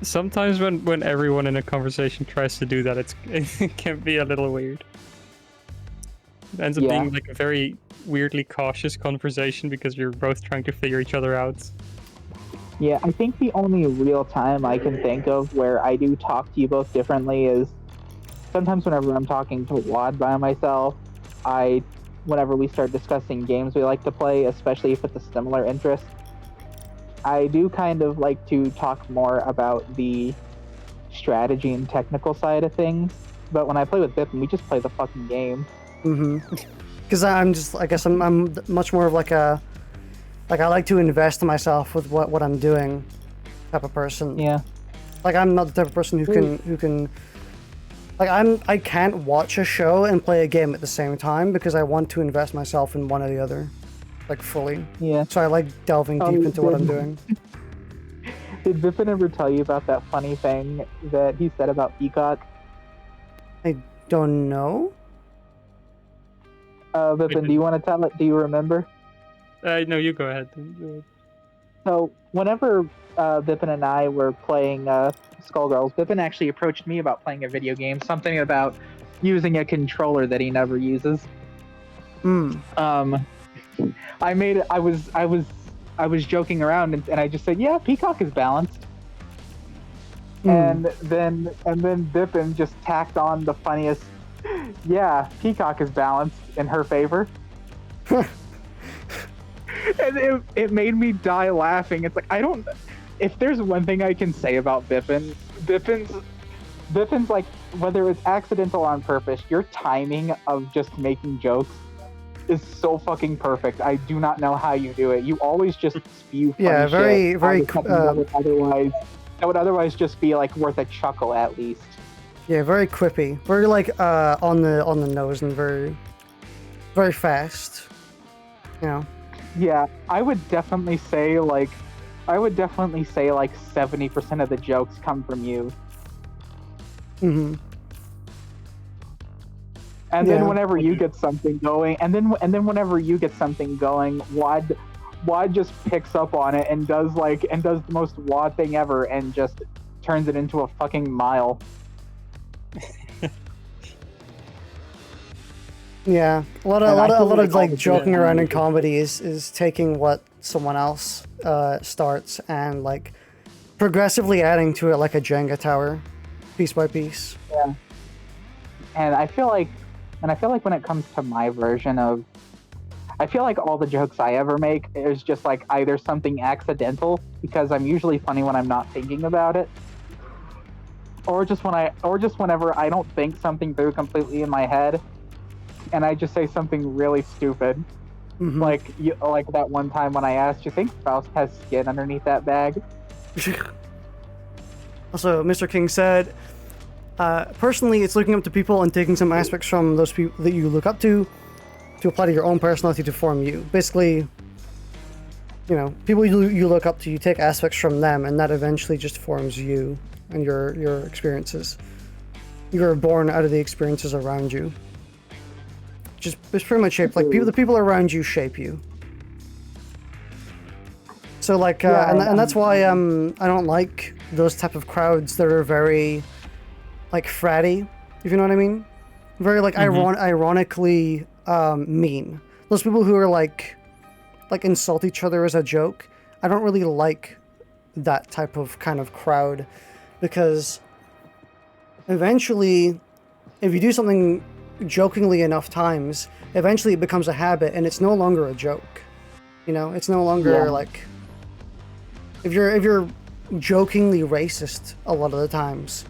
sometimes when everyone in a conversation tries to do that, it can be a little weird. It ends up being like a very weirdly cautious conversation because you're both trying to figure each other out. Yeah, I think the only real time I can think of where I do talk to you both differently is sometimes whenever I'm talking to Wad by myself, whenever we start discussing games we like to play, especially if it's a similar interest, I do kind of like to talk more about the strategy and technical side of things. But when I play with Bipin, we just play the fucking game. Mm-hmm. Because I guess I'm much more of like I like to invest in myself with what I'm doing type of person. Yeah. Like, I'm not the type of person who can like, I can't watch a show and play a game at the same time because I want to invest myself in one or the other, like, fully. Yeah. So I like delving deep into what I'm doing. Did Bipin ever tell you about that funny thing that he said about Peacock? I don't know. Bipin, do you want to tell it? Do you remember? No, you go ahead. So, whenever Bipin and I were playing Skullgirls, Bipin actually approached me about playing a video game, something about using a controller that he never uses. I was joking around and I just said, yeah, Peacock is balanced. And then Bipin just tacked on the funniest, yeah, Peacock is balanced in her favor. And it made me die laughing. It's like, if there's one thing I can say about Bipin's like, whether it's accidental or on purpose, your timing of just making jokes is so fucking perfect. I do not know how you do it. You always just spew funny Yeah, very, shit very. that would otherwise just be like worth a chuckle at least. Yeah, very quippy, very like on the nose and very, very fast. You know. Yeah, I would definitely say like 70% of the jokes come from you. Mm-hmm. And then whenever you get something going, Wad just picks up on it and does the most Wad thing ever and just turns it into a fucking mile. Yeah, a lot of like joking around in comedy is taking what someone else starts and like progressively adding to it like a Jenga tower, piece by piece. Yeah. And I feel like when it comes to my version of, I feel like all the jokes I ever make is just like either something accidental because I'm usually funny when I'm not thinking about it, or just whenever I don't think something through completely in my head. And I just say something really stupid, like that one time when I asked, "You think Faust has skin underneath that bag?" Also, Mr. King said, Personally, it's looking up to people and taking some aspects from those people that you look up to apply to your own personality to form you. Basically, you know, people you look up to, you take aspects from them, and that eventually just forms you and your experiences. You're born out of the experiences around you. Just it's pretty much shaped like the people around you shape you. So like, and that's why I don't like those type of crowds that are very like fratty, if you know what I mean. Very like ironically mean. Those people who are like insult each other as a joke. I don't really like that type of kind of crowd, because eventually, if you do something jokingly enough times, eventually it becomes a habit and it's no longer a joke. You know, it's no longer like if you're jokingly racist a lot of the times,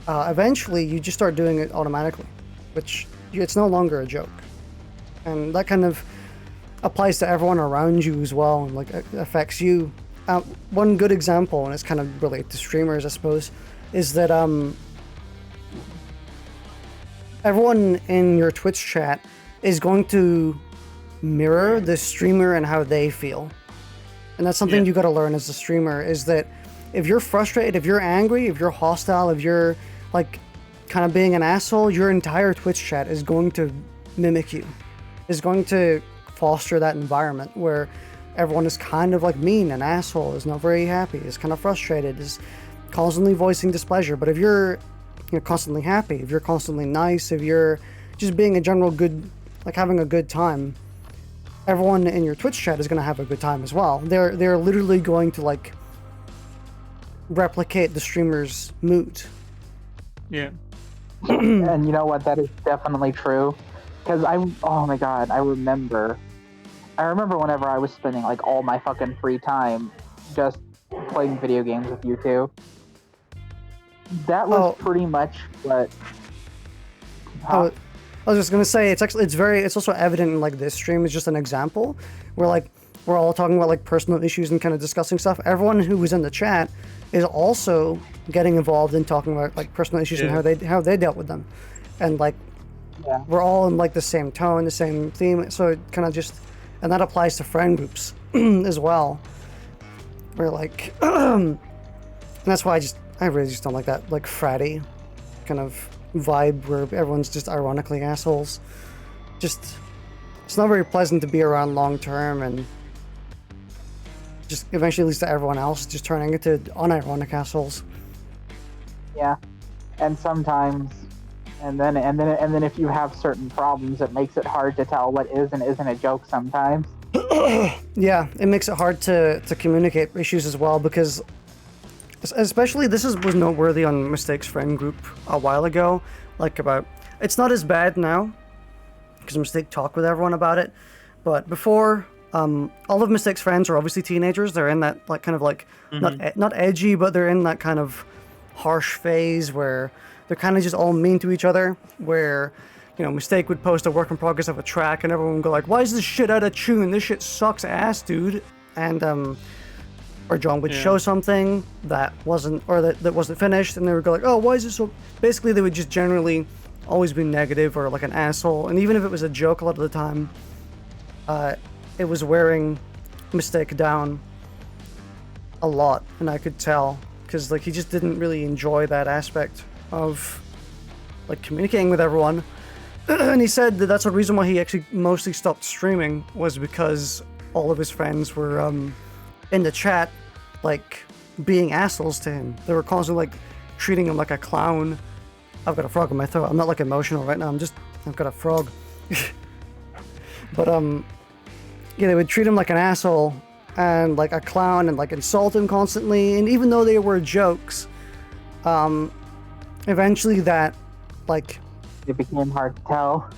eventually you just start doing it automatically, which it's no longer a joke, and that kind of applies to everyone around you as well, and like it affects you. One good example, and it's kind of related to streamers, I suppose, is that everyone in your Twitch chat is going to mirror the streamer and how they feel. And that's something you got to learn as a streamer, is that if you're frustrated, if you're angry, if you're hostile, if you're like kind of being an asshole, your entire Twitch chat is going to mimic you. Is going to foster that environment where everyone is kind of like mean, an asshole, is not very happy, is kind of frustrated, is constantly voicing displeasure. But if you're constantly happy, if you're constantly nice, if you're just being a general good, like having a good time, everyone in your Twitch chat is going to have a good time as well. They're literally going to like replicate the streamer's mood. Yeah. And you know what? That is definitely true. Because oh my god, I remember whenever I was spending like all my fucking free time just playing video games with you two. That was pretty much what. I was just gonna say it's also evident in like this stream is just an example where like we're all talking about like personal issues and kind of discussing stuff. Everyone who was in the chat is also getting involved in talking about like personal issues and how they dealt with them, and like we're all in like the same tone, the same theme. So it kind of just, and that applies to friend groups as well. We're like, and that's why I really just don't like that like fratty kind of vibe where everyone's just ironically assholes. Just, it's not very pleasant to be around long term, and just eventually leads to everyone else just turning into unironic assholes. Yeah, and sometimes, and then if you have certain problems, it makes it hard to tell what is and isn't a joke sometimes. Yeah, it makes it hard to communicate issues as well, because especially was noteworthy on Mistake's friend group a while ago. It's not as bad now because Mistake talked with everyone about it, but before, all of Mistake's friends are obviously teenagers. They're in that like kind of like not edgy, but they're in that kind of harsh phase where they're kind of just all mean to each other. Where, you know, Mistake would post a work in progress of a track, and everyone would go like, "Why is this shit out of tune? This shit sucks ass, dude." And or John would show something that wasn't finished, and they would go like, "Oh, why is this so?" Basically, they would just generally always be negative or like an asshole, and even if it was a joke, a lot of the time, it was wearing Mistake down a lot, and I could tell because like he just didn't really enjoy that aspect of like communicating with everyone. And he said that that's the reason why he actually mostly stopped streaming, was because all of his friends were in the chat like being assholes to him. They were constantly like treating him like a clown. I've got a frog in my throat. I'm not like emotional right now. I've got a frog. But yeah, they would treat him like an asshole and like a clown and like insult him constantly. And even though they were jokes, eventually that like it became hard to tell.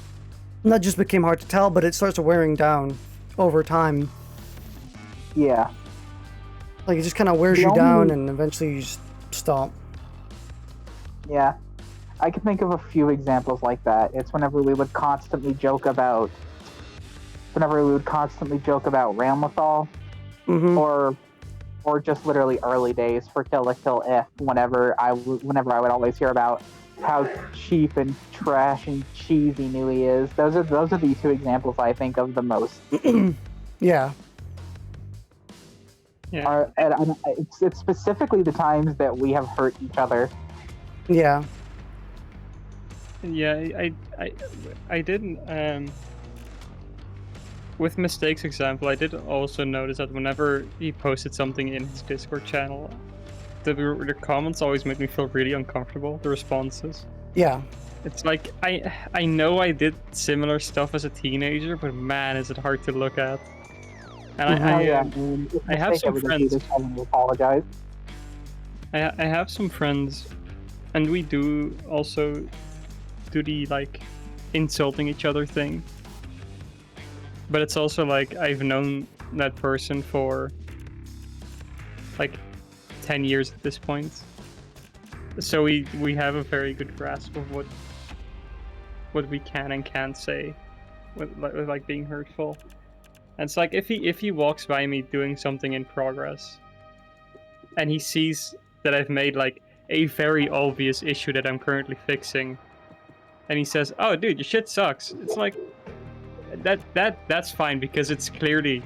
Not just became hard to tell, but it starts wearing down over time. Yeah. Like it just kind of wears you down, and eventually you just stop. Yeah. I can think of a few examples like that. It's whenever we would constantly joke about Ramlethal, or or just literally early days for Kill la Kill if whenever I would always hear about how cheap and trash and cheesy Nui is. Those are the two examples I think of the most. Yeah. Yeah. It's specifically the times that we have hurt each other. Yeah. Yeah, I didn't. With Mistakes example, I did also notice that whenever he posted something in his Discord channel, the comments always made me feel really uncomfortable. The responses. Yeah. It's like I know I did similar stuff as a teenager, but man, is it hard to look at. And I have some friends. Apologize. I have some friends, and we do also do the like insulting each other thing. But it's also like I've known that person for like 10 years at this point. So we have a very good grasp of what we can and can't say with like being hurtful. And it's like if he walks by me doing something in progress and he sees that I've made like a very obvious issue that I'm currently fixing and he says, "Oh dude, your shit sucks." It's like that's fine because it's clearly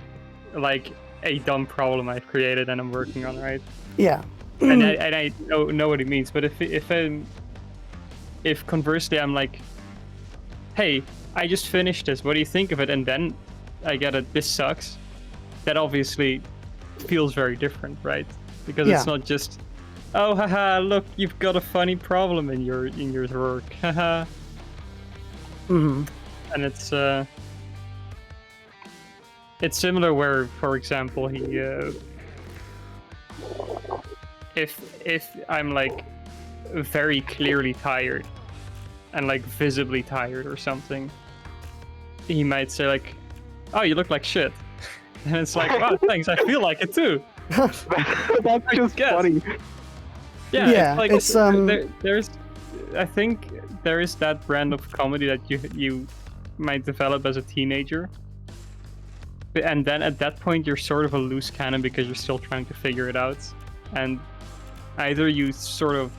like a dumb problem I've created and I'm working on, right? Yeah. And I know what he means, but if conversely I'm like, "Hey, I just finished this. What do you think of it?" and then I get a "this sucks," that obviously feels very different, right? Because it's not just, "Oh, haha, look, you've got a funny problem in your work, haha." And it's similar where, for example, he if I'm like very clearly tired and like visibly tired or something, he might say like, "Oh, you look like shit," and it's like, "Wow, thanks. I feel like it too." That's just funny. Yeah, it's there's I think there is that brand of comedy that you might develop as a teenager. And then at that point, you're sort of a loose cannon because you're still trying to figure it out. And either you sort of...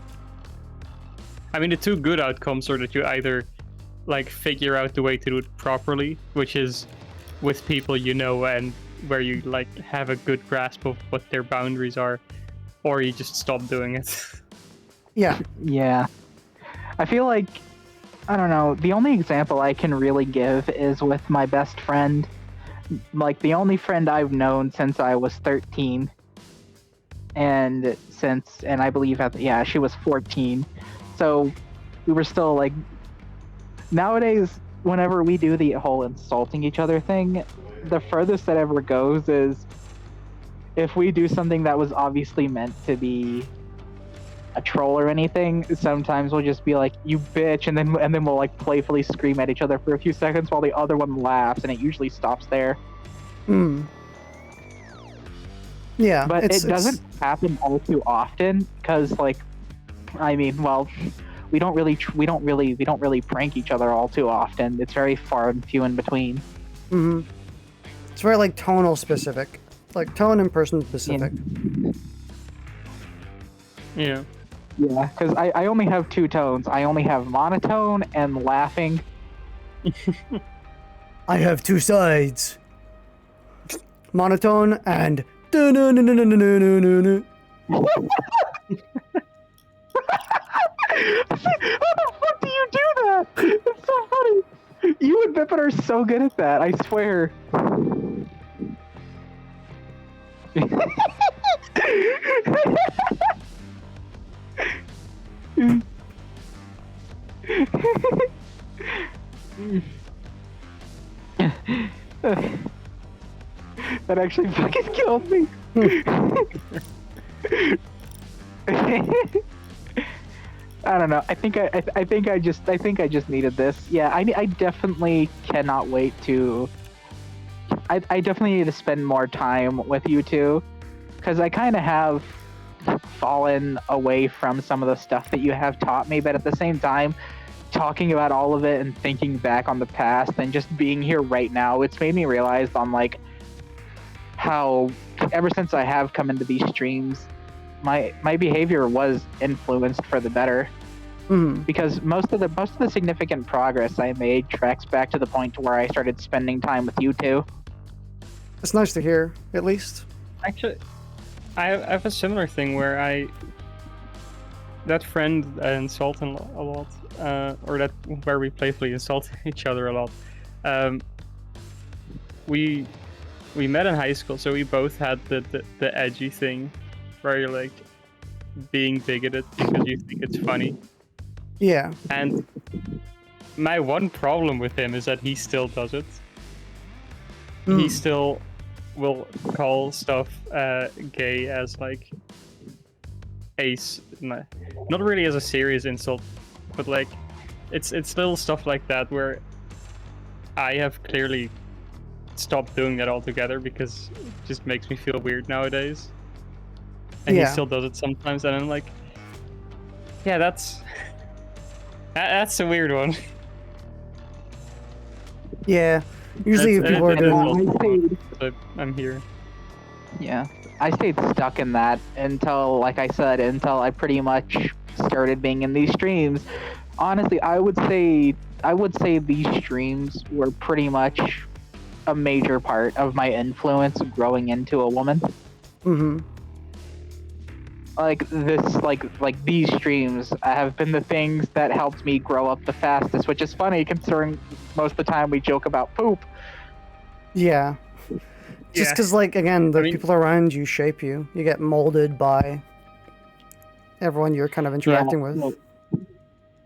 I mean, the two good outcomes are that you either like figure out the way to do it properly, which is with people you know and where you like have a good grasp of what their boundaries are, or you just stop doing it. Yeah. Yeah. I feel like, I don't know, the only example I can really give is with my best friend. Like, the only friend I've known since I was 13. And I believe, she was 14. So, we were still, like... Nowadays, whenever we do the whole insulting each other thing, the furthest that ever goes is if we do something that was obviously meant to be a troll or anything, sometimes we'll just be like, "You bitch," and then we'll like playfully scream at each other for a few seconds while the other one laughs, and it usually stops there. Yeah, but it doesn't happen all too often because, like, I mean, well, we don't really prank each other all too often. It's very far and few in between. It's very like tonal specific, like tone and person specific. Yeah. Yeah, because I only have two tones. I only have monotone and laughing. I have two sides. Monotone and... How the fuck do you do that? It's so funny. You and Bipin are so good at that, I swear. That actually fucking killed me. I don't know. I think I just needed this. Yeah, I definitely cannot wait to. I definitely need to spend more time with you two, because I kind of have fallen away from some of the stuff that you have taught me, but at the same time, talking about all of it and thinking back on the past and just being here right now, it's made me realize on like how ever since I have come into these streams, my behavior was influenced for the better. Because most of the significant progress I made tracks back to the point to where I started spending time with you two. It's nice to hear, at least. Actually, I have a similar thing where that friend insult a lot, or that where we playfully insult each other a lot. We met in high school, so we both had the edgy thing, where you're like being bigoted because you think it's funny. Yeah. And my one problem with him is that he still does it. He still will call stuff gay as like not really as a serious insult, but like it's little stuff like that where I have clearly stopped doing that altogether because it just makes me feel weird nowadays. And he still does it sometimes, and I'm like, yeah, that's a weird one. Yeah. Usually That's- people are that's doing... but I'm here. Yeah, I stayed stuck in that until, like I said, until I pretty much started being in these streams. Honestly, I would say these streams were pretty much a major part of my influence growing into a woman. Like these streams have been the things that helped me grow up the fastest, which is funny considering most of the time we joke about poop. Yeah. Just because, like, again, the people around you shape you. You get molded by everyone you're kind of interacting with.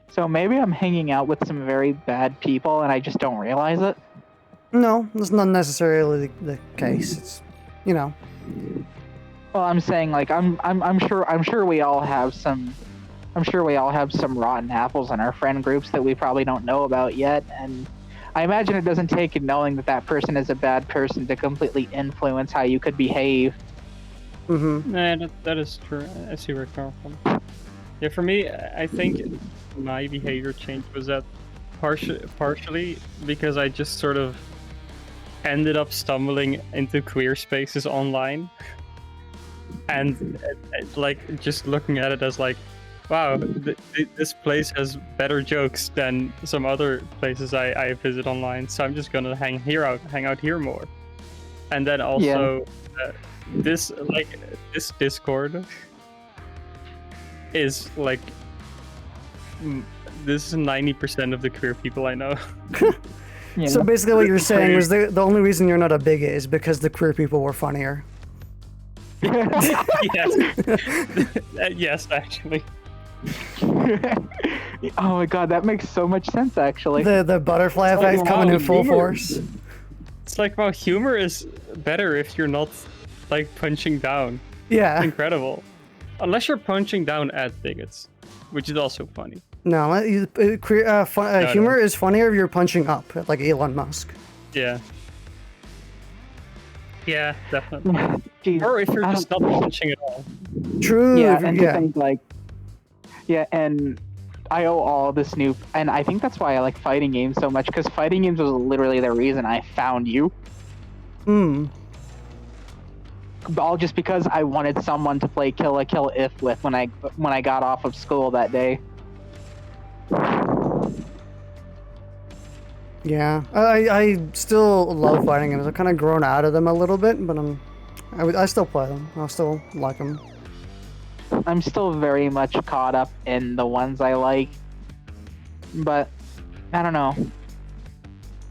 So maybe I'm hanging out with some very bad people and I just don't realize it. No, that's not necessarily the case. It's, you know. Well, I'm saying, like, I'm sure we all have some rotten apples in our friend groups that we probably don't know about yet, and I imagine it doesn't take knowing that person is a bad person to completely influence how you could behave. Nah, that is true. I see where you're coming from. Yeah, for me, I think my behavior change was that partially because I just sort of ended up stumbling into queer spaces online. And like just looking at it as like, wow, this place has better jokes than some other places I visit online, so I'm just gonna hang out here more. And then also this Discord is like this is 90% of the queer people I know. So basically what you're saying is the only reason you're not a bigot is because the queer people were funnier. Yes, actually. Oh my god, that makes so much sense, actually. The butterfly effect coming in full force. It's like, wow, humor is better if you're not like punching down. Yeah. It's incredible. Unless you're punching down at bigots, which is also funny. No, humor is funnier if you're punching up, like Elon Musk. Yeah. Yeah, definitely. Jeez, Or if you're just not punching at all. True. Yeah, and to think like, and I owe all this new, and I think that's why I like fighting games so much, because fighting games was literally the reason I found you. All just because I wanted someone to play Kill a Kill If with when I got off of school that day. Yeah, I still love fighting games. I've kind of grown out of them a little bit, but I still play them. I still like them. I'm still very much caught up in the ones I like, but I don't know.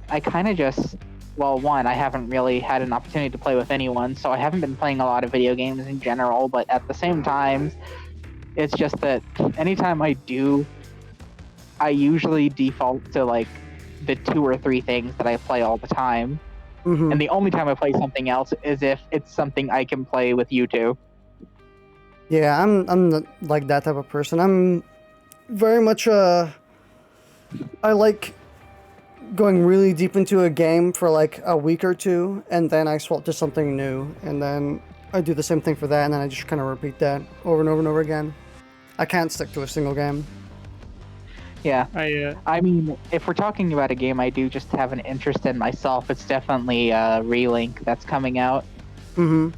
I kind of just, well, one, I haven't really had an opportunity to play with anyone, so I haven't been playing a lot of video games in general, but at the same time, it's just that anytime I do, I usually default to like the 2 or 3 things that I play all the time. And the only time I play something else is if it's something I can play with you two. Yeah, I'm not like that type of person. I'm very much I like going really deep into a game for like a week or two, and then I swap to something new, and then I do the same thing for that, and then I just kind of repeat that over and over and over again. I can't stick to a single game. Yeah, I mean, if we're talking about a game I do just have an interest in myself, it's definitely Relink that's coming out. Mm-hmm.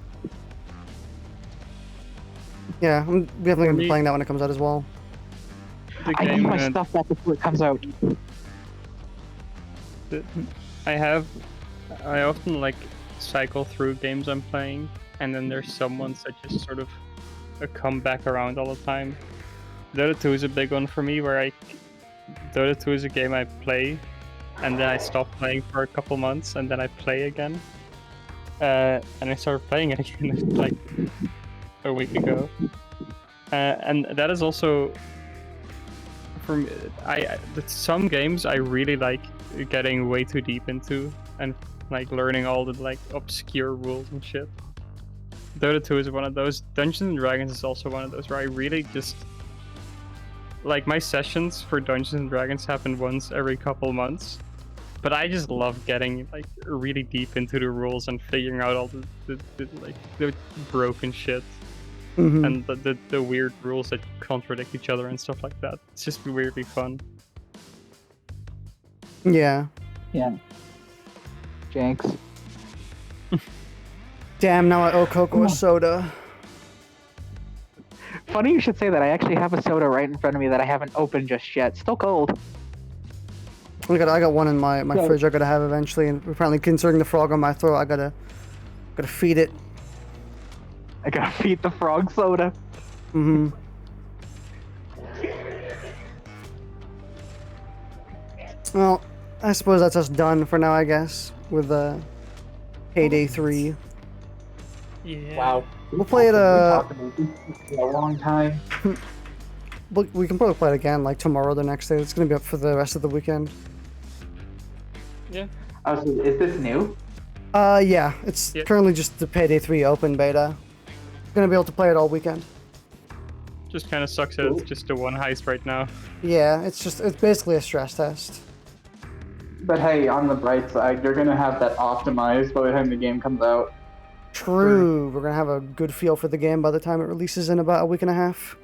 Yeah, I'm definitely gonna be me- playing that when it comes out as well. The I need game my that- stuff back before it comes out. I often like cycle through games I'm playing, and then there's some ones that just sort of come back around all the time. Dota 2 is a big one for me, where Dota 2 is a game I play, and then I stop playing for a couple months, and then I play again. And I started playing it again like a week ago. And that is also for me. Some games I really like getting way too deep into and like learning all the like obscure rules and shit. Dota 2 is one of those. Dungeons and Dragons is also one of those where I really just like my sessions for Dungeons and Dragons happen once every couple months. But I just love getting like really deep into the rules and figuring out all the broken shit Mm-hmm. and the weird rules that contradict each other and stuff like that. It's just weirdly fun. Yeah. Yeah. Jinx. Damn, now I owe Coco a soda. Funny you should say that. I actually have a soda right in front of me that I haven't opened just yet. Still cold. I got one in my Yeah. fridge I gotta have eventually, and apparently considering the frog on my throat, I gotta feed it. I gotta feed the frog soda. Mm-hmm. Well, I suppose that's us done for now, I guess, with Payday 3. Yeah. Wow. We'll play it, We talked about this for a long time. We can probably play it again, like tomorrow or the next day. It's gonna be up for the rest of the weekend. Yeah. Oh, so is this new? Yeah, it's Yeah. currently just the Payday 3 open beta. Gonna be able to play it all weekend. Just kind of sucks that it's just the one heist right now. Yeah, it's basically a stress test. But hey, on the bright side, you're gonna have that optimized by the time the game comes out. True. We're gonna have a good feel for the game by the time it releases in about a week and a half.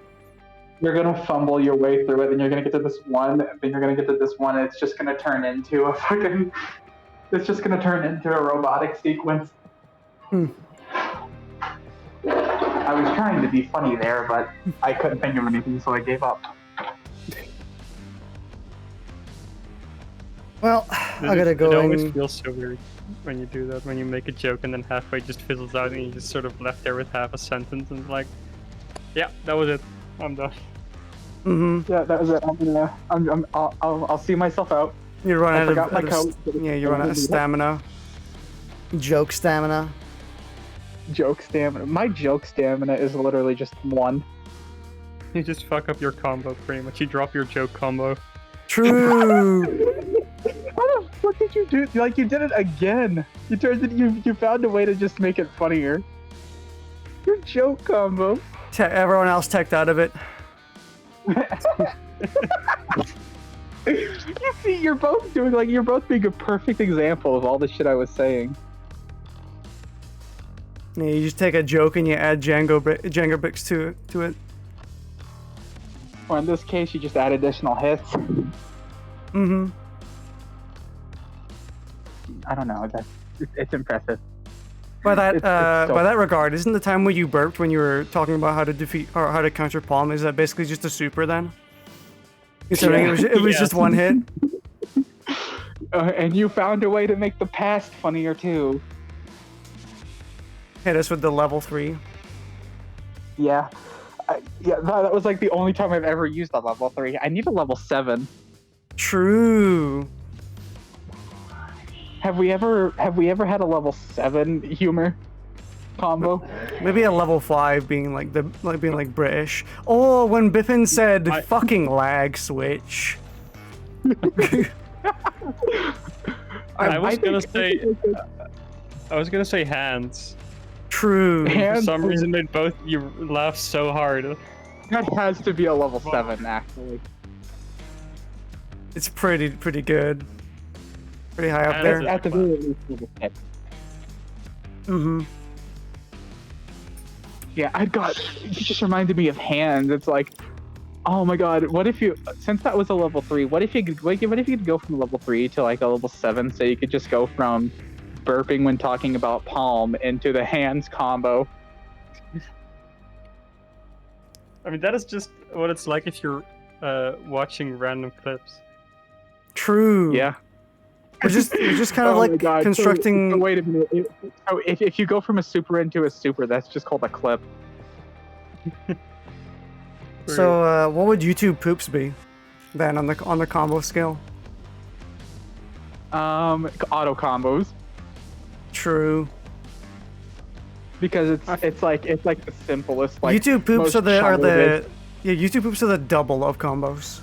You're gonna fumble your way through it, then you're gonna get to this one, then you're gonna get to this one, and it's just gonna turn into a fucking... It's just gonna turn into a robotic sequence. Hmm. I was trying to be funny there, but I couldn't think of anything, so I gave up. Well, I gotta It go always and... feels so weird when you do that, when you make a joke and then halfway just fizzles out and you just sort of left there with half a sentence and like, yeah, that was it. I'm done. Mm-hmm. Yeah, that was it. I'll see myself out. You run I out forgot of... my out of coat. yeah, you run out of stamina. Joke stamina. Joke stamina. My joke stamina is literally just 1. You just fuck up your combo pretty much. You drop your joke combo. True. How the fuck did you do? Like, you did it again. You turned it. You found a way to just make it funnier. Your joke combo. Everyone else teched out of it. You see, you're both being a perfect example of all the shit I was saying. Yeah, you just take a joke and you add Django bricks to it. Or in this case, you just add additional hits. Mm-hmm. I don't know. It's impressive. By that It's so- by that regard, isn't the time when you burped when you were talking about how to defeat or how to counter palm, is that basically just a super then? Considering it was Yeah. just one hit. And you found a way to make the past funnier too. Hit us with the level 3. Yeah. That was like the only time I've ever used a level 3. I need a level 7. True. Have we ever had a level 7 humor combo? Maybe a level 5 being like British. Oh, when Bipin said fucking lag switch. I was gonna think- say hands. True. For Hands- some reason, you laughed so hard. That has to be a level 7, actually. It's pretty good. Pretty high up And there. it's- At the very least, level 6. Mm-hmm. Yeah, you just reminded me of hands. It's like, oh my god, what if since that was a level 3, what if you could go from level 3 to like a level 7, so you could just go from burping when talking about palm into the hands combo. I mean, that is just what it's like if you're watching random clips. True. Yeah. We're just kind of Oh my like God. constructing. So wait a minute. So if you go from a super into a super, that's just called a clip. So what would YouTube poops be then on the combo scale? Auto combos. True. Because it's like the simplest. Like YouTube poops most are the childish- YouTube poops are the double of combos.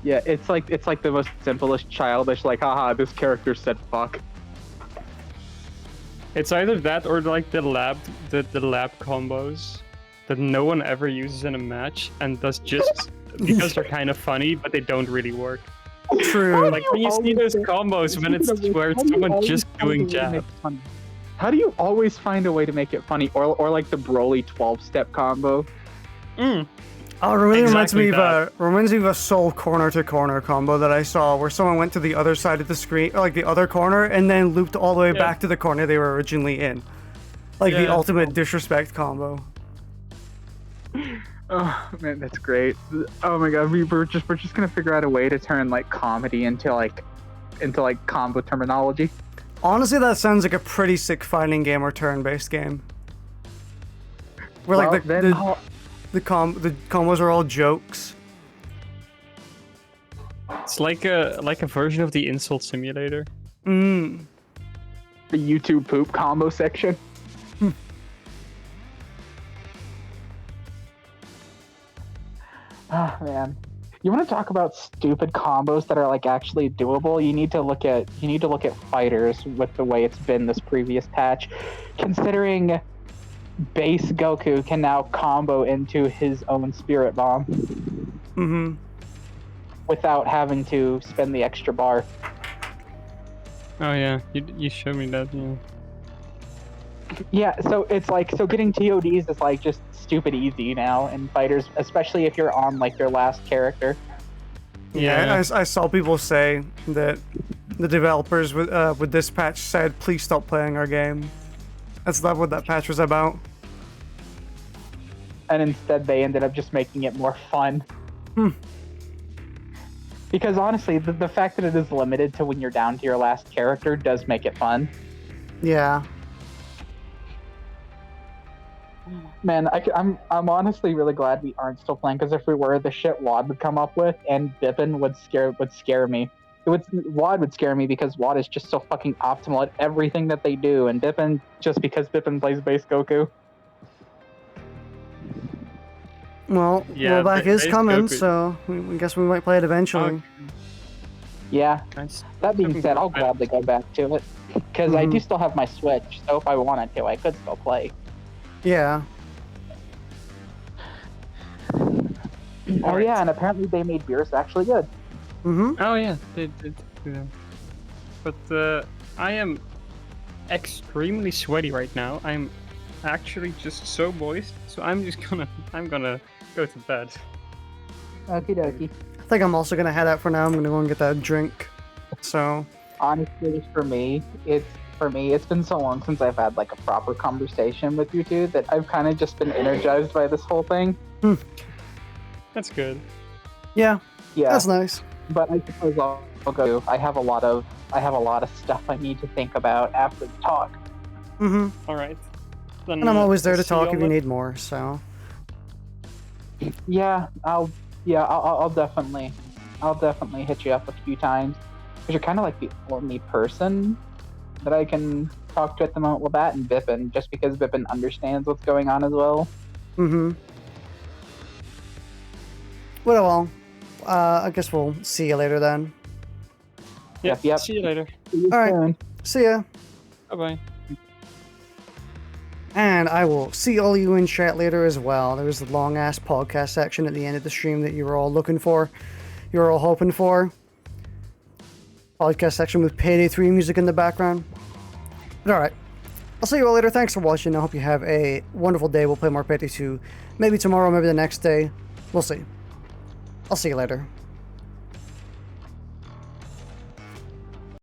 Yeah, it's like the most simplest childish. Like, haha, this character said fuck. It's either that or like the lab combos that no one ever uses in a match and does just because they're kind of funny, but they don't really work. True. Like when you see those combos when it's where it's someone just doing jab. How do you always find a way to make it funny? Or like the Broly 12-step combo? Oh, it really Exactly reminds me of a soul corner to corner combo that I saw where someone went to the other side of the screen, or like the other corner, and then looped all the way back to the corner they were originally in. Like the ultimate disrespect combo. Oh man, that's great. Oh my god, we're just gonna figure out a way to turn like comedy into combo terminology. Honestly, that sounds like a pretty sick fighting game or turn-based game. Where like the combos are all jokes. It's like a version of the insult simulator. The YouTube poop combo section. Oh man, you want to talk about stupid combos that are like actually doable? You need to look at fighters with the way it's been this previous patch, considering base Goku can now combo into his own Spirit Bomb. Without having to spend the extra bar. Oh yeah, you showed me that. Yeah. Yeah, so it's like getting TODs is like just stupid easy now in fighters, especially if you're on like your last character. Yeah, I saw people say that the developers with this patch said, "Please stop playing our game." That's not what that patch was about. And instead, they ended up just making it more fun. Because honestly, the fact that it is limited to when you're down to your last character does make it fun. Yeah. Man, I'm honestly really glad we aren't still playing, because if we were, the shit Wad would come up with and Bipin would scare me. Wad would scare me because Wad is just so fucking optimal at everything that they do, and Bipin just because Bipin plays base Goku. Well, Yeah, rollback is base coming, Goku. so I guess we might play it eventually. Yeah. Nice. That being said, I'll gladly go back to it, because I do still have my Switch, so if I wanted to, I could still play. Yeah. Oh yeah, and apparently they made beers actually good. Oh yeah, they did do that. But I am extremely sweaty right now. I'm actually just so moist, so I'm gonna go to bed. Okie dokie. I think I'm also gonna head out for now. I'm gonna go and get that drink. So. Honestly, for me, it's been so long since I've had like a proper conversation with you two that I've kind of just been energized by this whole thing. That's good. Yeah. Yeah. That's nice. But I suppose I'll go. I have a lot of stuff I need to think about after the talk. All right. Then, And I'm always there to see talk y'all if you later. need more. So. Yeah, I'll definitely hit you up a few times, because you're kind of like the only person that I can talk to at the moment with that, and Bipin, just because Bipin understands what's going on as well. Well, I guess we'll see you later then. Yep. See you later. All right. See ya. Bye bye. And I will see all you in chat later as well. There was the long ass podcast section at the end of the stream that you were all looking for. You were all hoping for. Podcast section with Payday 3 music in the background. But alright. I'll see you all later. Thanks for watching. I hope you have a wonderful day. We'll play more Payday 2. Maybe tomorrow, maybe the next day. We'll see. I'll see you later.